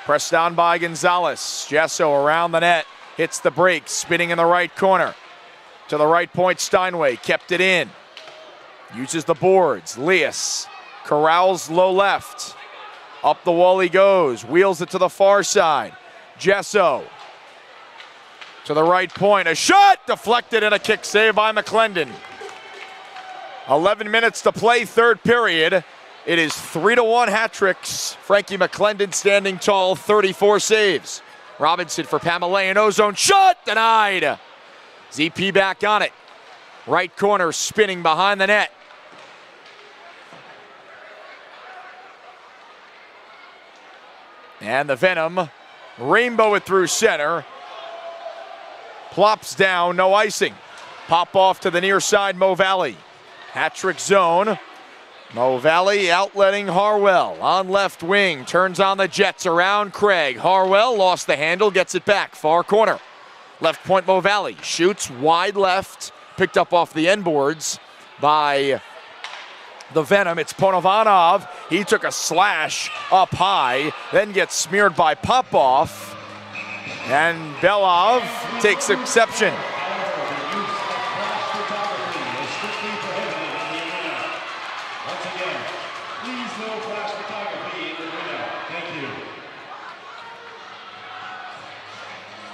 Pressed down by Gonzalez. Gesso around the net, hits the break, spinning in the right corner. To the right point, Steinway kept it in. Uses the boards. Lias corrals low left. Up the wall he goes, wheels it to the far side. Gesso to the right point, a shot deflected and a kick save by McClendon. 11 minutes to play, third period. It is 3-1 hat tricks. Frankie McClendon standing tall, 34 saves. Robinson for Pamela, Ozone shot denied. ZP back on it. Right corner spinning behind the net. And the Venom rainbow it through center. Plops down, no icing. Pop off to the near side, Mo Valley. Hat trick zone. Mo Valley outletting Harwell on left wing. Turns on the Jets around Craig. Harwell lost the handle, gets it back. Far corner. Left point, Mo Valley. Shoots wide left. Picked up off the end boards by the Venom. It's Ponovanov. He took a slash up high, then gets smeared by Popov. And Belov takes exception.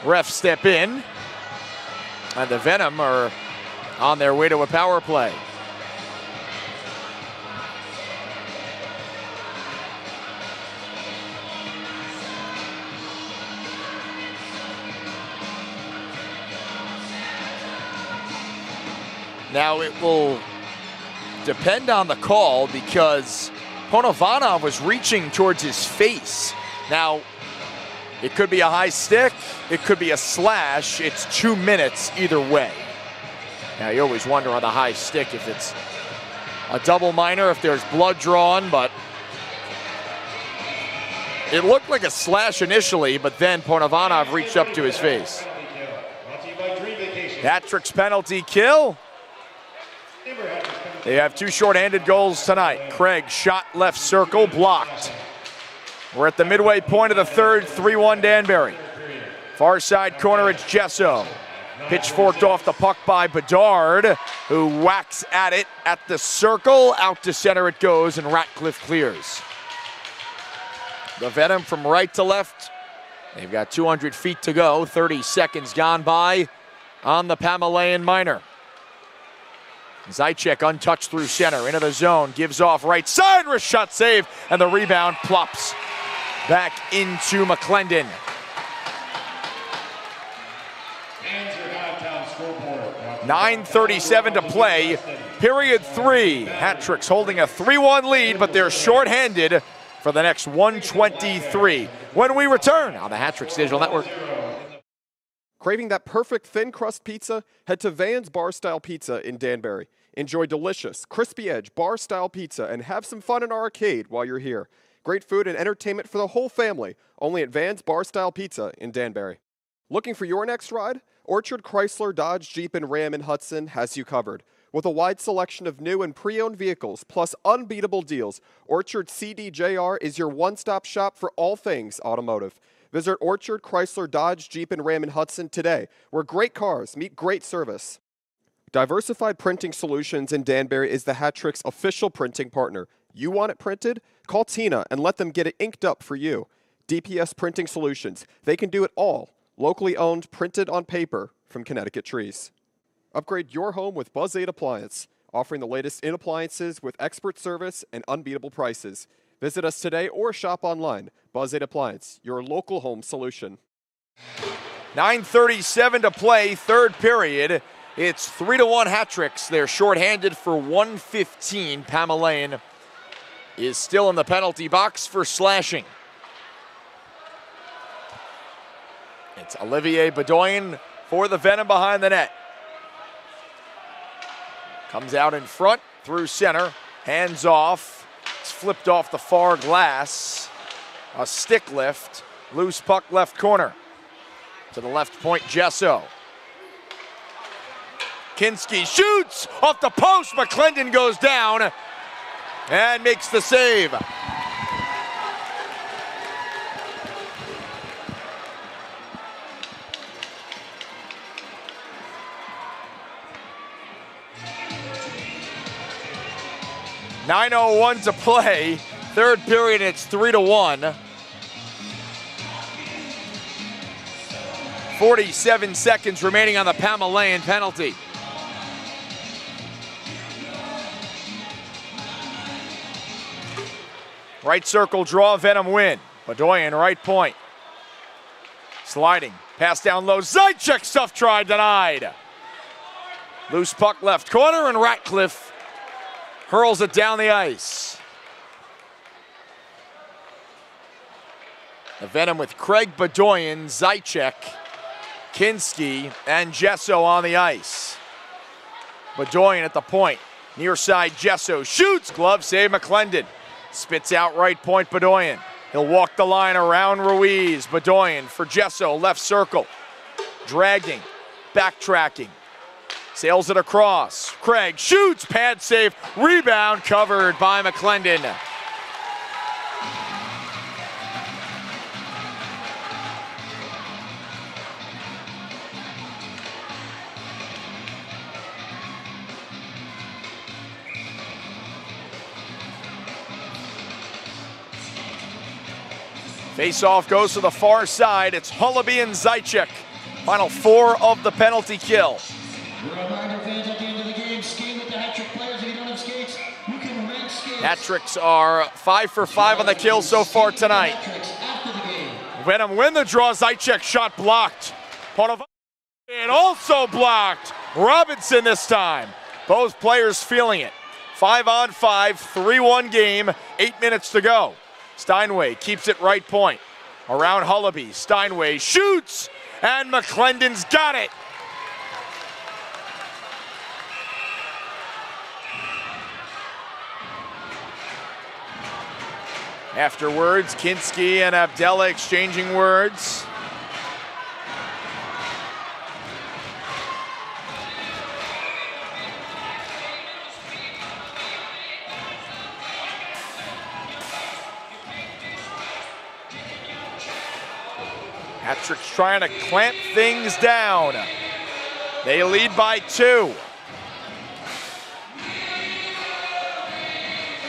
Refs step in, and the Venom are on their way to a power play. Now it will depend on the call because Ponovanov was reaching towards his face. Now, it could be a high stick, it could be a slash. It's 2 minutes either way. Now, you always wonder on the high stick if it's a double minor, if there's blood drawn, but it looked like a slash initially, but then Ponovanov reached up to his face. Hatrick's penalty kill. They have 2 shorthanded goals tonight. Craig shot left circle, blocked. We're at the midway point of the third, 3-1 Danbury. Far side corner, it's Gesso. Pitchforked off the puck by Bedard, who whacks at it at the circle. Out to center it goes, and Ratcliffe clears. The Venom from right to left. They've got 200 feet to go, 30 seconds gone by on the Pamelayan minor. Zychek untouched through center, into the zone, gives off right side, wrist shot save, and the rebound plops back into McClendon. 9:37 to play, period 3. Hatrick's holding a 3-1 lead, but they're shorthanded for the next 1:23. When we return on the Hatrick's Digital Network. Craving that perfect thin crust pizza? Head to Van's Bar Style Pizza in Danbury. Enjoy delicious, crispy edge bar style pizza and have some fun in our arcade while you're here. Great food and entertainment for the whole family, only at Van's Bar Style Pizza in Danbury. Looking for your next ride? Orchard Chrysler, Dodge, Jeep, and Ram in Hudson has you covered. With a wide selection of new and pre-owned vehicles, plus unbeatable deals, Orchard CDJR is your one-stop shop for all things automotive. Visit Orchard Chrysler, Dodge, Jeep, and Ram in Hudson today, where great cars meet great service. Diversified Printing Solutions in Danbury is the Hatrick's official printing partner. You want it printed? Call Tina and let them get it inked up for you. DPS Printing Solutions. They can do it all. Locally owned, printed on paper from Connecticut trees. Upgrade your home with Buzz 8 Appliance, offering the latest in appliances with expert service and unbeatable prices. Visit us today or shop online. Buzz 8 Appliance, your local home solution. 9:37 to play, third period. It's 3-1 Hatricks. They're shorthanded for 1:15. Pamelayan is still in the penalty box for slashing. It's Olivier Bedoyan for the Venom behind the net. Comes out in front through center, hands off. It's flipped off the far glass. A stick lift, loose puck left corner. To the left point, Gesso. Kinski shoots off the post. McClendon goes down and makes the save. .9:01 to play, third period, it's 3-1. 47 seconds remaining on the Pamelayan penalty. Right circle draw, Venom win. Bedoyan, right point. Sliding, pass down low, Zychek stuff tried, denied. Loose puck left corner, and Ratcliffe hurls it down the ice. The Venom with Craig Bedoyan, Zychek, Kinski, and Gesso on the ice. Bedoyan at the point. Near side, Gesso shoots. Glove save, McClendon. Spits out right point, Bedoyan. He'll walk the line around Ruiz. Bedoyan for Gesso, left circle. Dragging, backtracking. Sails it across. Craig shoots, pad save, rebound covered by McClendon. Face-off goes to the far side. It's Hullaby and Zaitchik. Final 4 of the penalty kill. Reminder, fans, at the end of the game, skate with the hat-trick players. If you don't have skates, you can rent skates. Hat-tricks are 5 for 5 on the kill so far tonight. After the game. Venom win the draw. Zaitchik shot blocked. Ponovan also blocked. Robinson this time. Both players feeling it. 5-on-5, 3-1 game, 8 minutes to go. Steinway keeps it right point. Around Hullaby, Steinway shoots, and McClendon's got it. Afterwards, Kinski and Abdella exchanging words. Patrick's trying to clamp things down. They lead by 2.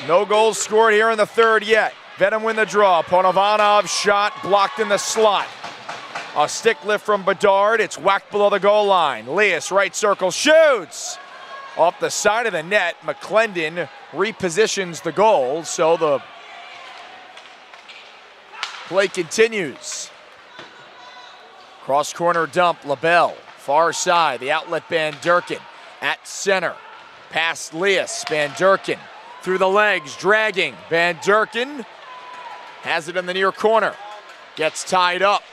No goals scored here in the third yet. Venom win the draw. Ponovanov shot blocked in the slot. A stick lift from Bedard. It's whacked below the goal line. Leas, right circle, shoots. Off the side of the net, McClendon repositions the goal, so the play continues. Cross corner dump, LaBelle. Far side, the outlet Van Durken. At center, past Leas, Van Durken. Through the legs, dragging. Van Durken has it in the near corner. Gets tied up.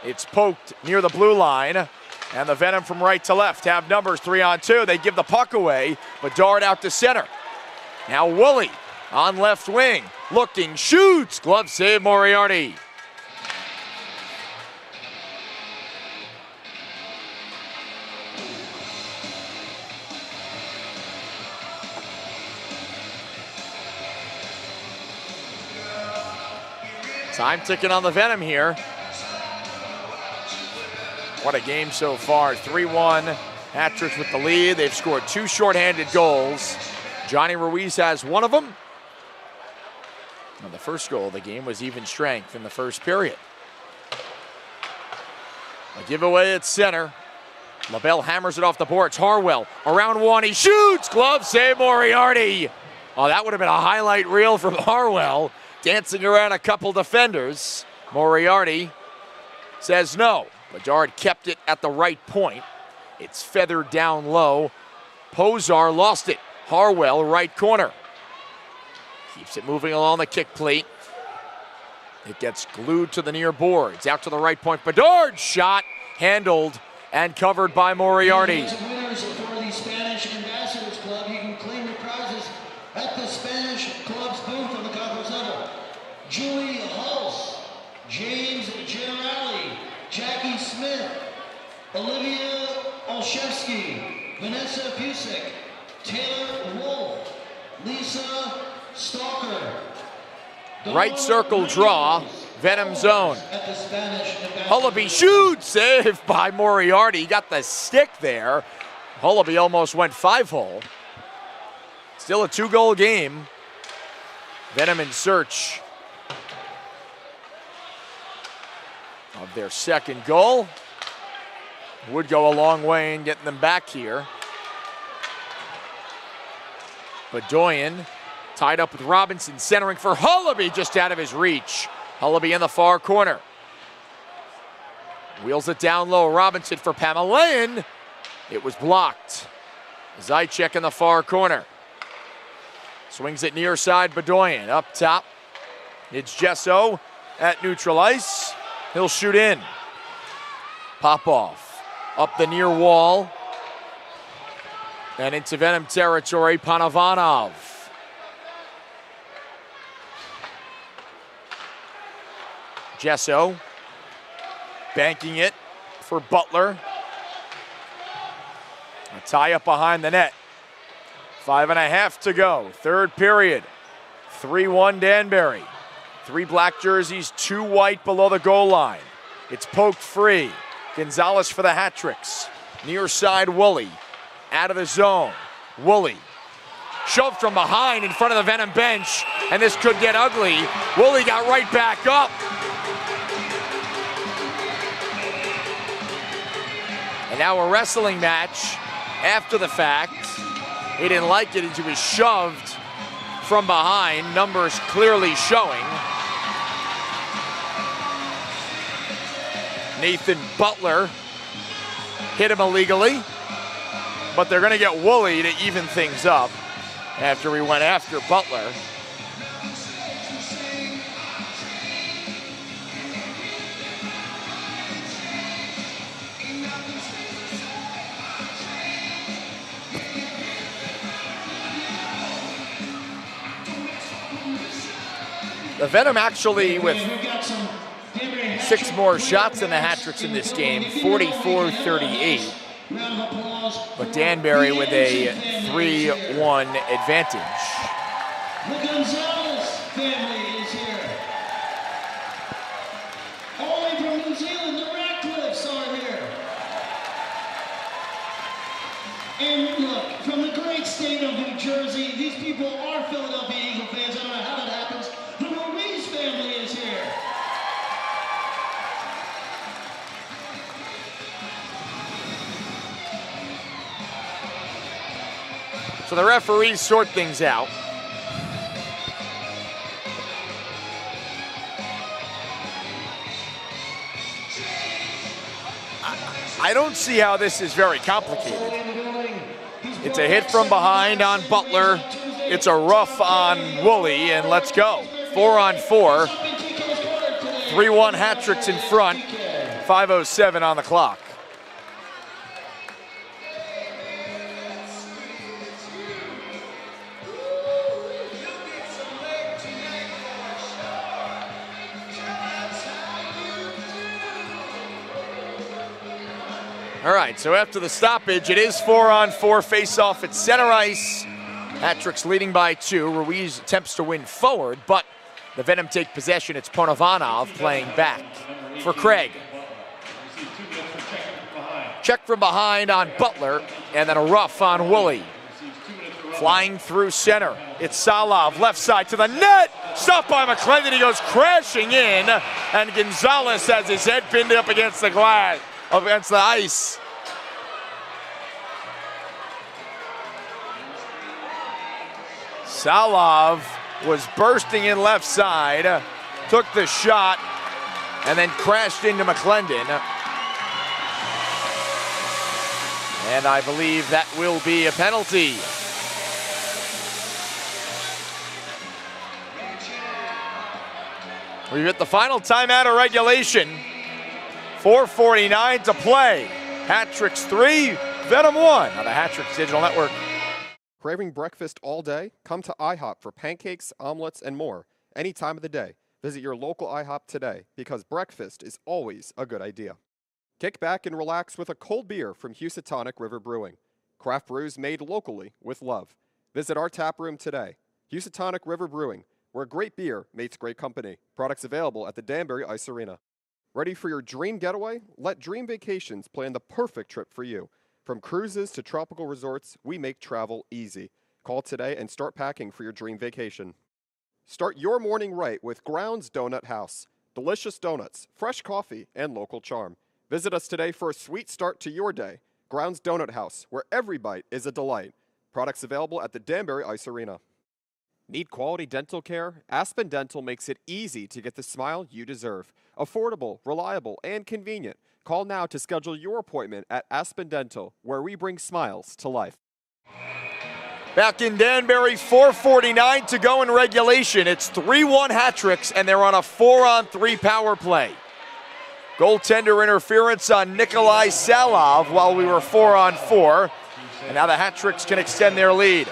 It's poked near the blue line. And the Venom from right to left have numbers 3-on-2. They give the puck away. Bedard out to center. Now Woolley on left wing. Looking, shoots. Glove save, Moriarty. Time ticking on the Venom here. What a game so far. 3-1. Hat-tricks with the lead. They've scored 2 shorthanded goals. Johnny Ruiz has one of them. And the first goal of the game was even strength in the first period. A giveaway at center. LaBelle hammers it off the boards. Harwell around one. He shoots. Glove save, Moriarty. Oh, that would have been a highlight reel from Harwell. Dancing around a couple defenders. Moriarty says no. Bedard kept it at the right point. It's feathered down low. Posar lost it. Harwell, right corner. Keeps it moving along the kick plate. It gets glued to the near boards. Out to the right point. Bedard shot, handled, and covered by Moriarty. Winners for the Spanish Ambassadors Club. You can claim your prizes at the Spanish Club's booth on the conference level. Julie Hulse, James Generali, Jackie Smith, Olivia Olszewski, Vanessa Pusek, Taylor Wolf, Lisa Stalker. Right circle draw, Venom zone. Hullaby shoots, saved by Moriarty. He got the stick there. Hullaby almost went 5-hole. Still a 2-goal game. Venom in search of their second goal. Would go a long way in getting them back here. Bedoyan tied up with Robinson, centering for Hullaby, just out of his reach. Hullaby in the far corner. Wheels it down low, Robinson for Pamelayan. It was blocked. Zaitchik in the far corner. Swings it near side, Bedoyan up top. It's Gesso at neutral ice. He'll shoot in. Popov up the near wall. And into Venom territory, Panovanov. Gesso banking it for Butler. A tie up behind the net. 5.5 to go. Third period. 3-1 Danbury. 3 black jerseys, 2 white below the goal line. It's poked free. Gonzalez for the hat tricks. Near side Woolley. Out of the zone. Woolley. Shoved from behind in front of the Venom bench, and this could get ugly. Woolley got right back up. And now a wrestling match after the fact. He didn't like it as he was shoved from behind. Numbers clearly showing. Nathan Butler hit him illegally, but they're going to get Woolley to even things up after we went after Butler. The Venom actually with 6 more shots than the hat-tricks in this game, 44-38. But Danbury with a 3-1 advantage. The Gonzalez family is here. All the way from New Zealand, the Ratcliffes are here. And look, from the great state of New Jersey, these people are Philadelphia Eagle fans. I don't know how that happens. The Ruiz family is here. So the referees sort things out. I don't see how this is very complicated. It's a hit from behind on Butler. It's a rough on Woolley, and let's go. 4-on-4. 3-1 hat tricks in front. 5:07 on the clock. All right, so after the stoppage, it is 4-on-4 face-off at center ice. Hat-tricks leading by 2. Ruiz attempts to win forward, but the Venom take possession. It's Ponovanov playing back for Craig. Check from behind on Butler, and then a rough on Woolley. Flying through center, it's Salov, left side to the net. Stopped by McClendon, he goes crashing in, and Gonzalez has his head pinned up against the glass. Against the ice. Salov was bursting in left side, took the shot, and then crashed into McClendon. And I believe that will be a penalty. We've hit the final timeout of regulation. 4:49 to play. Hat-tricks 3, Venom 1 on the Hat-Tricks Digital Network. Craving breakfast all day? Come to IHOP for pancakes, omelets, and more. Any time of the day. Visit your local IHOP today because breakfast is always a good idea. Kick back and relax with a cold beer from Housatonic River Brewing. Craft brews made locally with love. Visit our tap room today. Housatonic River Brewing, where great beer meets great company. Products available at the Danbury Ice Arena. Ready for your dream getaway? Let Dream Vacations plan the perfect trip for you. From cruises to tropical resorts, we make travel easy. Call today and start packing for your dream vacation. Start your morning right with Grounds Donut House. Delicious donuts, fresh coffee, and local charm. Visit us today for a sweet start to your day. Grounds Donut House, where every bite is a delight. Products available at the Danbury Ice Arena. Need quality dental care? Aspen Dental makes it easy to get the smile you deserve. Affordable, reliable, and convenient. Call now to schedule your appointment at Aspen Dental, where we bring smiles to life. Back in Danbury, 4:49 to go in regulation. It's 3-1 hat-tricks, and they're on a 4-on-3 power play. Goaltender interference on Nikolai Salov while we were 4-on-4. And now the hat-tricks can extend their lead.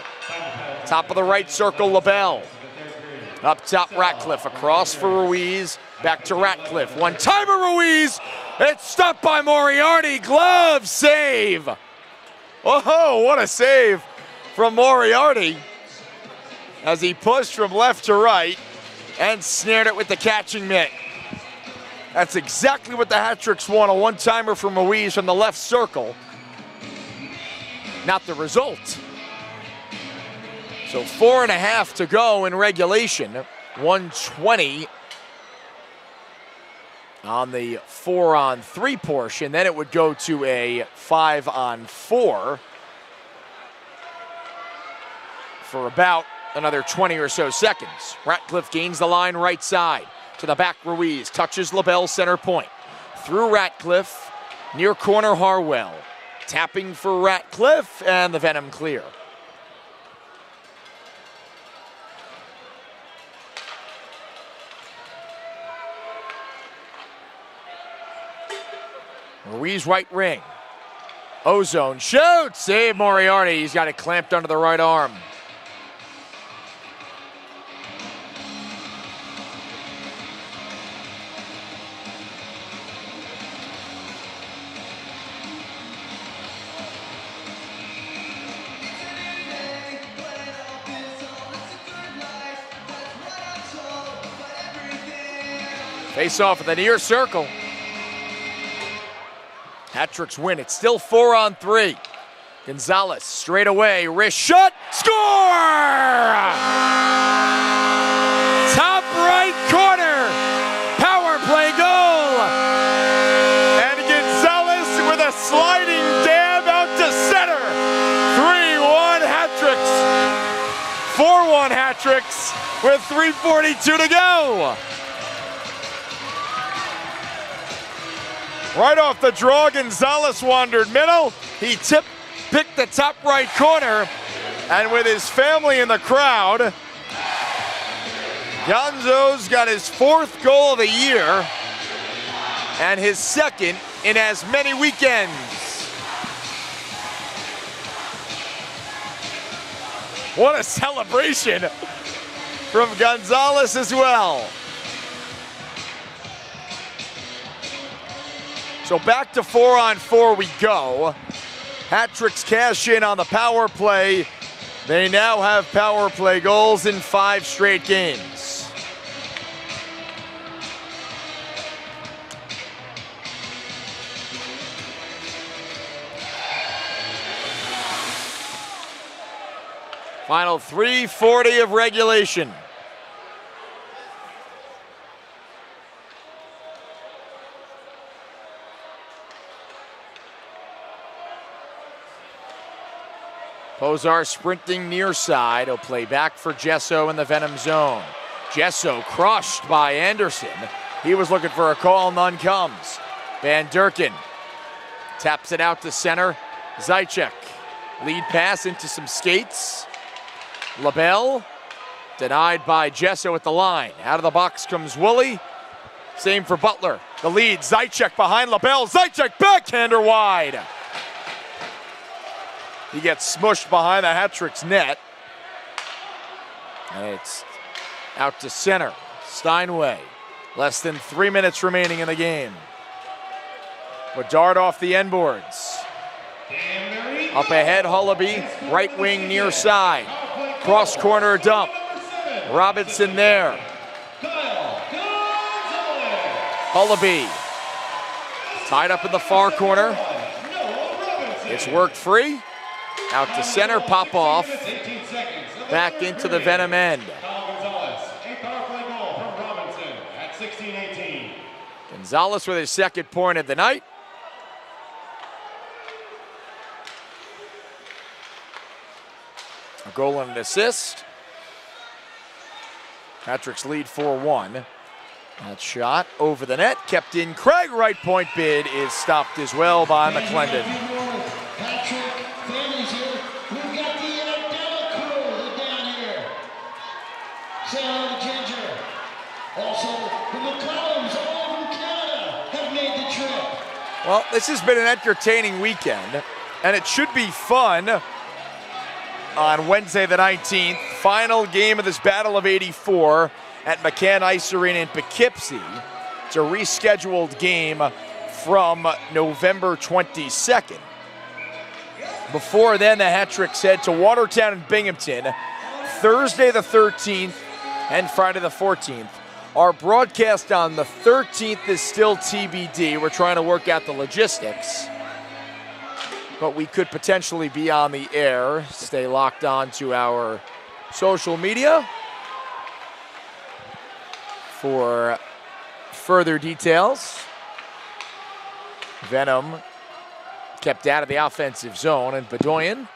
Top of the right circle, LaBelle. Up top, Ratcliffe. Across for Ruiz. Back to Ratcliffe. One-timer, Ruiz. It's stopped by Moriarty. Glove save Oh, what a save from Moriarty as he pushed from left to right and snared it with the catching mitt. That's exactly what the Hat-Tricks want, a one-timer from Ruiz from the left circle. Not the result. So 4.5 to go in regulation. 120 on the 4-on-3 portion. Then it would go to a 5-on-4 for about another 20 or so seconds. Ratcliffe gains the line right side. To the back, Ruiz touches LaBelle center point. Through Ratcliffe, near corner Harwell. Tapping for Ratcliffe, and the Venom clear. Ruiz right ring. Ozone shoots, save Moriarty. He's got it clamped under the right arm. Face off at the near circle. Hat-Tricks win. It's still 4-on-3. Gonzalez straight away. Wrist shot. Score! Top right corner. Power play goal. And Gonzalez with a sliding dab out to center. 3-1 Hat-Tricks. 4-1 Hat-Tricks with 3:42 to go. Right off the draw, Gonzalez wandered middle. He picked the top right corner, and with his family in the crowd, Gonzo's got his 4th goal of the year and his 2nd in as many weekends. What a celebration from Gonzalez as well. So back to 4-on-4 we go. Hat-Tricks cash in on the power play. They now have power play goals in 5 straight games. Final 3:40 of regulation. Posar sprinting near side. He'll play back for Gesso in the Venom zone. Gesso crushed by Anderson. He was looking for a call, none comes. Van Durken taps it out to center. Zaitchek, lead pass into some skates. LaBelle denied by Gesso at the line. Out of the box comes Woolley. Same for Butler. The lead, Zaitchek behind LaBelle. Zaitchek backhander wide. He gets smushed behind the Hat-Tricks net. And it's out to center. Steinway. Less than 3 minutes remaining in the game. Would dart off the end boards. Up ahead, Hullaby. Right wing near side. Cross corner dump. Robinson there. Hullaby. Tied up in the far corner. It's worked free. Out to center, pop off. Back into the Venom end. Gonzalez with his 2nd point of the night. A goal and an assist. Hat-Tricks lead 4-1. That shot over the net, kept in. Craig, right point bid is stopped as well by McClendon. Well, this has been an entertaining weekend, and it should be fun on Wednesday the 19th. Final game of this Battle of 84 at McCann Ice Arena in Poughkeepsie. It's a rescheduled game from November 22nd. Before then, the hat tricks head to Watertown and Binghamton, Thursday the 13th and Friday the 14th. Our broadcast on the 13th is still TBD. We're trying to work out the logistics, but we could potentially be on the air. Stay locked on to our social media for further details. Venom kept out of the offensive zone, and Bedoyan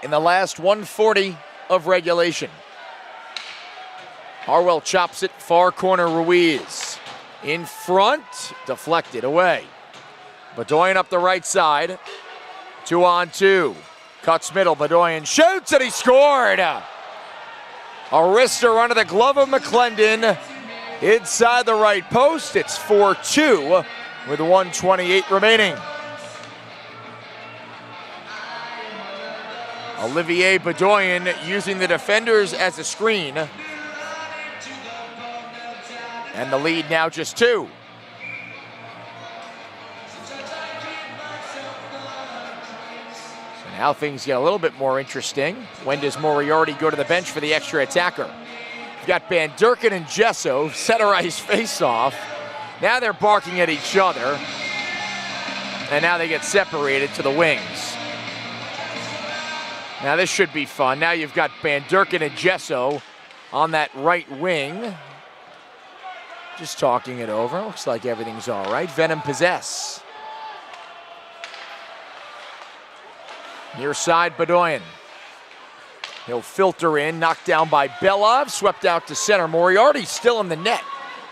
in the last 140 of regulation. Harwell chops it, far corner Ruiz. In front, deflected away. Bedoyan up the right side, 2-on-2. Cuts middle, Bedoyan shoots, and he scored! A wrister under the glove of McClendon. Inside the right post, it's 4-2 with 1:28 remaining. Olivier Bedoyan using the defenders as a screen. And the lead now just 2. So now things get a little bit more interesting. When does Moriarty go to the bench for the extra attacker? You've got Van Durken and Gesso, center ice face-off. Now they're barking at each other. And now they get separated to the wings. Now this should be fun. Now you've got Van Durken and Gesso on that right wing. Just talking it over. Looks like everything's all right. Venom possess. Near side, Bedoyan. He'll filter in, knocked down by Belov, swept out to center. Moriarty still in the net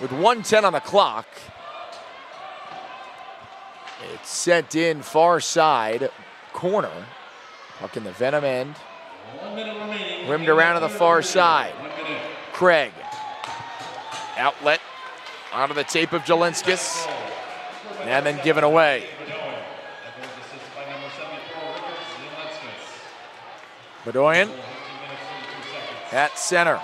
with 1:10 on the clock. It's sent in far side corner. Puck in the Venom end. Rimmed around to the far side. Craig. Outlet onto the tape of Jelinskis. And then given away. Bedoyan at center.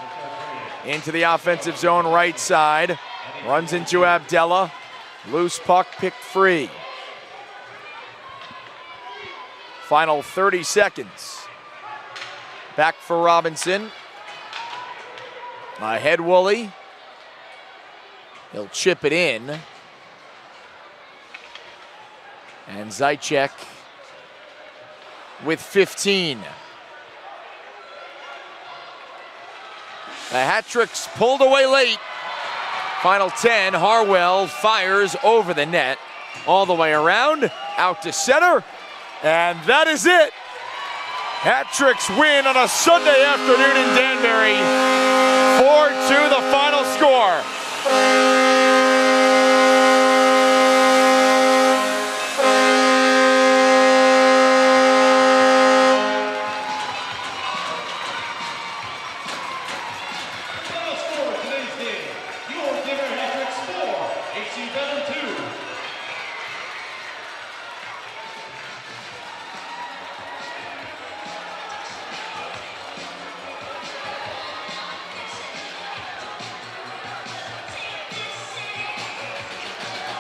Into the offensive zone right side. Runs into Abdella. Loose puck picked free. Final 30 seconds. Back for Robinson. Ahead Woolley. He'll chip it in. And Zajac with 15. The hat-trick's pulled away late. Final 10, Harwell fires over the net. All the way around, out to center. And that is it. Hat-tricks win on a Sunday afternoon in Danbury. 4-2 the final score.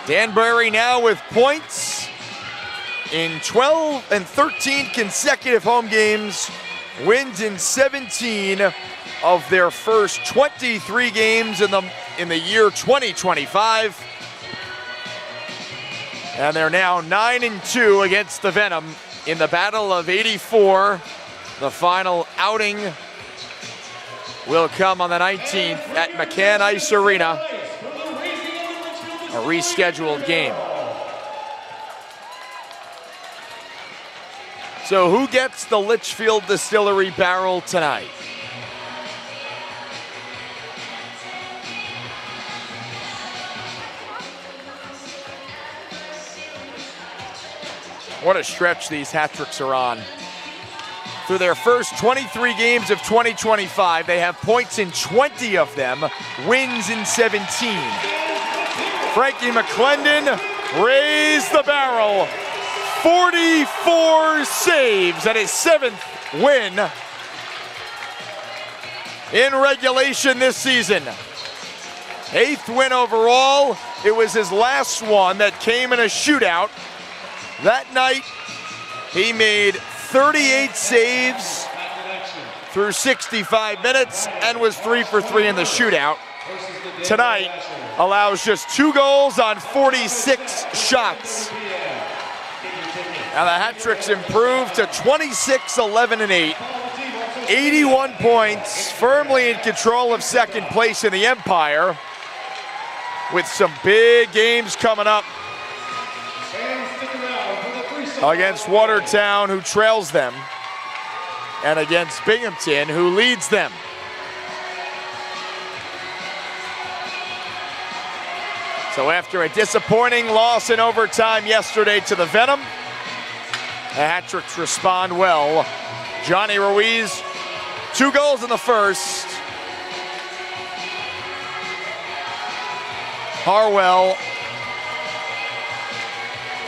Danbury now with points in 12 and 13 consecutive home games, wins in 17 of their first 23 games in the year 2025. And they're now 9-2 against the Venom in the Battle of 84. The final outing will come on the 19th at McCann Ice Arena. A rescheduled game. So who gets the Litchfield Distillery barrel tonight? What a stretch these hat-tricks are on. Through their first 23 games of 2025, they have points in 20 of them, wins in 17. Frankie McClendon raised the barrel. 44 saves at his 7th win in regulation this season. 8th win overall. It was his last one that came in a shootout. That night, He made 38 saves through 65 minutes and was 3 for 3 in the shootout. Tonight allows just 2 goals on 46 shots. Now the hat-tricks improved to 26, 11, and 8. 81 points, firmly in control of second place in the Empire, with some big games coming up against Watertown, who trails them, and against Binghamton, who leads them. So after a disappointing loss in overtime yesterday to the Venom, the hat-tricks respond well. Johnny Ruiz, 2 goals in the first. Harwell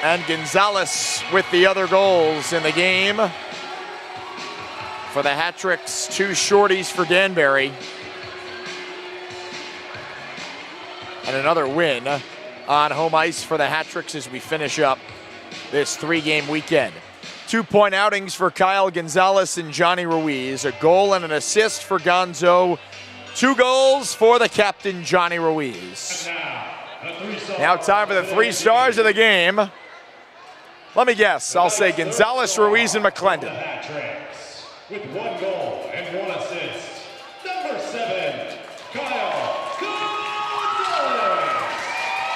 and Gonzalez with the other goals in the game. For the hat-tricks, 2 shorties for Danbury. And another win on home ice for the hat-tricks as we finish up this 3-game weekend. 2-point outings for Kyle Gonzalez and Johnny Ruiz. A goal and an assist for Gonzo. 2 goals for the captain, Johnny Ruiz. Now time for the 3 stars of the game. Let me guess. I'll say Gonzalez, Ruiz, and McClendon. With 1 goal and 1 assist, number 7, Kyle Gonzalez.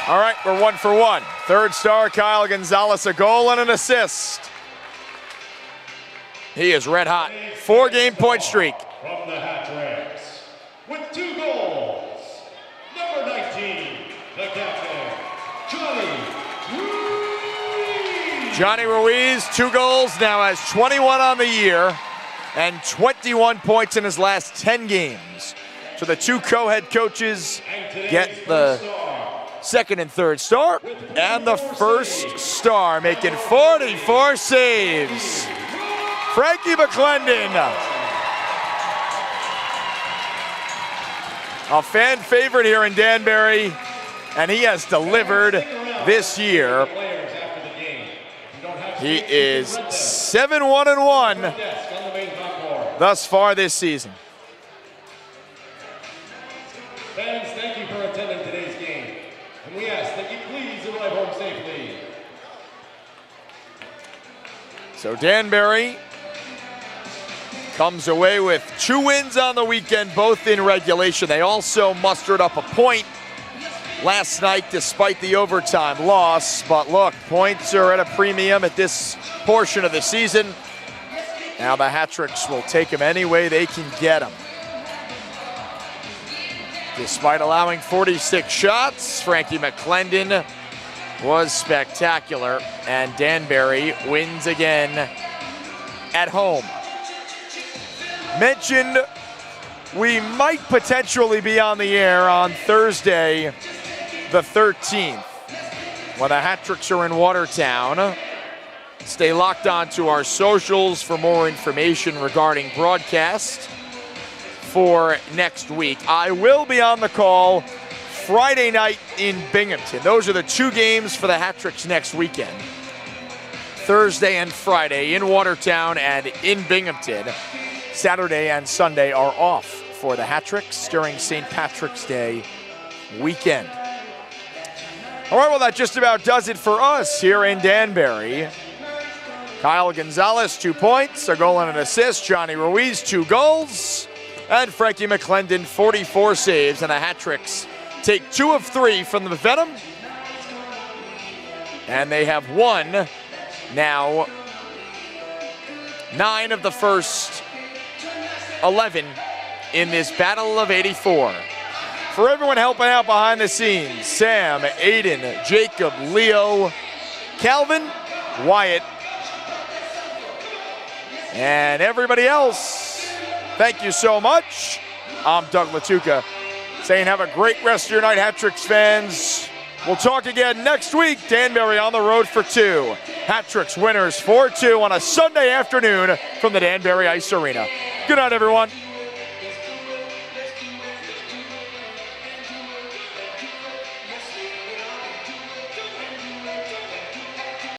All right, we're 1 for 1. 3rd star, Kyle Gonzalez, a goal and an assist. He is red hot. 4-game point streak. From the hat-tricks, with 2 goals, number 19, the captain, Johnny Ruiz. Johnny Ruiz, 2 goals, now has 21 on the year and 21 points in his last 10 games. So the 2 co-head coaches get the 2nd and 3rd star, and the 1st star making 44 saves. Frankie McClendon. A fan favorite here in Danbury, and he has delivered this year. He is 7-1-1 thus far this season. Fans, thank you for attending today's game, and we ask that you please arrive home safely. So Danbury comes away with 2 wins on the weekend, both in regulation. They also mustered up a point last night despite the overtime loss. But look, points are at a premium at this portion of the season. Now the hat-tricks will take them any way they can get them. Despite allowing 46 shots, Frankie McClendon was spectacular, and Danbury wins again at home. Mentioned we might potentially be on the air on Thursday, the 13th, when the hat-tricks are in Watertown. Stay locked on to our socials for more information regarding broadcast for next week. I will be on the call Friday night in Binghamton. Those are the 2 games for the hat-tricks next weekend. Thursday and Friday in Watertown and in Binghamton. Saturday and Sunday are off for the hat-tricks during St. Patrick's Day weekend. All right, well, that just about does it for us here in Danbury. Kyle Gonzalez, 2 points, a goal and an assist. Johnny Ruiz, 2 goals. And Frankie McClendon, 44 saves. And the hat-tricks take 2 of 3 from the Venom. And they have won now 9 of the first 11 in this Battle of 84. For everyone helping out behind the scenes, Sam, Aiden, Jacob, Leo, Calvin, Wyatt, and everybody else, thank you so much. I'm Doug Latuca saying have a great rest of your night, hat-tricks fans. We'll talk again next week. Danbury on the road for 2. Hat-tricks winners 4-2 on a Sunday afternoon from the Danbury Ice Arena. Good night, everyone.